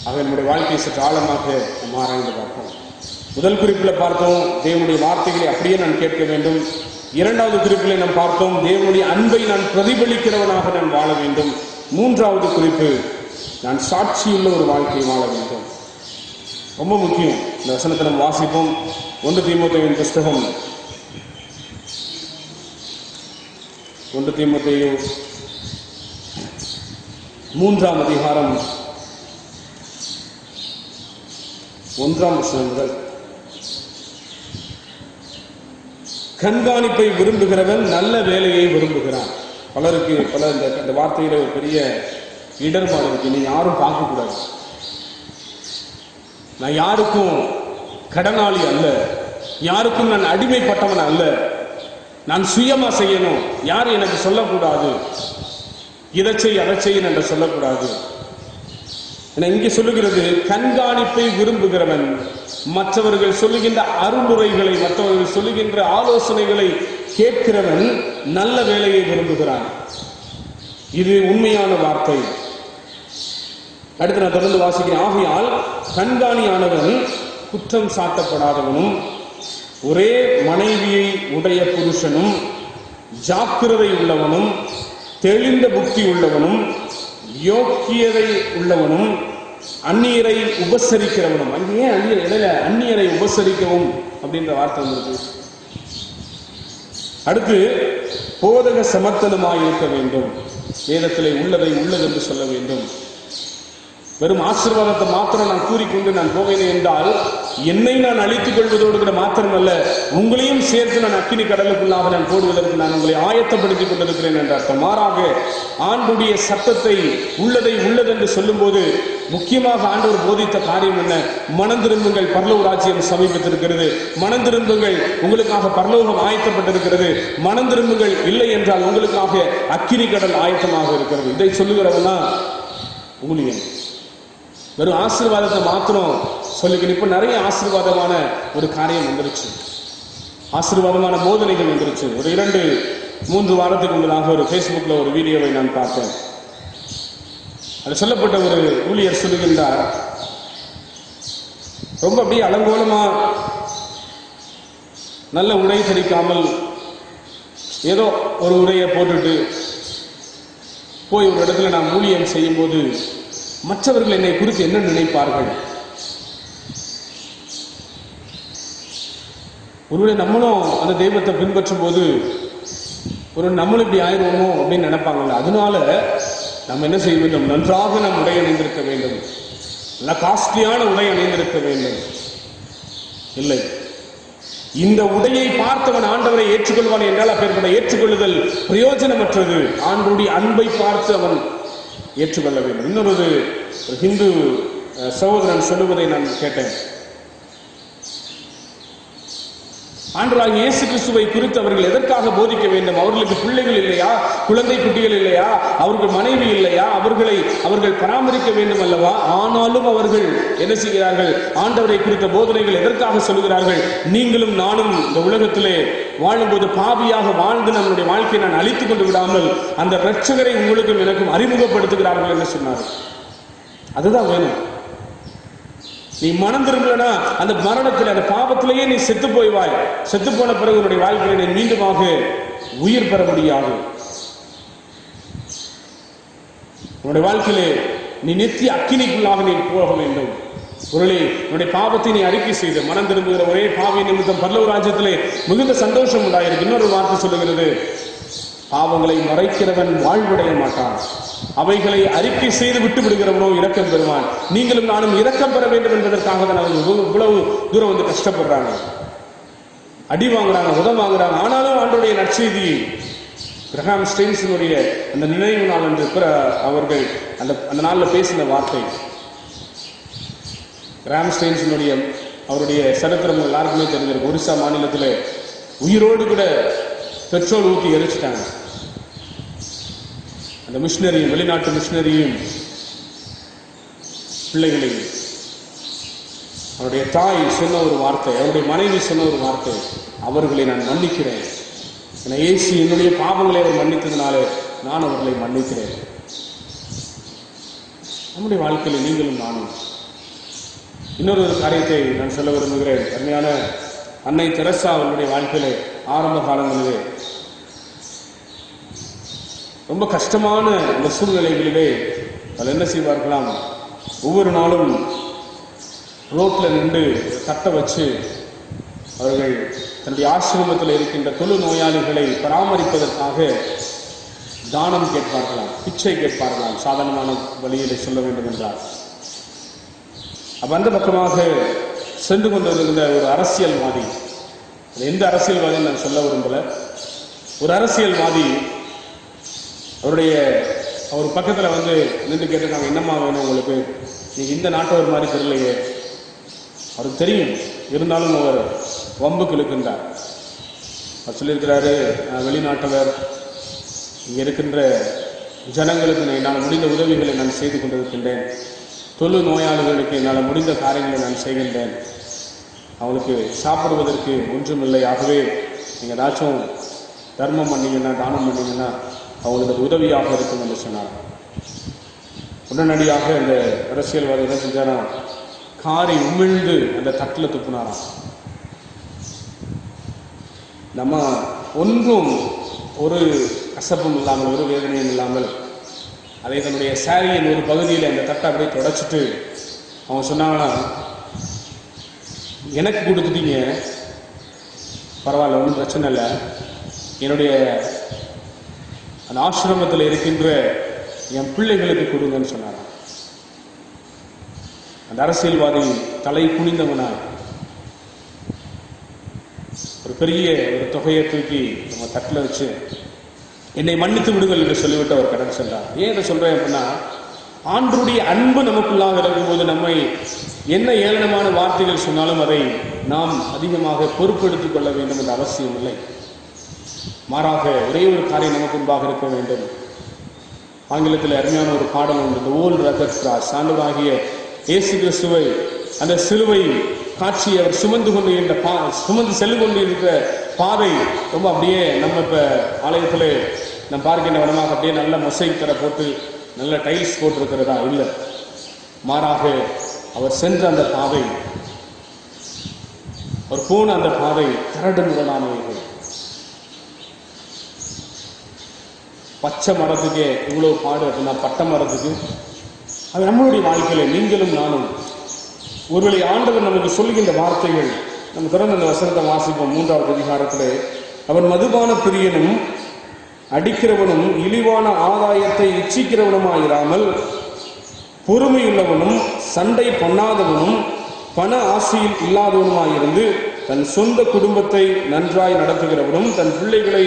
ஆக நம்முடைய வாழ்க்கையை சற்று ஆழமாக நாம் ஆராய்ந்து பார்ப்போம். முதல் குறிப்பில் பார்த்தோம், தேவனுடைய வார்த்தைகளை அப்படியே நான் கேட்க வேண்டும். இரண்டாவது குறிப்பிலே நாம் பார்த்தோம், தேவனுடைய அன்பை நான் பிரதிபலிக்கிறவனாக நான் வாழ வேண்டும். மூன்றாவது குறிப்பு, நான் சாட்சியுள்ள ஒரு வாழ்க்கையை வாழ வேண்டும். ரொம்ப முக்கியம். இந்த வசனத்தை நாம் வாசிப்போம். 1 தீமோத்தேயுவின் புஸ்தகம் 1 தீமோத்தேயு 3ஆம் அதிகாரம் 1ஆம் வசனம் முதல். கண்காணிப்பை விரும்புகிறவன் நல்ல வேலையை விரும்புகிறான். பலருக்கு இந்த வார்த்தையில ஒரு பெரிய இடர்பாடு இருக்கு. நீ யாரும் பார்க்கக்கூடாது, நான் யாருக்கும் கடனாளி அல்ல, யாருக்கும் நான் அடிமைப்பட்டவன் அல்ல, நான் சுயமா செய்யணும், யாரும் எனக்கு சொல்லக்கூடாது, இதை செய் அதை செய் என்று சொல்லக்கூடாது. இங்கே சொல்லுகிறது, கண்காணிப்பை விரும்புகிறவன் மற்றவர்கள் சொல்லுகின்ற அறிவுரைகளை, மற்றவர்கள் சொல்லுகின்ற ஆலோசனைகளை கேட்கிறவன் நல்ல வேலையை விரும்புகிறான். இது உண்மையான வார்த்தை. அடுத்து நான் தொடர்ந்து வாசிக்கிறேன். ஆகையால் கண்காணியானவன் குற்றம் சாட்டப்படாதவனும் ஒரே மனைவியை உடைய புருஷனும் ஜாக்கிரதை உள்ளவனும் தெளிந்த புத்தி உள்ளவனும் யோக்கியதை உள்ளவனும் அந்நியரை உபசரிக்கிறவனும். அங்கேயே இடையில அந்நியரை உபசரிக்கவும் அப்படின்ற வார்த்தை வந்திருக்கு. அடுத்து போதக சமர்த்தனமாய் இருக்க வேண்டும். வேதத்திலே உள்ளதை உள்ளதென்று சொல்ல வேண்டும். வெறும் ஆசீர்வாதத்தை மாத்திரம் நான் கூறிக்கொண்டு நான் போவேன் என்றால் என்னை நான் அழித்துக் கொள்வதோடு கூட மாத்திரமல்ல, உங்களையும் சேர்த்து நான் அக்கினி கடலுக்குள்ளாக நான் போடுவதற்கு நான் உங்களை ஆயத்தப்படுத்திக் கொண்டிருக்கிறேன் என்ற அர்த்தம். மாறாக ஆண்டுடைய சத்தத்தை உள்ளதை உள்ளதென்று சொல்லும் போது முக்கியமாக ஆண்டவர் போதித்த காரியம் என்ன? மனம் திரும்புங்கள், பரலோக ராஜ்யம் சமீபத்திருக்கிறது. மனம் திரும்புங்கள், உங்களுக்காக பரலோகம் ஆயத்தப்பட்டிருக்கிறது. மனம் திரும்புங்கள், இல்லை என்றால் உங்களுக்காக அக்கினி கடல் ஆயத்தமாக இருக்கிறது. இதை சொல்லுகிறவனா ஊழியன். வெறும் ஆசீர்வாதத்தை மாத்திரம் சொல்லிக்கணும். இப்ப நிறைய ஆசீர்வாதமான ஒரு காரியம் வந்துருச்சு, ஆசீர்வாதமான போதனைகள் வந்துருச்சு. ஒரு 2-3 வாரத்துக்கு முன்னதாக ஒரு ஃபேஸ்புக்ல ஒரு வீடியோவை நான் பார்த்தேன். அது சொல்லப்பட்ட ஒரு ஊழியர் சொல்லுகின்றார், ரொம்ப அப்படியே அலங்கோலமா நல்ல உடை தரிக்காமல் ஏதோ ஒரு உடையை போட்டுட்டு போய் ஒரு இடத்துல நான் ஊழியம் செய்யும் போது மற்றவர்கள் என்னை குறித்து என்ன நினைப்பார்கள்? ஒருவேளை நம்மளும் அந்த தெய்வத்தை பின்பற்றும் போது ஒரு நம்மளும் இப்படி ஆயிடுவோமோ அப்படின்னு நினைப்பாங்கல்ல. அதனால நம்ம என்ன செய்ய வேண்டும்? நன்றாக நம் உடை அணிந்திருக்க வேண்டும், நல்ல காஸ்ட்லியான உடை அணிந்திருக்க வேண்டும். இல்லை, இந்த உடையை பார்த்தவன் ஆண்டவரை ஏற்றுக்கொள்வான் என்றால் அப்பேற்பட்ட ஏற்றுக்கொள்ளுதல் பிரயோஜனமற்றது. ஆண்டவருடைய அன்பை பார்த்து அவன் ஏற்றுக்கொள்ள வேண்டும். இன்னொரு ஹிந்து சகோதரன் சொல்லுவதை நான் கேட்டேன். ஆண்டவராகிய இயேசு கிறிஸ்துவை குறித்து அவர்கள் எதற்காக போதிக்க வேண்டும்? அவர்களுக்கு பிள்ளைகள் இல்லையா? குழந்தை குட்டிகள் இல்லையா? அவர்கள் மனைவி இல்லையா? அவர்கள் பராமரிக்க வேண்டும் அல்லவா? ஆனாலும் அவர்கள் என்ன செய்கிறார்கள்? ஆண்டவரை குறித்த போதனைகள் எதற்காக சொல்கிறார்கள்? நீங்களும் நானும் இந்த உலகத்திலே வாழும்போது பாவியாக வாழ்ந்து நம்முடைய வாழ்க்கையை நான் அழித்துக் கொண்டு விடாமல் அந்த இரட்சகரை உங்களுக்கும் எனக்கும் அறிமுகப்படுத்துகிறார்கள் என்று சொன்னார்கள். அதுதான் வேணும். நீ மனம் திரும்பலனா அந்த மரணத்தில், அந்த பாவத்திலேயே நீ செத்து போய்வாய். செத்து போன பிறகு உன்னுடைய வாழ்க்கையை நீ மீண்டுமாக உயிர் பெற முடியாது. உன்னுடைய வாழ்க்கையிலே நீ நித்திய அக்கினிக்குள்ளாக நீ போக வேண்டும். பொருளே, உன்னுடைய பாவத்தை நீ அறிக்கை செய்து மனம் திரும்புகிற ஒரே பாவி நிமித்தம் பரலோக ராஜ்யத்திலே மிகுந்த சந்தோஷம் உண்டாயிருக்கு. இன்னொரு வார்த்தை சொல்லுகிறது, பாவங்களை மறைக்கிறவன் வாழ்வடைய மாட்டான், அவைகளை அறிக்கை செய்து விட்டு விடுகிறவனோ இரக்கம் பெறுவான். நீங்களும் நானும் இரக்கம் பெற வேண்டும் என்பதற்காக தான் அவங்க இவ்வளவு தூரம் வந்து கஷ்டப்படுறாங்க, அடி வாங்குறாங்க, உதம் வாங்குறாங்க. ஆனாலும் ஆண்டவருடைய நற்செய்தியை கிரஹாம் ஸ்டெயின்ஸினுடைய அந்த நினைவு நாள் என்று அவர்கள் அந்த நாளில் பேசின வார்த்தை, கிரஹாம் ஸ்டெயின்ஸினுடைய அவருடைய சரித்திரம் எல்லாருக்குமே தெரிஞ்சிருக்கு. ஒரிசா மாநிலத்தில் உயிரோடு கூட பெட்ரோல் ஊற்றி எரிச்சிட்டாங்க. அந்த மிஷினரியும், வெளிநாட்டு மிஷினரியும் பிள்ளைகளையும். அவருடைய தாய் சொன்ன ஒரு வார்த்தை, அவருடைய மனைவி சொன்ன ஒரு வார்த்தை, அவர்களை நான் மன்னிக்கிறேன். இயேசு என்னுடைய பாவங்களை அவர் மன்னித்ததுனால நான் அவர்களை மன்னிக்கிறேன். நம்முடைய வாழ்க்கையில் நீங்களும் நானும். இன்னொரு காரியத்தை நான் சொல்ல விரும்புகிறேன். அருமையான அன்னை தெரசா அவர்களுடைய வாழ்க்கையிலே ஆரம்ப காலங்களிலே ரொம்ப கஷ்டமான இந்த சூழ்நிலைகளிலே அதில் என்ன செய்வார்களாம், ஒவ்வொரு நாளும் ரோட்டில் நின்று தட்டை வச்சு அவர்கள் தன்னுடைய ஆசிரமத்தில் இருக்கின்ற தொழு நோயாளிகளை பராமரிப்பதற்காக தானம் கேட்பார்களாம், பிச்சை கேட்பார்களாம். சாதாரணமான வழியிலே சொல்ல வேண்டும் என்றார். அப்ப அந்த பக்கமாக சென்று கொண்டிருந்த ஒரு அரசியல்வாதி, எந்த அரசியல்வாதியும் நான் சொல்ல விரும்பல, ஒரு அரசியல்வாதி அவர் பக்கத்தில் வந்து நின்று கேட்டிருக்காங்க, என்னம்மா வேணும் உங்களுக்கு, நீங்க இந்த நாட்டவர் மாதிரி தெரியலையே. அவருக்கு தெரியும், இருந்தாலும் அவர் வம்புக்கு இழுக்கின்றார். அவர் சொல்லியிருக்கிறாரு, வெளிநாட்டவர், இங்கே இருக்கின்ற ஜனங்களுக்கு என்னால் முடிந்த உதவிகளை நான் செய்து கொண்டிருக்கின்றேன், தொழு நோயாளிகளுக்கு என்னால் முடிந்த காரியங்களை நான் செய்கின்றேன், அவங்களுக்கு சாப்பிடுவதற்கு ஒன்றுமில்லை, ஆகவே நீங்கள் ஏதாச்சும் தர்மம் பண்ணீங்கன்னா, தானம் பண்ணீங்கன்னா அவங்களுக்கு உதவியாக இருக்கும் என்று சொன்னார். உடனடியாக அந்த அரசியல்வாதி என்ன செஞ்சாரா, காரி உமிழ்ந்து அந்த தட்டில் துப்புனாராம். நம்ம ஒன்றும் ஒரு கசப்பும் இல்லாமல், ஒரு வேதனையும் இல்லாமல், அதை தன்னுடைய சாரியின் ஒரு பகுதியில் அந்த தட்டை அப்படியே தொடச்சிட்டு அவங்க சொன்னாங்கன்னா, எனக்கு கொடுத்துட்டீங்க பரவாயில்ல, ஒன்றும் பிரச்சனை இல்லை, என்னுடைய அந்த ஆசிரமத்தில் இருக்கின்ற என் பிள்ளைகளுக்கு கொடுங்கன்னு சொன்னார். அந்த அரசியல்வாதி தலை குனிந்தவனாய் ஒரு பெரிய ஒரு தொகையை தூக்கி நம்ம தட்டில் வச்சு, என்னை மன்னித்து விடுங்கள் என்று சொல்லிவிட்டு அவர் கடன் சென்றார். ஏன் இதை சொல்றேன் அப்படின்னா, ஆண்டவருடைய அன்பு நமக்குள்ளாக இருக்கும்போது நம்மை என்ன ஏளனமான வார்த்தைகள் சொன்னாலும் அதை நாம் அதிகமாக பொறுப்பெடுத்துக் கொள்ள வேண்டும் என்ற அவசியம் இல்லை. மாறாக ஒரே ஒரு காரியம் நமக்கு முன்பாக இருக்க வேண்டும். ஆங்கிலத்தில் அருமையான ஒரு பாடல் உண்டு, The Old Rugged Cross. ஆண்டவராகிய இயேசு கிறிஸ்துவை அந்த சிலுவை காட்சி அவர் சுமந்து செல்லும் கொண்டு இருக்கிற பாதை ரொம்ப அப்படியே நம்ம இப்போ ஆலயத்தில் நம்ம பார்க்கின்ற வனமாக அப்படியே நல்ல மொசைக் தர போட்டு நல்ல டைல்ஸ் போட்டிருக்கிறதா இல்லை. மாறாக அவர் சென்ற அந்த பாதை, அவர் போன அந்த பாதை கரடு முரடானவைகள். பச்சை மரத்துக்கே இவ்வளவு பாடு அப்படின்னா பட்டை மரத்துக்கு அது நம்மளுடைய வாழ்க்கையில நீங்களும் நானும் ஒருவேளை ஆண்டவர் நமக்கு சொல்லுகின்ற வார்த்தைகள், நம்ம தொடர்ந்து அந்த வசனத்தை வாசிப்போம். 3வது அதிகாரத்திலே, அவன் மதுபான பிரியனும் அடிக்கிறவனும் இழிவான ஆதாயத்தை இச்சிக்கிறவனுமாயிராமல் பொறுமையுள்ளவனும் சண்டை பண்ணாதவனும் பண ஆசையில் இல்லாதவனுமாயிருந்து தன் சொந்த குடும்பத்தை நன்றாய் நடத்துகிறவனும் தன் பிள்ளைகளை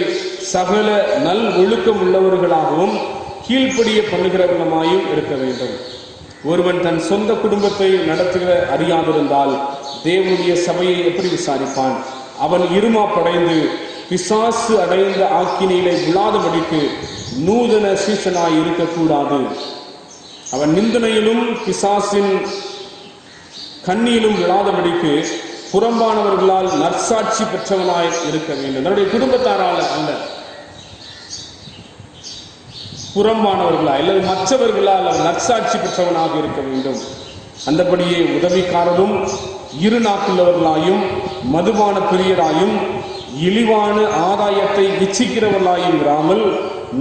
சகல நல் ஒழுக்கம் உள்ளவர்களாகவும் கீழ்ப்படிய பண்ணுகிறவனுமாயும் இருக்க வேண்டும். ஒருவன் தன் சொந்த குடும்பத்தை நடத்துகிற அறியாதிருந்தால் தேவனுடைய சபையை எப்படி விசாரிப்பான்? அவன் இருமாப்படைந்து பிசாசு அடைந்த ஆக்கினையிலே விழாதபடிக்கு நூதன சீசனாய் இருக்கக்கூடாது. அவன் நிந்தனையிலும் பிசாசின் கண்ணியிலும் விழாதபடிக்கு புறம்பானவர்களால் நற்சாட்சி பெற்றவனாய் இருக்க வேண்டும். தன்னுடைய குடும்பத்தாரால் அல்ல, புறம்பானவர்களால் அல்லது மற்றவர்களால் அவன் நற்சாட்சி பெற்றவனாக இருக்க வேண்டும். அந்தபடியே உதவிக்காரரும் இரு நாக்குள்ளவர்களாயும் மதுபான பிரியராயும் இழிவான ஆதாயத்தை இச்சிக்கிறவர்களாயும் இராமல்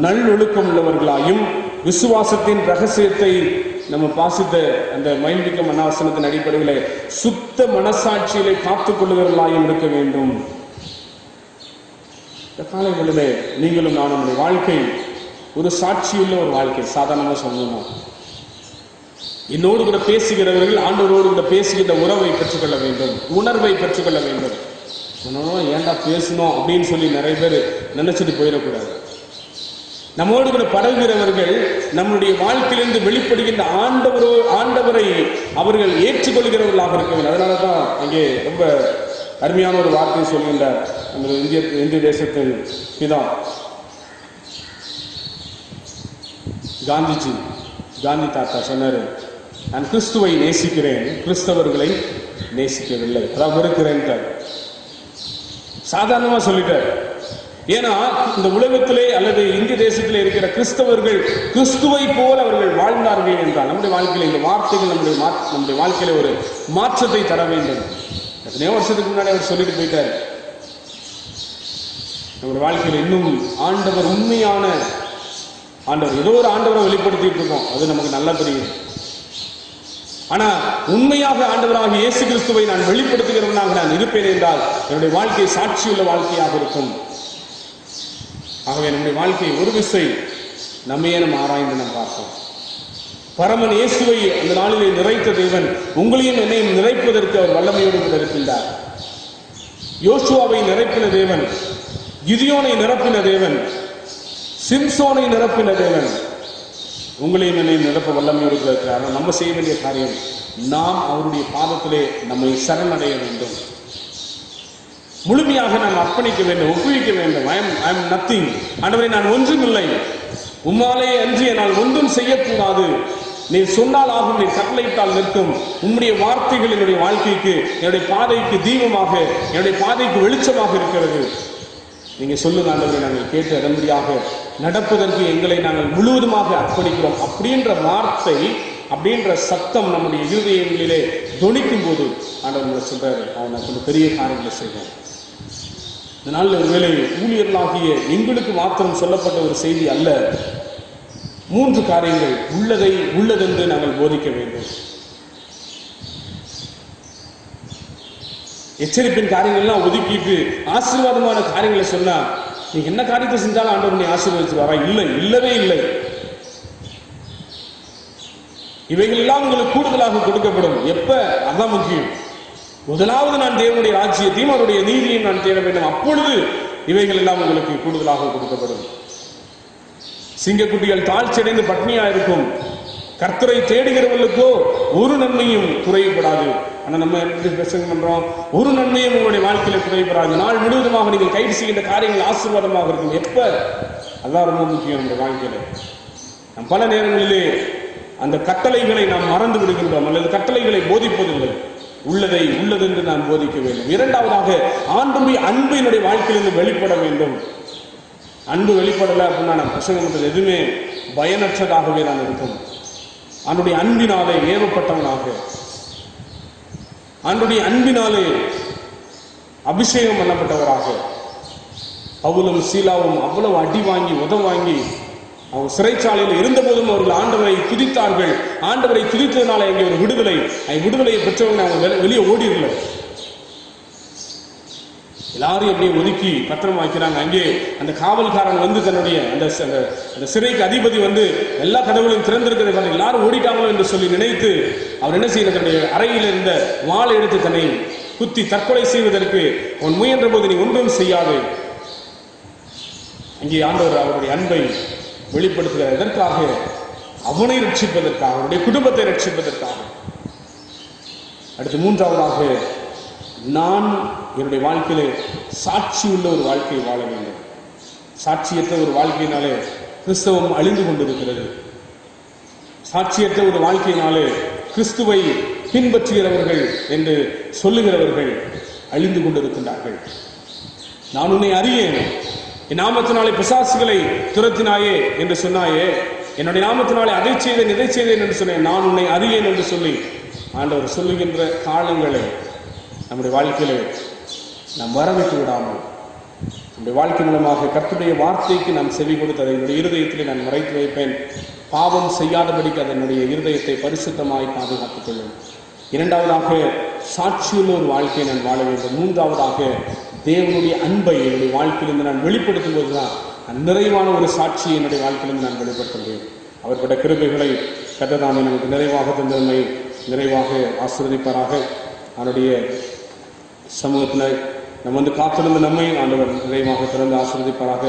நல்லொழுக்கம் உள்ளவர்களாயும் விசுவாசத்தின் ரகசியத்தை நம்ம பாசித்த அந்த மயில்மிக்க மன்னாவசனத்தின் அடிப்படையில் சுத்த மனசாட்சியிலே காத்துக் கொள்ளுகிறவர்களாயும் இருக்க வேண்டும். இந்த காலங்களிலே நீங்களும் நான் நம்முடைய வாழ்க்கை ஒரு சாட்சியுள்ள ஒரு வாழ்க்கை. சாதாரணமாக சொல்லணும், என்னோடு கூட பேசுகிறவர்கள் ஆண்டவரோடு கூட பேசுகின்ற உறவை பெற்றுக்கொள்ள வேண்டும், உணர்வை பெற்றுக்கொள்ள வேண்டும். ஏன்டா பேசணும் அப்படின்னு சொல்லி நிறைய பேர் நினைச்சிட்டு போயிடக்கூடாது. நம்மோடு கூட பழகுகிறவர்கள் நம்முடைய வாழ்க்கையிலிருந்து வெளிப்படுகின்ற ஆண்டவரை அவர்கள் ஏற்றுக்கொள்கிறவர்களாக இருக்க வேண்டும். அதனால தான் அங்கே ரொம்ப அருமையான ஒரு வார்த்தையை சொல்கின்றார் நமது இந்திய தேசத்தின் பிதா காந்தி தாத்தா சொன்னார், நான் கிறிஸ்துவை நேசிக்கிறேன், கிறிஸ்தவர்களை நேசிக்கவில்லை, அதான் வெறுக்கிறேன். சாதாரணமா சொல்லிட்டார். ஏன்னா இந்த உலகத்திலே அல்லது இந்திய தேசத்திலே இருக்கிற கிறிஸ்தவர்கள் கிறிஸ்துவை போல அவர்கள் வாழ்ந்தார்கள் என்றால் நம்முடைய வாழ்க்கையில இந்த வார்த்தைகள் நம்முடைய வாழ்க்கையில ஒரு மாற்றத்தை தர வேண்டும். எத்தனையோ வருஷத்துக்கு முன்னாடி அவர் சொல்லிட்டு போயிட்டார். நம்முடைய வாழ்க்கையில் இன்னும் ஆண்டவர் உண்மையான ஆண்டவர், ஏதோ ஒரு ஆண்டவரை வெளிப்படுத்திட்டு இருக்கோம், அது நமக்கு நல்லா தெரியும். ஆனா உண்மையாக ஆண்டவராக இயேசு கிறிஸ்துவை நான் வெளிப்படுத்துகிறவனாக நான் இருப்பேன் என்றால் என்னுடைய வாழ்க்கை சாட்சியுள்ள வாழ்க்கையாக இருக்கும். ஆகவே நம்முடைய வாழ்க்கையை ஒரு விசை நம்மையே நம்ம ஆராய்ந்து நாம் பார்ப்போம். பரமன் இயேசுவை அந்த நாளிலே நிறைத்த தேவன் உங்களையும் என்னையும் நிறைப்பதற்கு அவர் வல்லமையோடு கூட இருக்கின்றார். யோசுவாவை நிரப்பின தேவன், கிதியோனை நிரப்பின தேவன், சிம்சோனை நிரப்பின தேவன் உங்களையும் என்னையும் நிரப்ப வல்லமையோடு கூட இருக்கிறார். நம்ம செய்ய வேண்டிய காரியம், நாம் அவருடைய பாதத்திலே நம்மை சரணடைய வேண்டும், முழுமையாக நாம் அர்ப்பணிக்க வேண்டும், ஒப்புவிக்க வேண்டும். ஐ எம் நத்திங், ஆண்டவரே நான் ஒன்றும் இல்லை, உம்மாலே அன்றி என்னால் ஒன்றும் செய்யக்கூடாது, நீர் சொன்னால் ஆகும், நீர் கட்டளையிட்டால் நிற்கும், உம்முடைய வார்த்தைகள் என்னுடைய வாழ்க்கைக்கு, என்னுடைய பாதைக்கு தீபமாக, என்னுடைய பாதைக்கு வெளிச்சமாக இருக்கிறது. நீங்க சொல்லுங்க ஆண்டவரே, நாங்கள் கேட்டு அதன்படியாக நடப்பதற்கு எங்களை நாங்கள் முழுவதுமாக அர்ப்பணிக்கிறோம் அப்படின்ற வார்த்தை, அப்படின்ற சத்தம் நம்முடைய இருதயங்களிலே தொனிக்கும் போது ஆண்டவர் சொல்றாரு, அவன் கொஞ்சம் பெரிய காரியங்களை செய்வோம். இதனால் ஒருவேளை ஊழியர்களாகிய எங்களுக்கு மாத்திரம் சொல்லப்பட்ட ஒரு செய்தி அல்ல, 3 காரியங்கள் உள்ளதை உள்ளதென்று நாங்கள் போதிக்க வேண்டும். எச்சரிப்பின் காரியங்கள்லாம் ஒதுக்கிட்டு ஆசீர்வாதமான காரியங்களை சொன்னா, நீ என்ன காரியத்தை செஞ்சாலும் ஆண்டவர் நீ ஆசீர்வதிச்சுவாரா? இல்லை, இல்லவே இல்லை. இவைகள் எல்லாம் உங்களுக்கு கூடுதலாக கொடுக்கப்படும். எப்ப? அதான் முக்கியம். முதலாவது நான் தேவனுடைய ராஜ்யத்தையும் அவருடைய நீதியையும் நான் தேட வேண்டும், அப்பொழுது இவைகள் எல்லாம் உங்களுக்கு கூடுதலாக கொடுக்கப்படும். சிங்கக்குட்டிகள் தாழ்ச்சியடைந்து பட்னியா இருக்கும், கர்த்தரை தேடுகிறவர்களுக்கோ ஒரு நன்மையும் குறைபடாது. ஆனா நம்ம பிரசங்கம் பண்றோம், ஒரு நன்மையும் உங்களுடைய வாழ்க்கையில குறைபடாது, நாள் முழுவதுமாக நீங்கள் கைது செய்கின்ற காரியங்கள் ஆசீர்வாதமாக இருக்கும். எப்ப? அதான் ரொம்ப முக்கியம். நம்முடைய வாழ்க்கையில நம் பல நேரங்களிலே அந்த கட்டளைகளை நாம் மறந்து விடுகின்றோம், அல்லது கட்டளைகளை போதிப்பதில்லை. உள்ளதை உள்ளதென்று நாம் போதிக்க வேண்டும். இரண்டாவதாக ஆண்டவருடைய அன்பு என்னுடைய வாழ்க்கையிலிருந்து வெளிப்பட வேண்டும். அன்பு வெளிப்படலை அப்படின்னா நம்ம பிரசங்கம் பண்றது எதுவுமே பயனற்றதாகவே நான் இருக்கும். ஆண்டவருடைய அன்பினாலே ஏவப்பட்டவனாக, ஆண்டவருடைய அன்பினாலே அபிஷேகம் பண்ணப்பட்டவராக, பவுலும் சீலாவும் அவ்வளவு அடி வாங்கி உதவ வாங்கி அவங்க சிறைச்சாலையில் இருந்த போதும் அவர்கள் ஆண்டவரை துதித்தார்கள். ஆண்டவரை துதித்ததுனால எங்கே ஒரு விடுதலையை பெற்றவங்க அவங்க வெளியே ஓடிடல. எல்லாரும் எப்படி ஒதுக்கி பத்திரமா வைக்கிறாங்க. அங்கே அந்த காவல்காரன் வந்து தன்னுடைய அந்த சிறைக்கு அதிபதி வந்து எல்லா கதவுகளையும் திறந்திருக்கிறதை பார்த்து எல்லாரும் ஓடிட்டாங்களோ என்று சொல்லி நினைத்து அவர் என்ன செய்ய, தன்னுடைய அறையில் இருந்த வாளை எடுத்து தன்னை குத்தி தற்கொலை செய்வதற்கு அவன் முயன்ற போது நீ ஒன்றும் செய்யாது. அங்கே ஆண்டவர் அவருடைய அன்பை வெளிப்படுத்துகிறார். எதற்காக? அவனை ரட்சிப்பதற்காக, அவருடைய குடும்பத்தை ரட்சிப்பதற்காக. அடுத்து மூன்றாவதாக, நான் என்னுடைய வாழ்க்கையிலே சாட்சி உள்ள ஒரு வாழ்க்கையை வாழ வேண்டும். சாட்சியற்ற ஒரு வாழ்க்கையினாலே கிறிஸ்தவம் அழிந்து கொண்டிருக்கிறது. சாட்சியற்ற ஒரு வாழ்க்கையினாலே கிறிஸ்துவை பின்பற்றுகிறவர்கள் என்று சொல்லுகிறவர்கள் அழிந்து கொண்டிருக்கின்றார்கள். நான் உன்னை அறியேன், என் நாமத்தினாலே பிசாசுகளை துரத்தினாயே என்று சொன்னாயே, என்னுடைய நாமத்தினாலே அதை செய்தேன் இதை செய்தேன் என்று சொன்னேன், நான் உன்னை அறியேன் என்று சொல்லி ஆண்டவர் சொல்லுகின்ற காலங்களை நம்முடைய வாழ்க்கையில நாம் வரவிட்டு விடாமல், நம்முடைய வாழ்க்கை மூலமாக கர்த்தருடைய வார்த்தைக்கு நாம் செவி கொடுத்து அதை என்னுடைய இருதயத்திலே நான் மறைத்து வைப்பேன். பாவம் செய்யாதபடிக்கு அதனுடைய இருதயத்தை பரிசுத்தமாய் பாதுகாத்துக் கொள்ளும். இரண்டாவதாக, சாட்சியுள்ள ஒரு வாழ்க்கையை நான் வாழ வேண்டும். மூன்றாவதாக, தேவனுடைய அன்பை என்னுடைய வாழ்க்கையிலிருந்து நான் வெளிப்படுத்தும் போதுதான் நிறைவான ஒரு சாட்சியை என்னுடைய வாழ்க்கையிலிருந்து நான் வெளிப்படுத்துகிறேன். அவர்பட்ட கிருபைகளை கர்த்தர் நமக்கு நிறைவாக தந்தமை நிறைவாக ஆசீர்வதிப்பாராக. அவருடைய சமூகத்தில் நம்ம வந்து காத்திருந்த நம்மை ஆண்டவர் நிறைவாக திறந்து ஆசீர்வதிப்பாராக.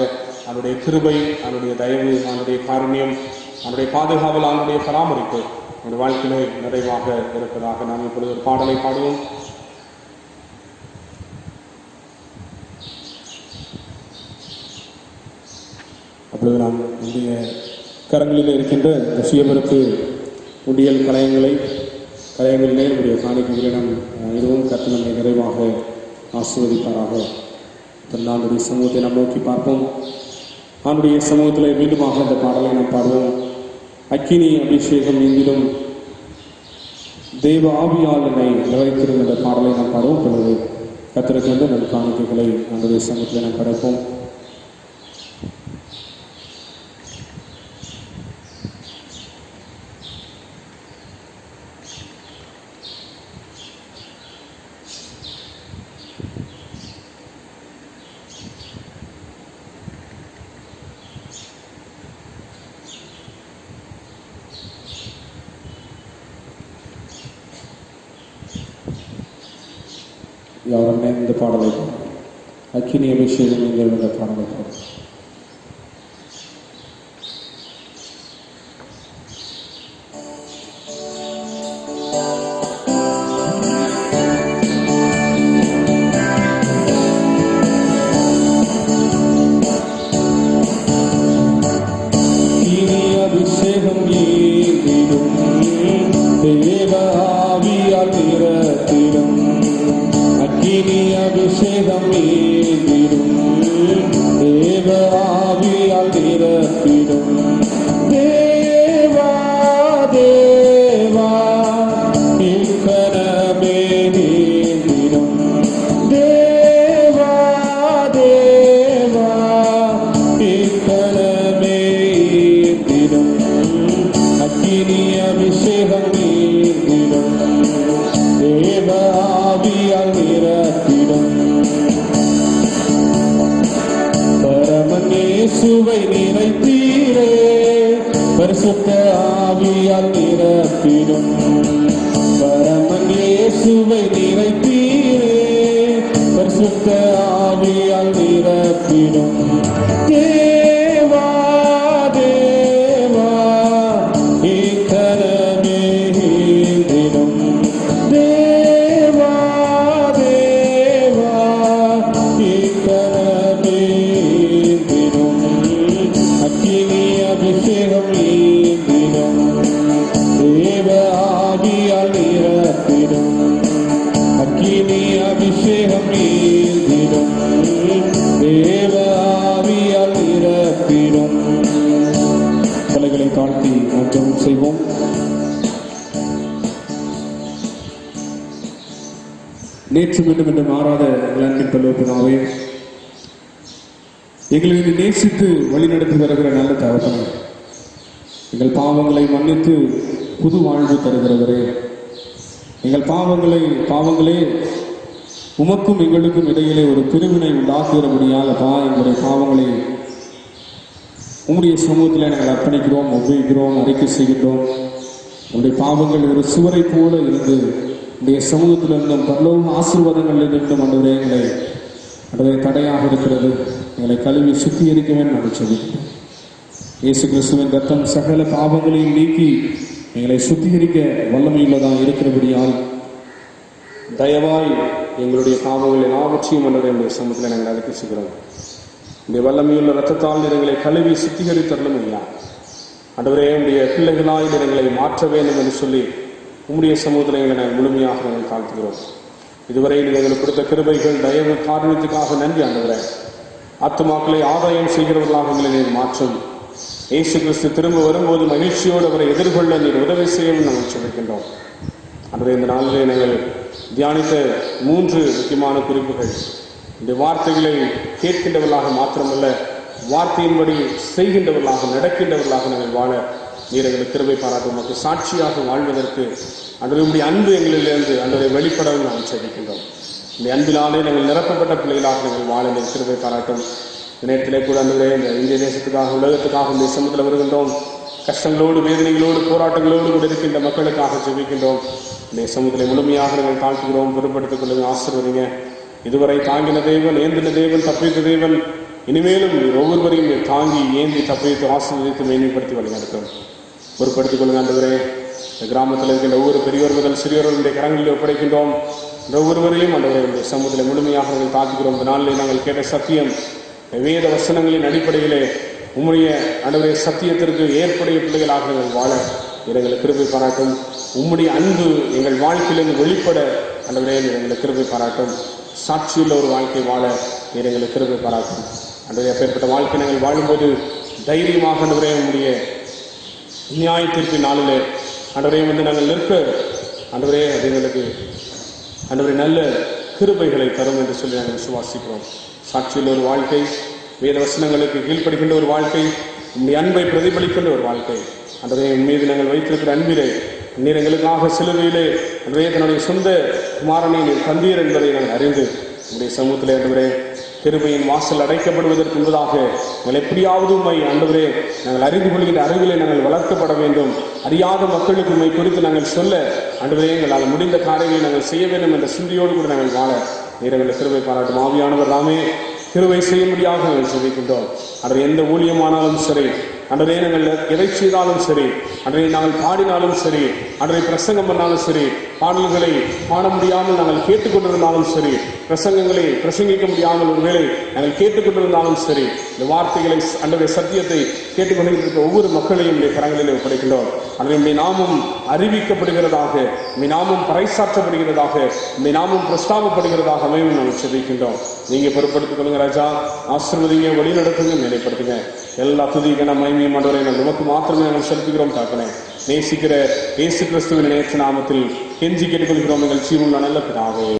அவருடைய கிருபை, அவருடைய தயவு, அவருடைய காருண்யம், அவருடைய பாதுகாவல், அவருடைய பராமரிப்பு நம்முடைய வாழ்க்கையிலே நிறைவாக இருப்பதாக நாம் இப்பொழுது ஒரு பாடலை பாடுவோம். அப்பொழுது நாம் இந்திய கரங்களில் இருக்கின்ற இந்த சுயபரப்பு உண்டியல் கலையங்களிலே நம்முடைய காணிக்கைகளை நாம் இதுவும் கர்த்தர் நம்மை நிறைவாக ஆசீர்வதிப்பாராக. ஆண்டுடைய சமூகத்தை நாம் நோக்கி பார்ப்போம். ஆண்டுடைய சமூகத்தில் மீண்டுமாக இந்த பாடலை நாம் பாடுவோம். அக்கினி அபிஷேகம் எங்கிலும் தெய்வ ஆவியால் என்னை நிறைத்திடும் என்ற பாடலை நாம் பாடுவோம். பொழுது கர்த்தருக்கு வந்து நம் காணிக்கைகளை ஆண்டுடைய சமூகத்தில் நாம் படைப்போம். யாருமே இந்த பாடலை அக்கினி அபிஷேகம் எங்கள் இந்த பாடலை அபிஷேகம் ஏறிடும் தேவ ஆவியால் நிரத்திடும் அக்கினி அபிஷேகம் ஏறிடும் தேவ ஆவியால் நிரத்திடும் தேவா தேவா இக்கரமே நீந்திடும் தேவா தேவா இக்கரமே ஈர்த்திடும் அக்கினி அபிஷேகம் நீந்திடும் தேவ ஆவியால் நிரத்திடும் பரமன் இயேசுவை நிறைத்தீரே பரிசுத்த ஆவியால் நிரத்திடும் பரமன் இயேசுவை நிறைத்தீரே பரிசுத்த ஆவியால் நிரத்திடும் தேவா தேவா இக்கரமே ஈந்திடும் தேவா தேவா இக்கரமே ஈந்திடும் அக்கினி அபிஷேகம் ஈந்திடும் தேவ ஆவியால் நிரத்திடும் அக்கினி அபிஷேகம் ஈந்திடும் தேவ ஆவியால் நிரத்திடும். தலைகளை தாழ்த்தி நாம் ஜெபம் செய்வோம். நேற்று மீண்டும் என்று மாறாத அன்பின் பல்வேறு எங்களை நேசித்து வழிநடத்தி வருகிற நல்ல தகப்பனே, எங்கள் பாவங்களை மன்னித்து புது வாழ்வு தருகிறவரே, எங்கள் பாவங்களே உமக்கும் எங்களுக்கும் இடையிலே ஒரு பிரிவினை உண்டாக்குகிறபடியால் எங்களுடைய பாவங்களை உம்முடைய சமூகத்தில் நாங்கள் அர்ப்பணிக்கிறோம், ஒப்புவிக்கிறோம், அறிக்கை செய்கின்றோம். உங்களுடைய பாவங்கள் ஒரு சுவரை போல இருந்து உடைய சமூகத்திலிருந்தும் பரலோக ஆசீர்வாதங்களிலிருந்தும் ஆண்டவரே எங்களை தடையாக இருக்கிறது. எங்களை கழுவி சுத்திகரிக்க வேண்டும் நாங்கள் சொல்லிக்கிறோம். இயேசு கிறிஸ்துவின் ரத்தம் சகல பாவங்களையும் நீக்கி எங்களை சுத்திகரிக்க வல்லமையுள்ளதாக இருக்கிறபடியால் தயவாய் எங்களுடைய பாவங்களை எல்லாவற்றையும் என்னுடைய சமூகத்தில் நாங்கள் அறிக்கை செய்கிறோம். இந்த வல்லமையுள்ள ரத்தத்தால் எங்களை கழுவி சுத்திகரித்தரலும் இல்லையா ஆண்டவரே, உடைய பிள்ளைகளாய் எங்களை மாற்ற வேண்டும் என்று சொல்லி உம்முடைய சமூகத்தில் எங்களை முழுமையாக நாங்கள் தாழ்த்துகிறோம். இதுவரை எங்களுக்கு கொடுத்த கிருபைகள் தயவு காரணத்துக்காக நன்றி ஆண்டவரே. ஆத்துமாக்களை ஆதாயம் செய்கிறவர்களாக எங்களை மாற்றும். இயேசு கிறிஸ்து திரும்ப வரும்போது மகிழ்ச்சியோடு அவரை எதிர்கொள்ள நீர் உதவி செய்யவும் நாங்கள் சொல்லிக்கின்றோம். ஆண்டவரே, இந்த நாளிலே நாங்கள் தியானித்த 3 முக்கியமான குறிப்புகள், இந்த வார்த்தைகளை கேட்கின்றவர்களாக மாத்திரமல்ல, வார்த்தையின்படி செய்கின்றவர்களாக நடக்கின்றவர்களாக நாங்கள் வாழ நீர் எங்களுக்கு கிருபை பாராட்டும். நமக்கு சாட்சியாக வாழ்வதற்கு அன்றைய அன்பு எங்களிலிருந்து அன்றைய வெளிப்படவும் நாங்கள் செய்கின்றோம். இந்த அன்பினாலே நாங்கள் நிரப்பப்பட்ட பிள்ளைகளாக நாங்கள் வாழ நீர் கிருபை பாராட்டும். இந்த நேரத்திலே கூட அன்றைய இந்த இந்திய தேசத்துக்காக உலகத்துக்காக இந்த சமூகத்தில் வருகின்றோம். கஷ்டங்களோடு வேதனைகளோடு போராட்டங்களோடு கூட இருக்கின்ற மக்களுக்காக ஜெபிக்கின்றோம். இந்த சமூகத்தை முழுமையாக நாங்கள் தாழ்த்துகிறோம். பொறுப்படுத்திக் கொள்ளுங்க, ஆசீர்வதிங்க. இதுவரை தாங்கின தேவன், ஏந்தின தேவன், தப்பித்த தேவன், இனிமேலும் ஒவ்வொருவரையும் நீர் தாங்கி ஏந்தி தப்பித்து ஆசீர்வதித்து மேன்மைப்படுத்தி வழிநடத்தும். பொறுப்படுத்திக் கொள்ளுங்க ஆண்டவரே. இந்த கிராமத்தில் இருக்கின்ற ஒவ்வொரு பெரியோர் முதல் சிறியோருடைய கரங்களில் ஒப்படைக்கின்றோம். ஒவ்வொருவரையும் ஆண்டவரே சமூகத்தில் முழுமையாக நாங்கள் தாக்குகிறோம். இந்த நாளில் நாங்கள் கேட்ட சத்தியம் வேத வசனங்களின் அடிப்படையிலே உம்முடைய ஆண்டவரே சத்தியத்திற்கு ஏற்புடைய பிள்ளைகளாக நாங்கள் வாழ எங்களுக்கு கிருபை பாராட்டும். உம்முடைய அன்பு எங்கள் வாழ்க்கையிலிருந்து வெளிப்பட ஆண்டவரே எங்களுக்கு கிருபை பாராட்டும். சாட்சியுள்ள ஒரு வாழ்க்கை வாழ எங்களுக்கு கிருபை பாராட்டும். ஆண்டவரே அப்பேற்பட்ட வாழ்க்கை நாங்கள் வாழும்போது தைரியமாக ஆண்டவரே உம்முடைய நியாய தீர்ப்பின் நாளிலே ஆண்டவரே நாங்கள் நிற்க ஆண்டவரே அது எங்களுக்கு ஆண்டவரே நல்ல கிருபைகளை தரும் என்று சொல்லி நாங்கள் விசுவாசிக்கிறோம். சாட்சியுள்ள ஒரு வாழ்க்கை, வேத வசனங்களுக்கு கீழ்ப்படுகின்ற ஒரு வாழ்க்கை, உம்முடைய அன்பை பிரதிபலிக்கின்ற ஒரு வாழ்க்கை ஆண்டவரே மீது நாங்கள் வைத்திருக்கிற அன்பிலே நீர் எங்களுக்காக சிலுவையிலே ஆண்டவரே தன்னுடைய சொந்த குமாரனை நீர் தந்தீர் என்பதை நாங்கள் அறிந்து உங்களுடைய சமூகத்திலே ஆண்டவரே கிருபையின் வாசல் அடைக்கப்படுவதற்கு முன்பதாக நாங்கள் எப்படியாவது உண்மை ஆண்டவரே நாங்கள் அறிந்து கொள்கின்ற அறிவிலே நாங்கள் வளர்க்கப்பட வேண்டும். அறியாத மக்களுக்கு உண்மை குறித்து நாங்கள் சொல்ல ஆண்டவரே எங்களால் முடிந்த காரியங்களை நாங்கள் செய்ய வேண்டும் என்ற சிந்தையோடு கூட நாங்கள் வாழ நீர் எங்களை கிருபை பாராட்டும். ஆவியானவர் தாமே கிருபை செய்யும்படியாக நாங்கள் சொல்லிக்கின்றோம். அவர் எந்த ஊழியமானாலும் சரி, அன்றே நாங்கள் எதை செய்தாலும் சரி, அன்றைய நாங்கள் பாடினாலும் சரி, அன்றைய பிரசங்கம் பண்ணாலும் சரி, பாடல்களை பாட முடியாமல் நாங்கள் கேட்டுக்கொண்டிருந்தாலும் சரி, பிரசங்கங்களை பிரசங்கிக்க முடியாமல் ஒருவேளை நாங்கள் கேட்டுக்கொண்டிருந்தாலும் சரி, இந்த வார்த்தைகளை அன்றைய சத்தியத்தை கேட்டுக்கொண்டிருக்கிற ஒவ்வொரு மக்களையும் கரங்களிலே ஒப்படைக்கின்றோம். அன்றைய நாமும் அறிவிக்கப்படுகிறதாக, நாமும் பறைசாற்றப்படுகிறதாக, நாமும் பிரஸ்தாபப்படுகிறதாக அமையும் நாங்கள் செபிக்கின்றோம். நீங்க பொறுப்படுத்திக் கொள்ளுங்க ராஜா. ஆசீர்வதிங்க, வழி நடத்துங்க, நிலைப்படுத்துங்க. எல்லா துதிக்கான மகிமையும் ஆண்டவரே நமக்கு மாத்திரமே நாங்கள் செலுத்துகிறோம். தாக்கனே நேசிக்கிற இயேசு கிறிஸ்துவின் நேற்று நாமத்தில் கெஞ்சி கேட்டுக்கொள்கிறோம். எங்கள் ஜீவனுள்ள நல்ல பிதாவே.